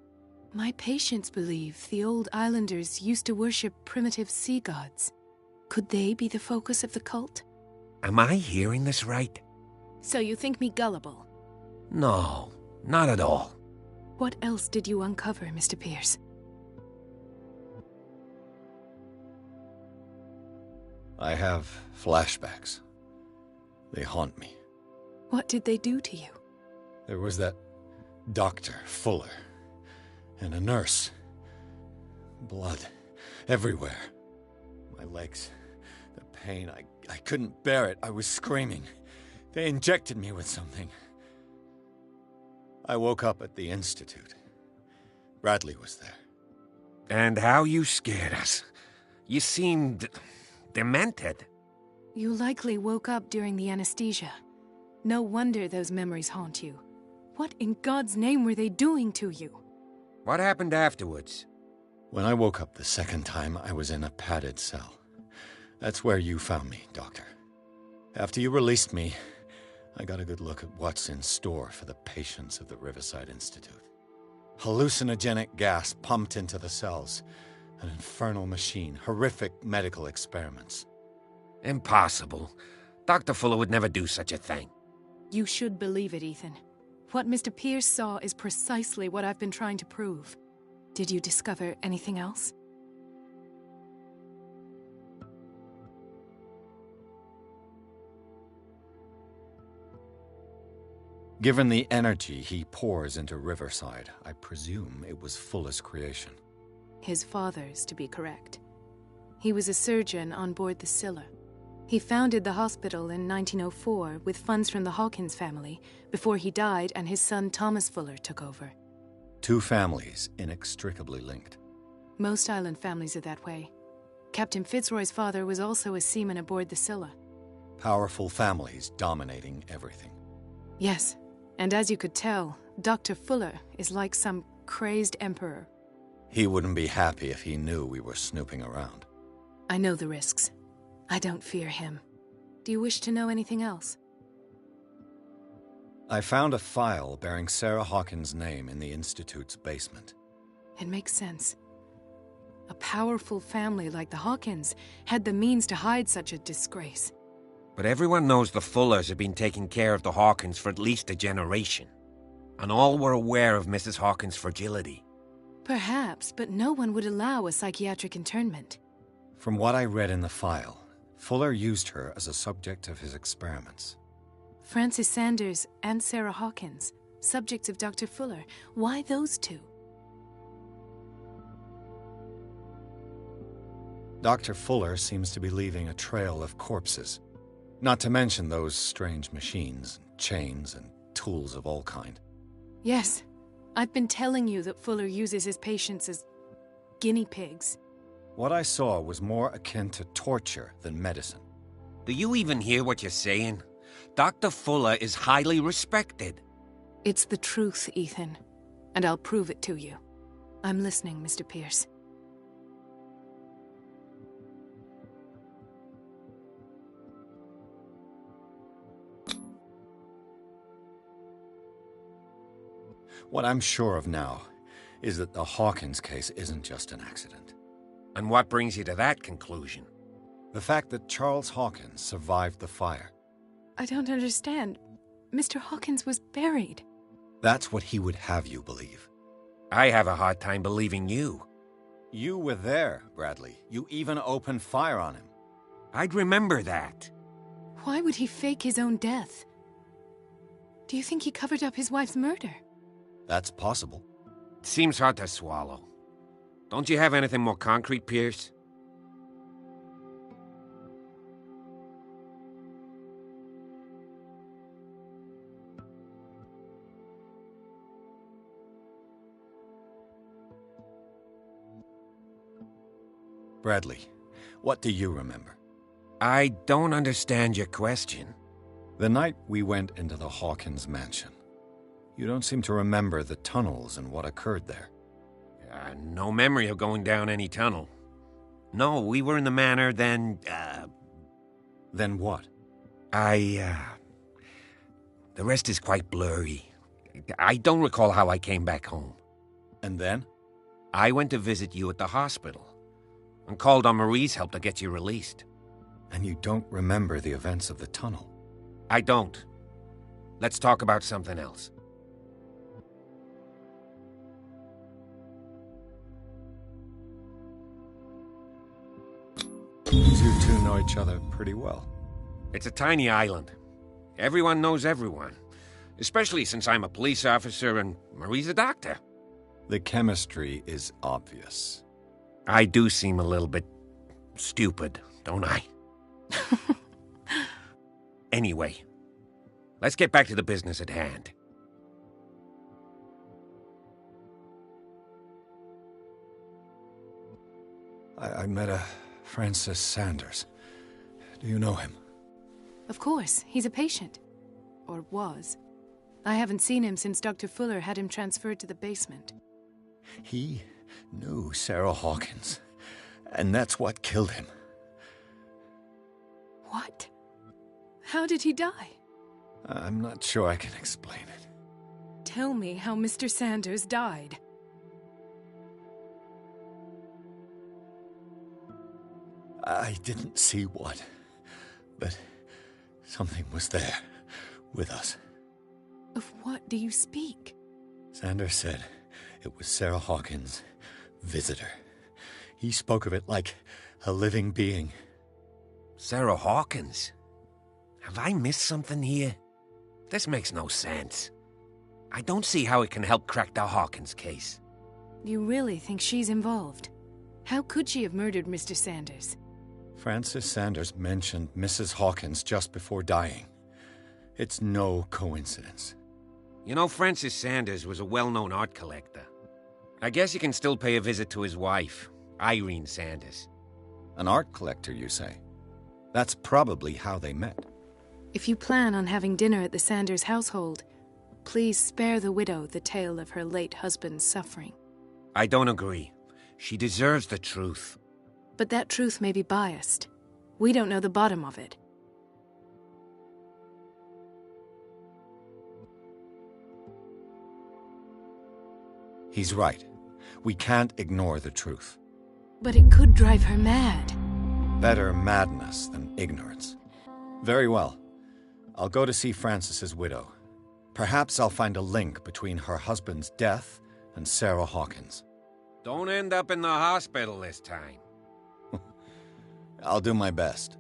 My patients believe the old islanders used to worship primitive sea gods. Could they be the focus of the cult? Am I hearing this right? So you think me gullible? No, not at all. What else did you uncover, Mr. Pierce? I have flashbacks. They haunt me. What did they do to you? There was that Dr. Fuller and a nurse. Blood everywhere. My legs, the pain, I couldn't bear it. I was screaming. They injected me with something. I woke up at the Institute. Bradley was there. And how you scared us. You seemed demented. You likely woke up during the anesthesia. No wonder those memories haunt you. What in God's name were they doing to you? What happened afterwards? When I woke up the second time, I was in a padded cell. That's where you found me, Doctor. After you released me, I got a good look at what's in store for the patients of the Riverside Institute. Hallucinogenic gas pumped into the cells. An infernal machine. Horrific medical experiments. Impossible. Dr. Fuller would never do such a thing. You should believe it, Ethan. What Mr. Pierce saw is precisely what I've been trying to prove. Did you discover anything else? Given the energy he pours into Riverside, I presume it was Fuller's creation. His father's, to be correct. He was a surgeon on board the Scylla. He founded the hospital in 1904 with funds from the Hawkins family before he died and his son Thomas Fuller took over. Two families inextricably linked. Most island families are that way. Captain Fitzroy's father was also a seaman aboard the Scylla. Powerful families dominating everything. Yes, and as you could tell, Dr. Fuller is like some crazed emperor. He wouldn't be happy if he knew we were snooping around. I know the risks. I don't fear him. Do you wish to know anything else? I found a file bearing Sarah Hawkins' name in the Institute's basement. It makes sense. A powerful family like the Hawkins had the means to hide such a disgrace. But everyone knows the Fullers have been taking care of the Hawkins for at least a generation. And all were aware of Mrs. Hawkins' fragility. Perhaps, but no one would allow a psychiatric internment. From what I read in the file, Fuller used her as a subject of his experiments. Francis Sanders and Sarah Hawkins, subjects of Dr. Fuller. Why those two? Dr. Fuller seems to be leaving a trail of corpses. Not to mention those strange machines, chains, and tools of all kind. Yes. I've been telling you that Fuller uses his patients as guinea pigs. What I saw was more akin to torture than medicine. Do you even hear what you're saying? Dr. Fuller is highly respected. It's the truth, Ethan. And I'll prove it to you. I'm listening, Mr. Pierce. What I'm sure of now is that the Hawkins case isn't just an accident. And what brings you to that conclusion? The fact that Charles Hawkins survived the fire. I don't understand. Mr. Hawkins was buried. That's what he would have you believe. I have a hard time believing you. You were there, Bradley. You even opened fire on him. I'd remember that. Why would he fake his own death? Do you think he covered up his wife's murder? That's possible. Seems hard to swallow. Don't you have anything more concrete, Pierce? Bradley, what do you remember? I don't understand your question. The night we went into the Hawkins mansion. You don't seem to remember the tunnels and what occurred there. No memory of going down any tunnel. No, we were in the manor, then, Then what? The rest is quite blurry. I don't recall how I came back home. And then? I went to visit you at the hospital, and called on Marie's help to get you released. And you don't remember the events of the tunnel? I don't. Let's talk about something else. You two know each other pretty well. It's a tiny island. Everyone knows everyone. Especially since I'm a police officer and Marie's a doctor. The chemistry is obvious. I do seem a little bit stupid, don't I? Anyway, let's get back to the business at hand. I met a Francis Sanders. Do you know him? Of course, he's a patient. Or was. I haven't seen him since Dr. Fuller had him transferred to the basement. He knew Sarah Hawkins, and that's what killed him. What? How did he die? I'm not sure I can explain it. Tell me how Mr. Sanders died. I didn't see what, but something was there, with us. Of what do you speak? Sanders said it was Sarah Hawkins' visitor. He spoke of it like a living being. Sarah Hawkins? Have I missed something here? This makes no sense. I don't see how it can help crack the Hawkins case. You really think she's involved? How could she have murdered Mr. Sanders? Francis Sanders mentioned Mrs. Hawkins just before dying. It's no coincidence. You know, Francis Sanders was a well-known art collector. I guess you can still pay a visit to his wife, Irene Sanders. An art collector, you say? That's probably how they met. If you plan on having dinner at the Sanders household, please spare the widow the tale of her late husband's suffering. I don't agree. She deserves the truth. But that truth may be biased. We don't know the bottom of it. He's right. We can't ignore the truth. But it could drive her mad. Better madness than ignorance. Very well. I'll go to see Francis's widow. Perhaps I'll find a link between her husband's death and Sarah Hawkins. Don't end up in the hospital this time. I'll do my best.